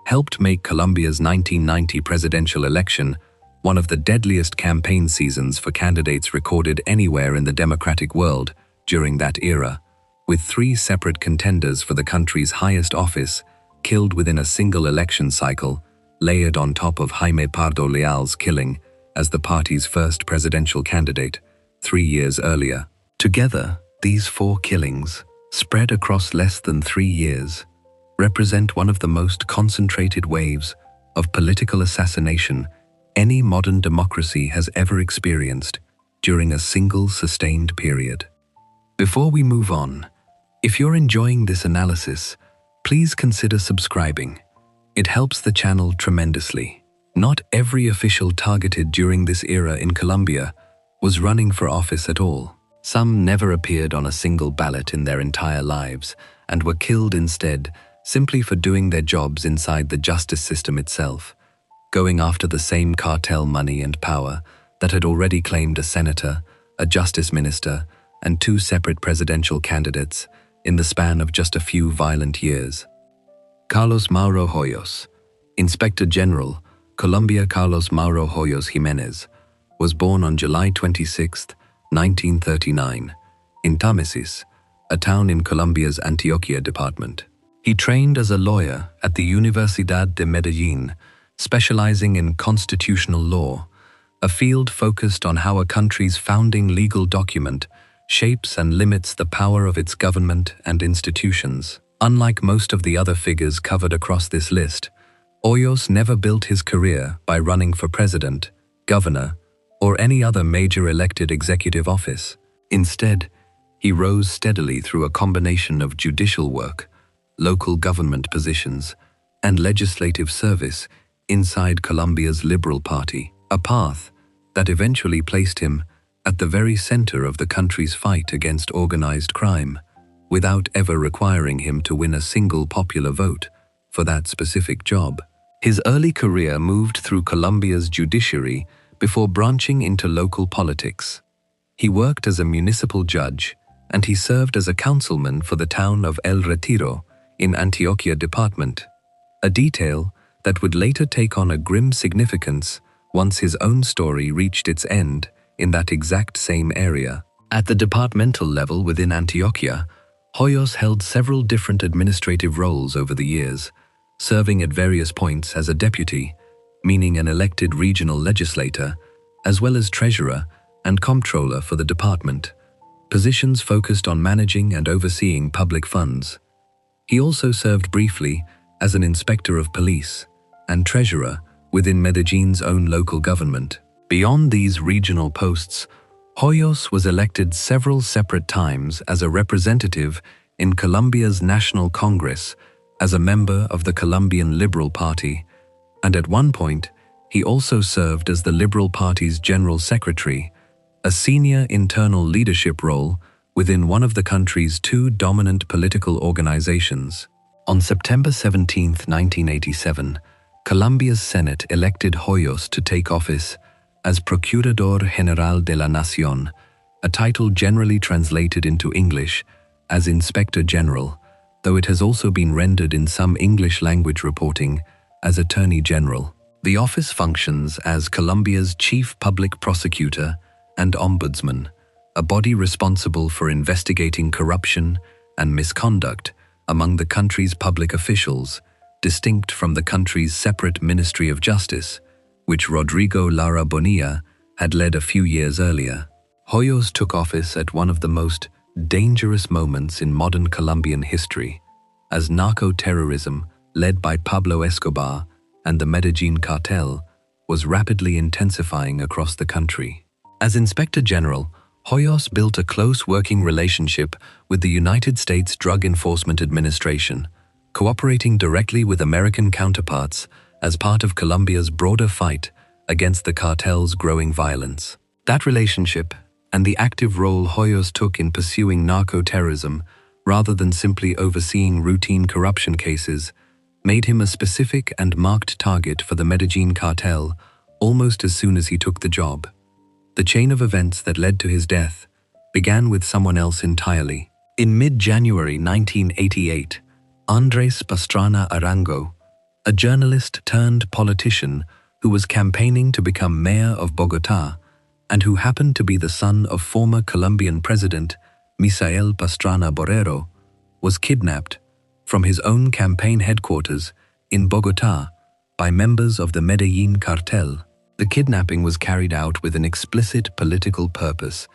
helped make Colombia's 1990 presidential election one of the deadliest campaign seasons for candidates recorded anywhere in the democratic world during that era, with 3 separate contenders for the country's highest office killed within a single election cycle, layered on top of Jaime Pardo Leal's killing as the party's first presidential candidate 3 years earlier. Together, these 4 killings, spread across less than 3 years, represent one of the most concentrated waves of political assassination any modern democracy has ever experienced during a single sustained period. Before we move on, if you're enjoying this analysis, please consider subscribing. It helps the channel tremendously. Not every official targeted during this era in Colombia was running for office at all. Some never appeared on a single ballot in their entire lives and were killed instead simply for doing their jobs inside the justice system itself, going after the same cartel money and power that had already claimed a senator, a justice minister, and 2 separate presidential candidates in the span of just a few violent years. Carlos Mauro Hoyos, Inspector General, Colombia. Carlos Mauro Hoyos Jimenez was born on July 26, 1939, in Támesis, a town in Colombia's Antioquia department. He trained as a lawyer at the Universidad de Medellín, specializing in constitutional law, a field focused on how a country's founding legal document shapes and limits the power of its government and institutions. Unlike most of the other figures covered across this list, Hoyos never built his career by running for president, governor, or any other major elected executive office. Instead, he rose steadily through a combination of judicial work, local government positions, and legislative service inside Colombia's Liberal Party, a path that eventually placed him at the very center of the country's fight against organized crime, without ever requiring him to win a single popular vote for that specific job. His early career moved through Colombia's judiciary before branching into local politics. He worked as a municipal judge, and he served as a councilman for the town of El Retiro in Antioquia department, a detail that would later take on a grim significance once his own story reached its end in that exact same area. At the departmental level within Antioquia, Hoyos held several different administrative roles over the years, serving at various points as a deputy, meaning an elected regional legislator, as well as treasurer and comptroller for the department, positions focused on managing and overseeing public funds. He also served briefly as an inspector of police and treasurer within Medellín's own local government. Beyond these regional posts, Hoyos was elected several separate times as a representative in Colombia's National Congress as a member of the Colombian Liberal Party, and at one point, he also served as the Liberal Party's General Secretary, a senior internal leadership role within one of the country's 2 dominant political organizations. On September 17, 1987, Colombia's Senate elected Hoyos to take office as Procurador General de la Nación, a title generally translated into English as Inspector General, though it has also been rendered in some English language reporting as Attorney General. The office functions as Colombia's chief public prosecutor and ombudsman, a body responsible for investigating corruption and misconduct among the country's public officials, distinct from the country's separate Ministry of Justice, which Rodrigo Lara Bonilla had led a few years earlier. Hoyos took office at one of the most dangerous moments in modern Colombian history, as narco-terrorism, led by Pablo Escobar and the Medellín cartel, was rapidly intensifying across the country. As Inspector General, Hoyos built a close working relationship with the United States Drug Enforcement Administration, cooperating directly with American counterparts as part of Colombia's broader fight against the cartel's growing violence. That relationship and the active role Hoyos took in pursuing narco-terrorism rather than simply overseeing routine corruption cases made him a specific and marked target for the Medellin cartel almost as soon as he took the job. The chain of events that led to his death began with someone else entirely. In mid-January 1988, Andrés Pastrana Arango, a journalist turned politician who was campaigning to become mayor of Bogotá and who happened to be the son of former Colombian President Misael Pastrana Borrero, was kidnapped from his own campaign headquarters in Bogotá by members of the Medellin cartel. The kidnapping was carried out with an explicit political purpose,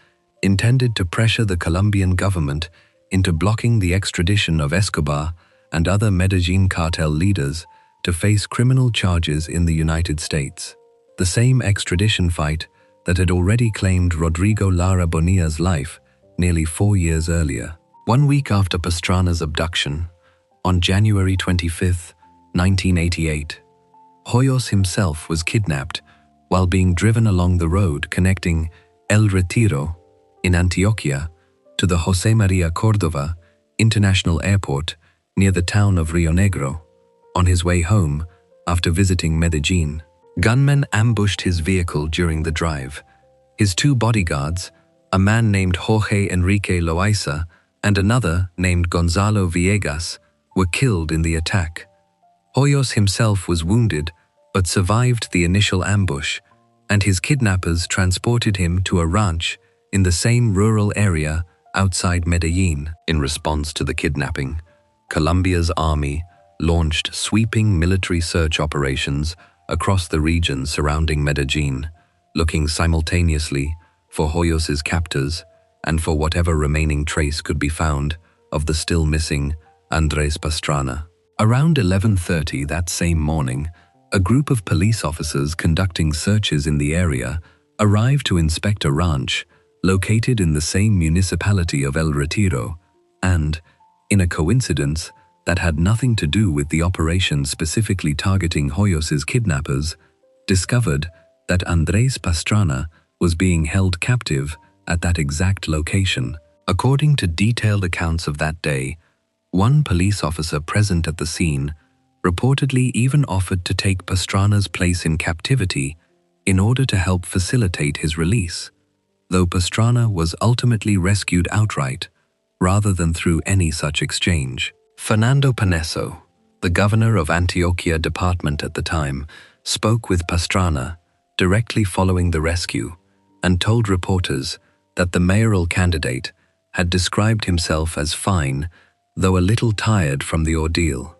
intended to pressure the Colombian government into blocking the extradition of Escobar and other Medellin cartel leaders to face criminal charges in the United States. The same extradition fight that had already claimed Rodrigo Lara Bonilla's life nearly 4 years earlier. 1 week after Pastrana's abduction, on January 25, 1988, Hoyos himself was kidnapped while being driven along the road connecting El Retiro in Antioquia to the José María Córdoba International Airport near the town of Rio Negro. On his way home, after visiting Medellin, gunmen ambushed his vehicle during the drive. His 2 bodyguards, a man named Jorge Enrique Loaiza and another named Gonzalo Villegas, were killed in the attack. Hoyos himself was wounded but survived the initial ambush, and his kidnappers transported him to a ranch in the same rural area outside Medellin. In response to the kidnapping, Colombia's army launched sweeping military search operations across the region surrounding Medellin, looking simultaneously for Hoyos's captors and for whatever remaining trace could be found of the still missing Andrés Pastrana. Around 11:30 that same morning, a group of police officers conducting searches in the area arrived to inspect a ranch located in the same municipality of El Retiro and, in a coincidence that had nothing to do with the operation specifically targeting Hoyos's kidnappers, discovered that Andrés Pastrana was being held captive at that exact location. According to detailed accounts of that day, one police officer present at the scene reportedly even offered to take Pastrana's place in captivity in order to help facilitate his release, though Pastrana was ultimately rescued outright, rather than through any such exchange. Fernando Paneso, the governor of Antioquia department at the time, spoke with Pastrana directly following the rescue and told reporters that the mayoral candidate had described himself as fine, though a little tired from the ordeal.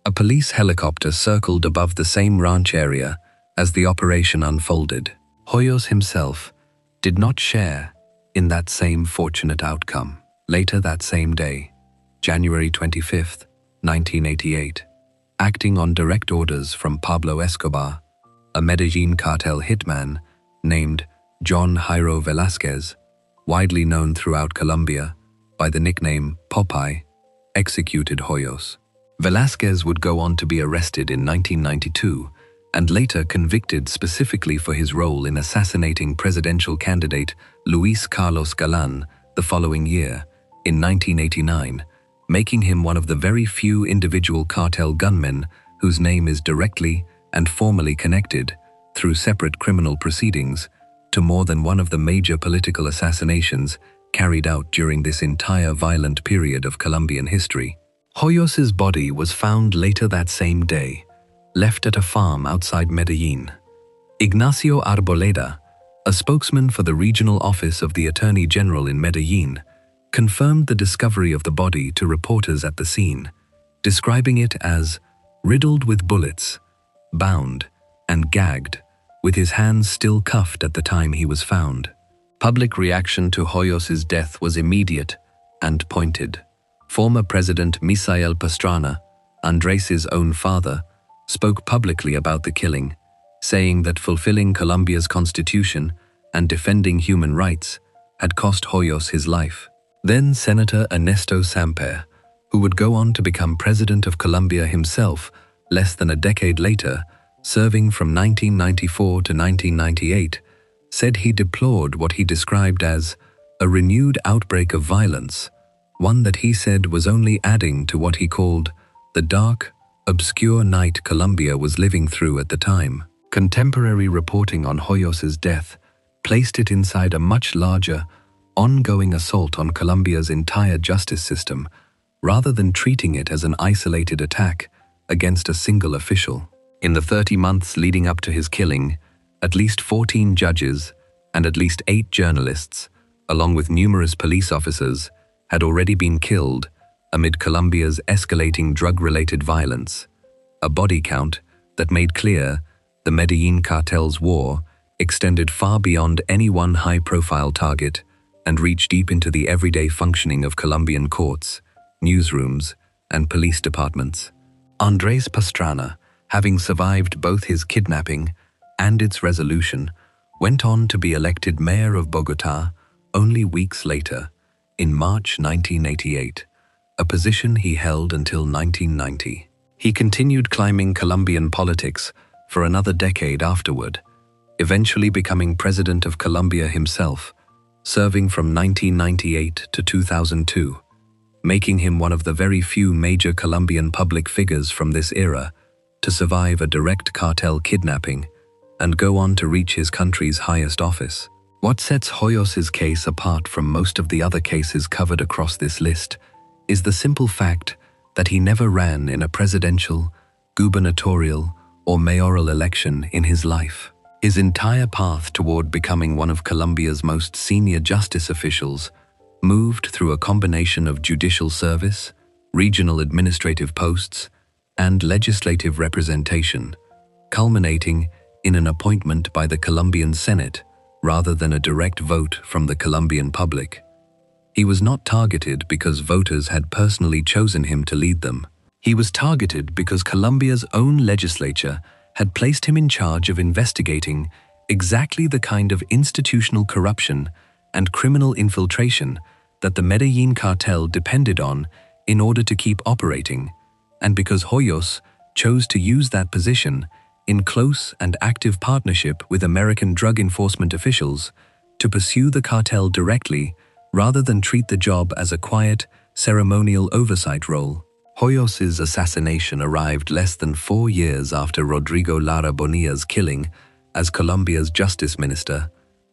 A police helicopter circled above the same ranch area as the operation unfolded. Hoyos himself did not share in that same fortunate outcome. Later that same day, January 25, 1988, acting on direct orders from Pablo Escobar, a Medellin cartel hitman named John Jairo Velázquez, widely known throughout Colombia by the nickname Popeye, executed Hoyos. Velázquez would go on to be arrested in 1992 and later convicted specifically for his role in assassinating presidential candidate Luis Carlos Galán the following year, in 1989, making him one of the very few individual cartel gunmen whose name is directly and formally connected, through separate criminal proceedings, to more than one of the major political assassinations carried out during this entire violent period of Colombian history. Hoyos's body was found later that same day, left at a farm outside Medellin. Ignacio Arboleda, a spokesman for the regional office of the Attorney General in Medellin, confirmed the discovery of the body to reporters at the scene, describing it as riddled with bullets, bound, and gagged, with his hands still cuffed at the time he was found. Public reaction to Hoyos's death was immediate and pointed. Former President Misael Pastrana, Andrés's own father, spoke publicly about the killing, saying that fulfilling Colombia's constitution and defending human rights had cost Hoyos his life. Then Senator Ernesto Samper, who would go on to become president of Colombia himself less than a decade later, serving from 1994 to 1998, said he deplored what he described as a renewed outbreak of violence, one that he said was only adding to what he called the dark, obscure night Colombia was living through at the time. Contemporary reporting on Hoyos's death placed it inside a much larger, ongoing assault on Colombia's entire justice system, rather than treating it as an isolated attack against a single official. In the 30 months leading up to his killing, at least 14 judges and at least 8 journalists, along with numerous police officers, had already been killed amid Colombia's escalating drug-related violence, a body count that made clear the Medellin cartel's war extended far beyond any one high-profile target and reached deep into the everyday functioning of Colombian courts, newsrooms, and police departments. Andrés Pastrana, having survived both his kidnapping and its resolution, went on to be elected mayor of Bogotá only weeks later, in March 1988, a position he held until 1990. He continued climbing Colombian politics for another decade afterward, eventually becoming president of Colombia himself, serving from 1998 to 2002, making him one of the very few major Colombian public figures from this era to survive a direct cartel kidnapping and go on to reach his country's highest office. What sets Hoyos's case apart from most of the other cases covered across this list is the simple fact that he never ran in a presidential, gubernatorial, or mayoral election in his life. His entire path toward becoming one of Colombia's most senior justice officials moved through a combination of judicial service, regional administrative posts, and legislative representation, culminating in an appointment by the Colombian Senate rather than a direct vote from the Colombian public. He was not targeted because voters had personally chosen him to lead them. He was targeted because Colombia's own legislature had placed him in charge of investigating exactly the kind of institutional corruption and criminal infiltration that the Medellin cartel depended on in order to keep operating, and because Hoyos chose to use that position in close and active partnership with American drug enforcement officials to pursue the cartel directly rather than treat the job as a quiet, ceremonial oversight role. Hoyos's assassination arrived less than 4 years after Rodrigo Lara Bonilla's killing as Colombia's justice minister,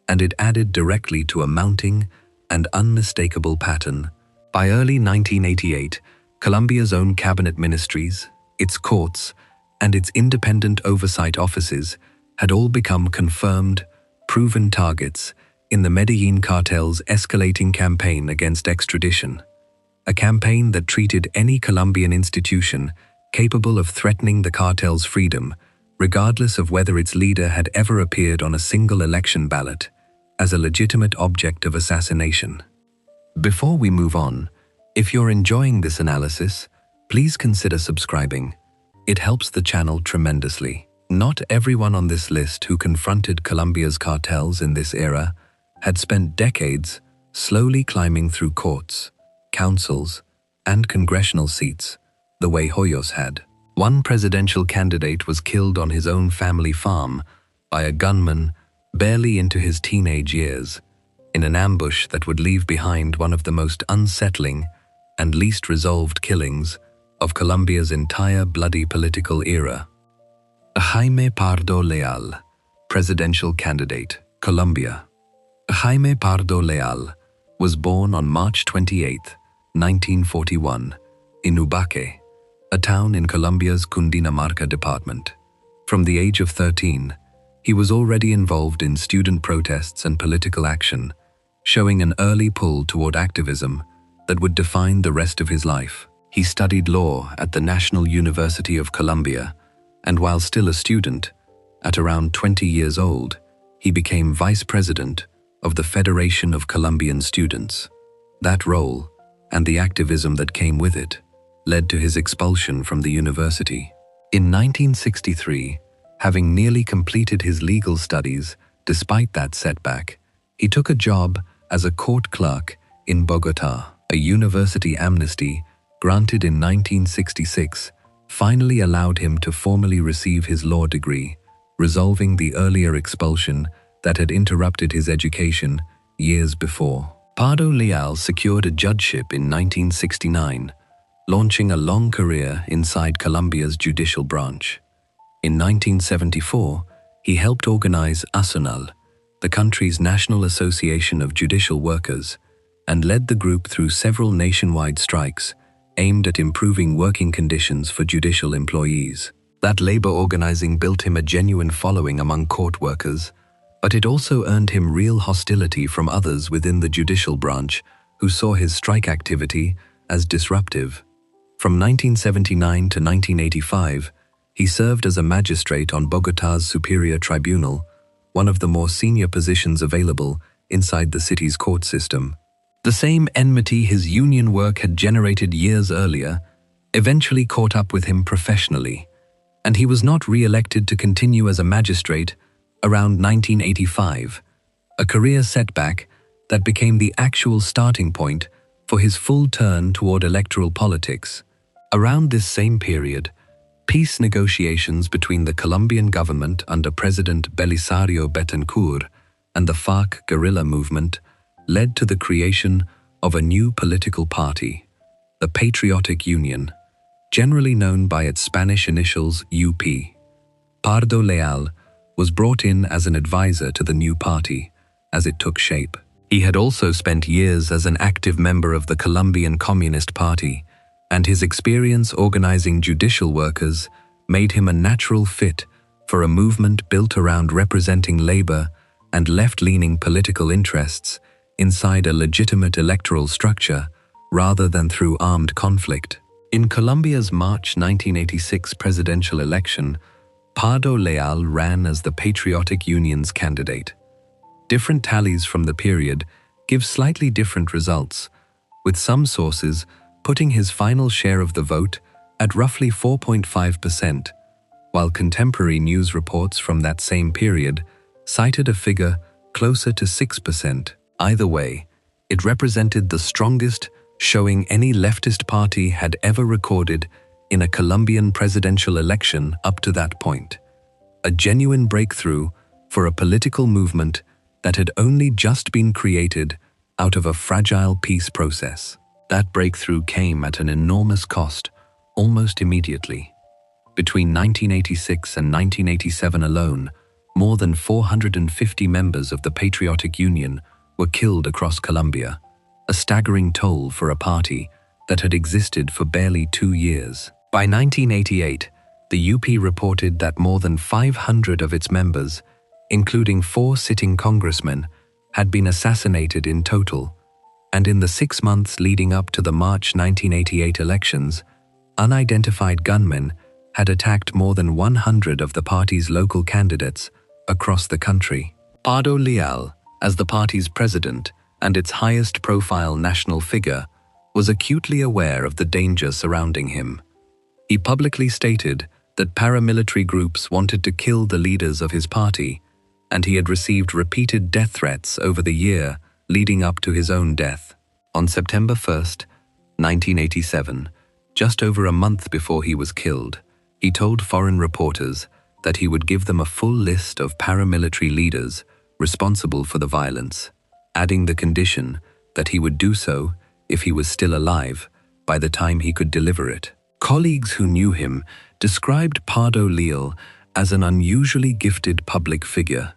and it added directly to a mounting and unmistakable pattern. By early 1988, Colombia's own cabinet ministries, its courts, and its independent oversight offices had all become confirmed, proven targets in the Medellin cartel's escalating campaign against extradition, a campaign that treated any Colombian institution capable of threatening the cartel's freedom, regardless of whether its leader had ever appeared on a single election ballot, as a legitimate object of assassination. Before we move on, if you're enjoying this analysis, please consider subscribing. It helps the channel tremendously. Not everyone on this list who confronted Colombia's cartels in this era had spent decades slowly climbing through courts, councils, and congressional seats the way Hoyos had. One presidential candidate was killed on his own family farm by a gunman barely into his teenage years, in an ambush that would leave behind one of the most unsettling and least resolved killings of Colombia's entire bloody political era. Jaime Pardo Leal, presidential candidate, Colombia. Jaime Pardo Leal was born on March 28, 1941, in Ubaque, a town in Colombia's Cundinamarca department. From the age of 13, he was already involved in student protests and political action, showing an early pull toward activism that would define the rest of his life. He studied law at the National University of Colombia, and while still a student, at around 20 years old, he became vice president of the Federation of Colombian Students. That role, and the activism that came with it, led to his expulsion from the university. In 1963, having nearly completed his legal studies despite that setback, he took a job as a court clerk in Bogotá. A university amnesty granted in 1966 finally allowed him to formally receive his law degree, resolving the earlier expulsion that had interrupted his education years before. Pardo Leal secured a judgeship in 1969, launching a long career inside Colombia's judicial branch. In 1974, he helped organize ASUNAL, the country's National Association of Judicial Workers, and led the group through several nationwide strikes aimed at improving working conditions for judicial employees. That labor organizing built him a genuine following among court workers, but it also earned him real hostility from others within the judicial branch who saw his strike activity as disruptive. From 1979 to 1985, he served as a magistrate on Bogotá's Superior Tribunal, one of the more senior positions available inside the city's court system. The same enmity his union work had generated years earlier eventually caught up with him professionally, and he was not re-elected to continue as a magistrate around 1985, a career setback that became the actual starting point for his full turn toward electoral politics. Around this same period, peace negotiations between the Colombian government under President Belisario Betancourt and the FARC guerrilla movement led to the creation of a new political party, the Patriotic Union, generally known by its Spanish initials UP. Pardo Leal was brought in as an advisor to the new party as it took shape. He had also spent years as an active member of the Colombian Communist Party, and his experience organizing judicial workers made him a natural fit for a movement built around representing labor and left-leaning political interests inside a legitimate electoral structure rather than through armed conflict. In Colombia's March 1986 presidential election, Pardo Leal ran as the Patriotic Union's candidate. Different tallies from the period give slightly different results, with some sources putting his final share of the vote at roughly 4.5%, while contemporary news reports from that same period cited a figure closer to 6%. Either way, it represented the strongest showing any leftist party had ever recorded in a Colombian presidential election up to that point. A genuine breakthrough for a political movement that had only just been created out of a fragile peace process. That breakthrough came at an enormous cost, almost immediately. Between 1986 and 1987 alone, more than 450 members of the Patriotic Union were killed across Colombia, a staggering toll for a party that had existed for barely 2 years. By 1988, the UP reported that more than 500 of its members, including 4 sitting congressmen, had been assassinated in total, and in the 6 months leading up to the March 1988 elections, unidentified gunmen had attacked more than 100 of the party's local candidates across the country. Pardo Leal, as the party's president and its highest-profile national figure, was acutely aware of the danger surrounding him. He publicly stated that paramilitary groups wanted to kill the leaders of his party, and he had received repeated death threats over the year leading up to his own death. On September 1st, 1987, just over a month before he was killed, he told foreign reporters that he would give them a full list of paramilitary leaders responsible for the violence, adding the condition that he would do so if he was still alive by the time he could deliver it. Colleagues who knew him described Pardo Leal as an unusually gifted public figure.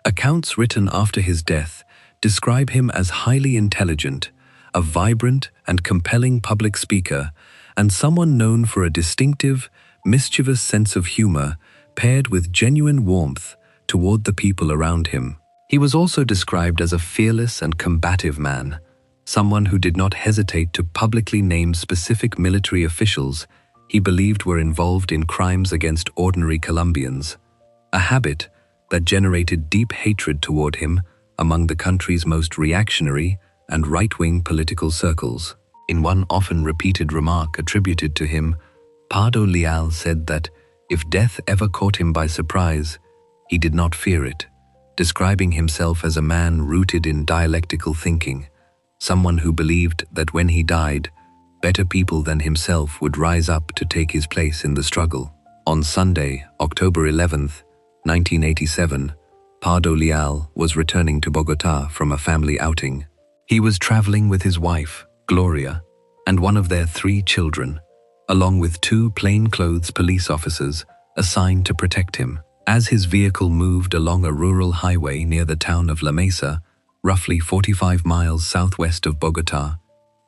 Accounts written after his death describe him as highly intelligent, a vibrant and compelling public speaker, and someone known for a distinctive, mischievous sense of humor paired with genuine warmth toward the people around him. He was also described as a fearless and combative man, someone who did not hesitate to publicly name specific military officials he believed were involved in crimes against ordinary Colombians, a habit that generated deep hatred toward him among the country's most reactionary and right-wing political circles. In one often repeated remark attributed to him, Pardo Leal said that if death ever caught him by surprise, he did not fear it, describing himself as a man rooted in dialectical thinking, someone who believed that when he died, better people than himself would rise up to take his place in the struggle. On Sunday, October 11th, 1987, Pardo Leal was returning to Bogotá from a family outing. He was traveling with his wife, Gloria, and one of their 3 children, along with 2 plainclothes police officers assigned to protect him. As his vehicle moved along a rural highway near the town of La Mesa, roughly 45 miles southwest of Bogotá,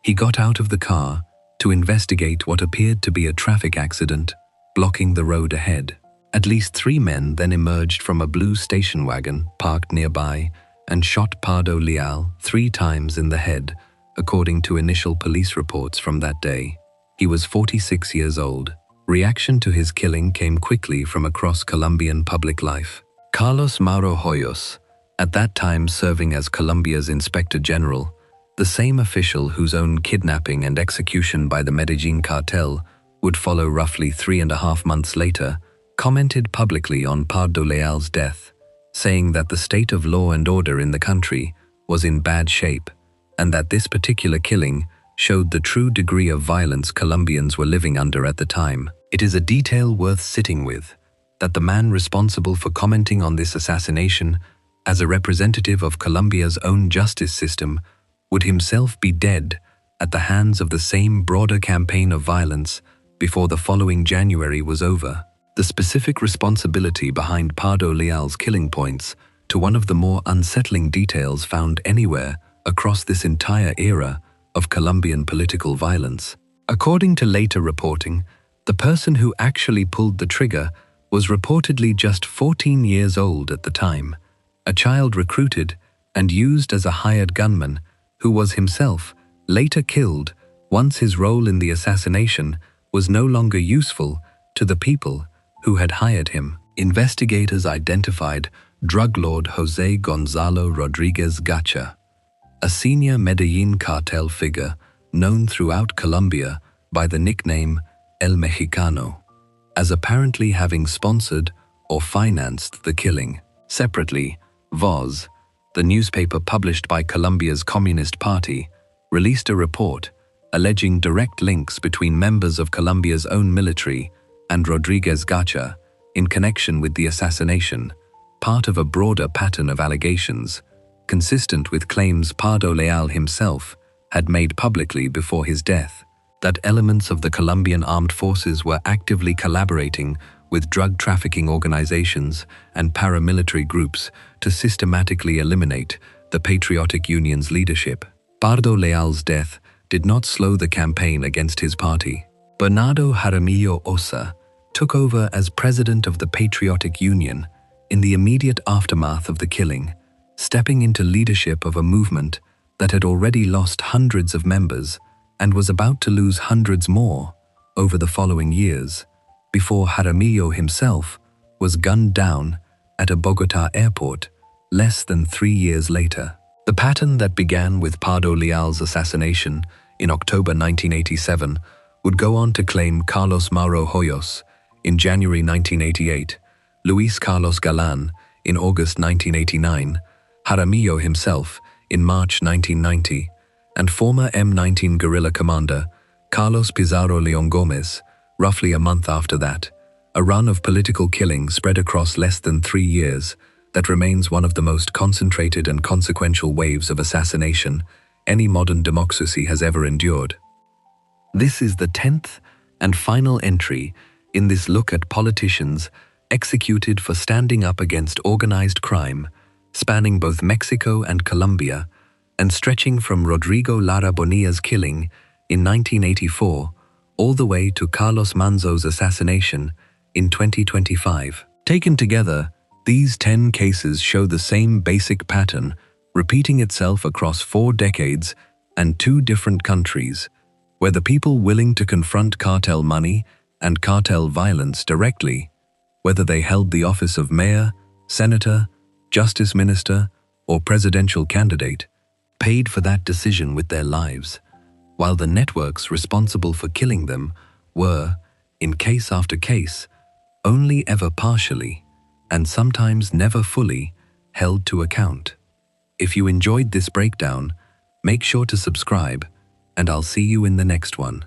he got out of the car to investigate what appeared to be a traffic accident blocking the road ahead. At least 3 men then emerged from a blue station wagon parked nearby and shot Pardo Leal 3 times in the head, according to initial police reports from that day. He was 46 years old. Reaction to his killing came quickly from across Colombian public life. Carlos Mauro Hoyos, at that time serving as Colombia's Inspector General, the same official whose own kidnapping and execution by the Medellin cartel would follow roughly 3.5 months later, commented publicly on Pardo Leal's death, saying that the state of law and order in the country was in bad shape, and that this particular killing showed the true degree of violence Colombians were living under at the time. It is a detail worth sitting with, that the man responsible for commenting on this assassination as a representative of Colombia's own justice system would himself be dead at the hands of the same broader campaign of violence before the following January was over. The specific responsibility behind Pardo Leal's killing points to one of the more unsettling details found anywhere across this entire era of Colombian political violence. According to later reporting, the person who actually pulled the trigger was reportedly just 14 years old at the time, a child recruited and used as a hired gunman who was himself later killed once his role in the assassination was no longer useful to the people who had hired him. Investigators identified drug lord José Gonzalo Rodríguez Gacha, a senior Medellin cartel figure known throughout Colombia by the nickname El Mexicano, as apparently having sponsored or financed the killing. Separately, Voz, the newspaper published by Colombia's Communist Party, released a report alleging direct links between members of Colombia's own military and Rodríguez Gacha in connection with the assassination, part of a broader pattern of allegations, consistent with claims Pardo Leal himself had made publicly before his death, that elements of the Colombian armed forces were actively collaborating with drug trafficking organizations and paramilitary groups to systematically eliminate the Patriotic Union's leadership. Pardo Leal's death did not slow the campaign against his party. Bernardo Jaramillo Ossa took over as president of the Patriotic Union in the immediate aftermath of the killing, stepping into leadership of a movement that had already lost hundreds of members and was about to lose hundreds more over the following years, before Jaramillo himself was gunned down at a Bogotá airport less than 3 years later. The pattern that began with Pardo Leal's assassination in October 1987 would go on to claim Carlos Mauro Hoyos in January 1988, Luis Carlos Galán in August 1989, Jaramillo himself in March 1990, and former M19 guerrilla commander Carlos Pizarro León Gómez roughly a month after that. A run of political killing spread across less than 3 years that remains one of the most concentrated and consequential waves of assassination any modern democracy has ever endured. This is the 10th and final entry in this look at politicians executed for standing up against organized crime, spanning both Mexico and Colombia, and stretching from Rodrigo Lara Bonilla's killing in 1984 all the way to Carlos Manzo's assassination in 2025. Taken together, these 10 cases show the same basic pattern repeating itself across 4 decades and 2 different countries, where the people willing to confront cartel money and cartel violence directly, whether they held the office of mayor, senator, justice minister, or presidential candidate, paid for that decision with their lives, while the networks responsible for killing them were, in case after case, only ever partially, and sometimes never fully, held to account. If you enjoyed this breakdown, make sure to subscribe, and I'll see you in the next one.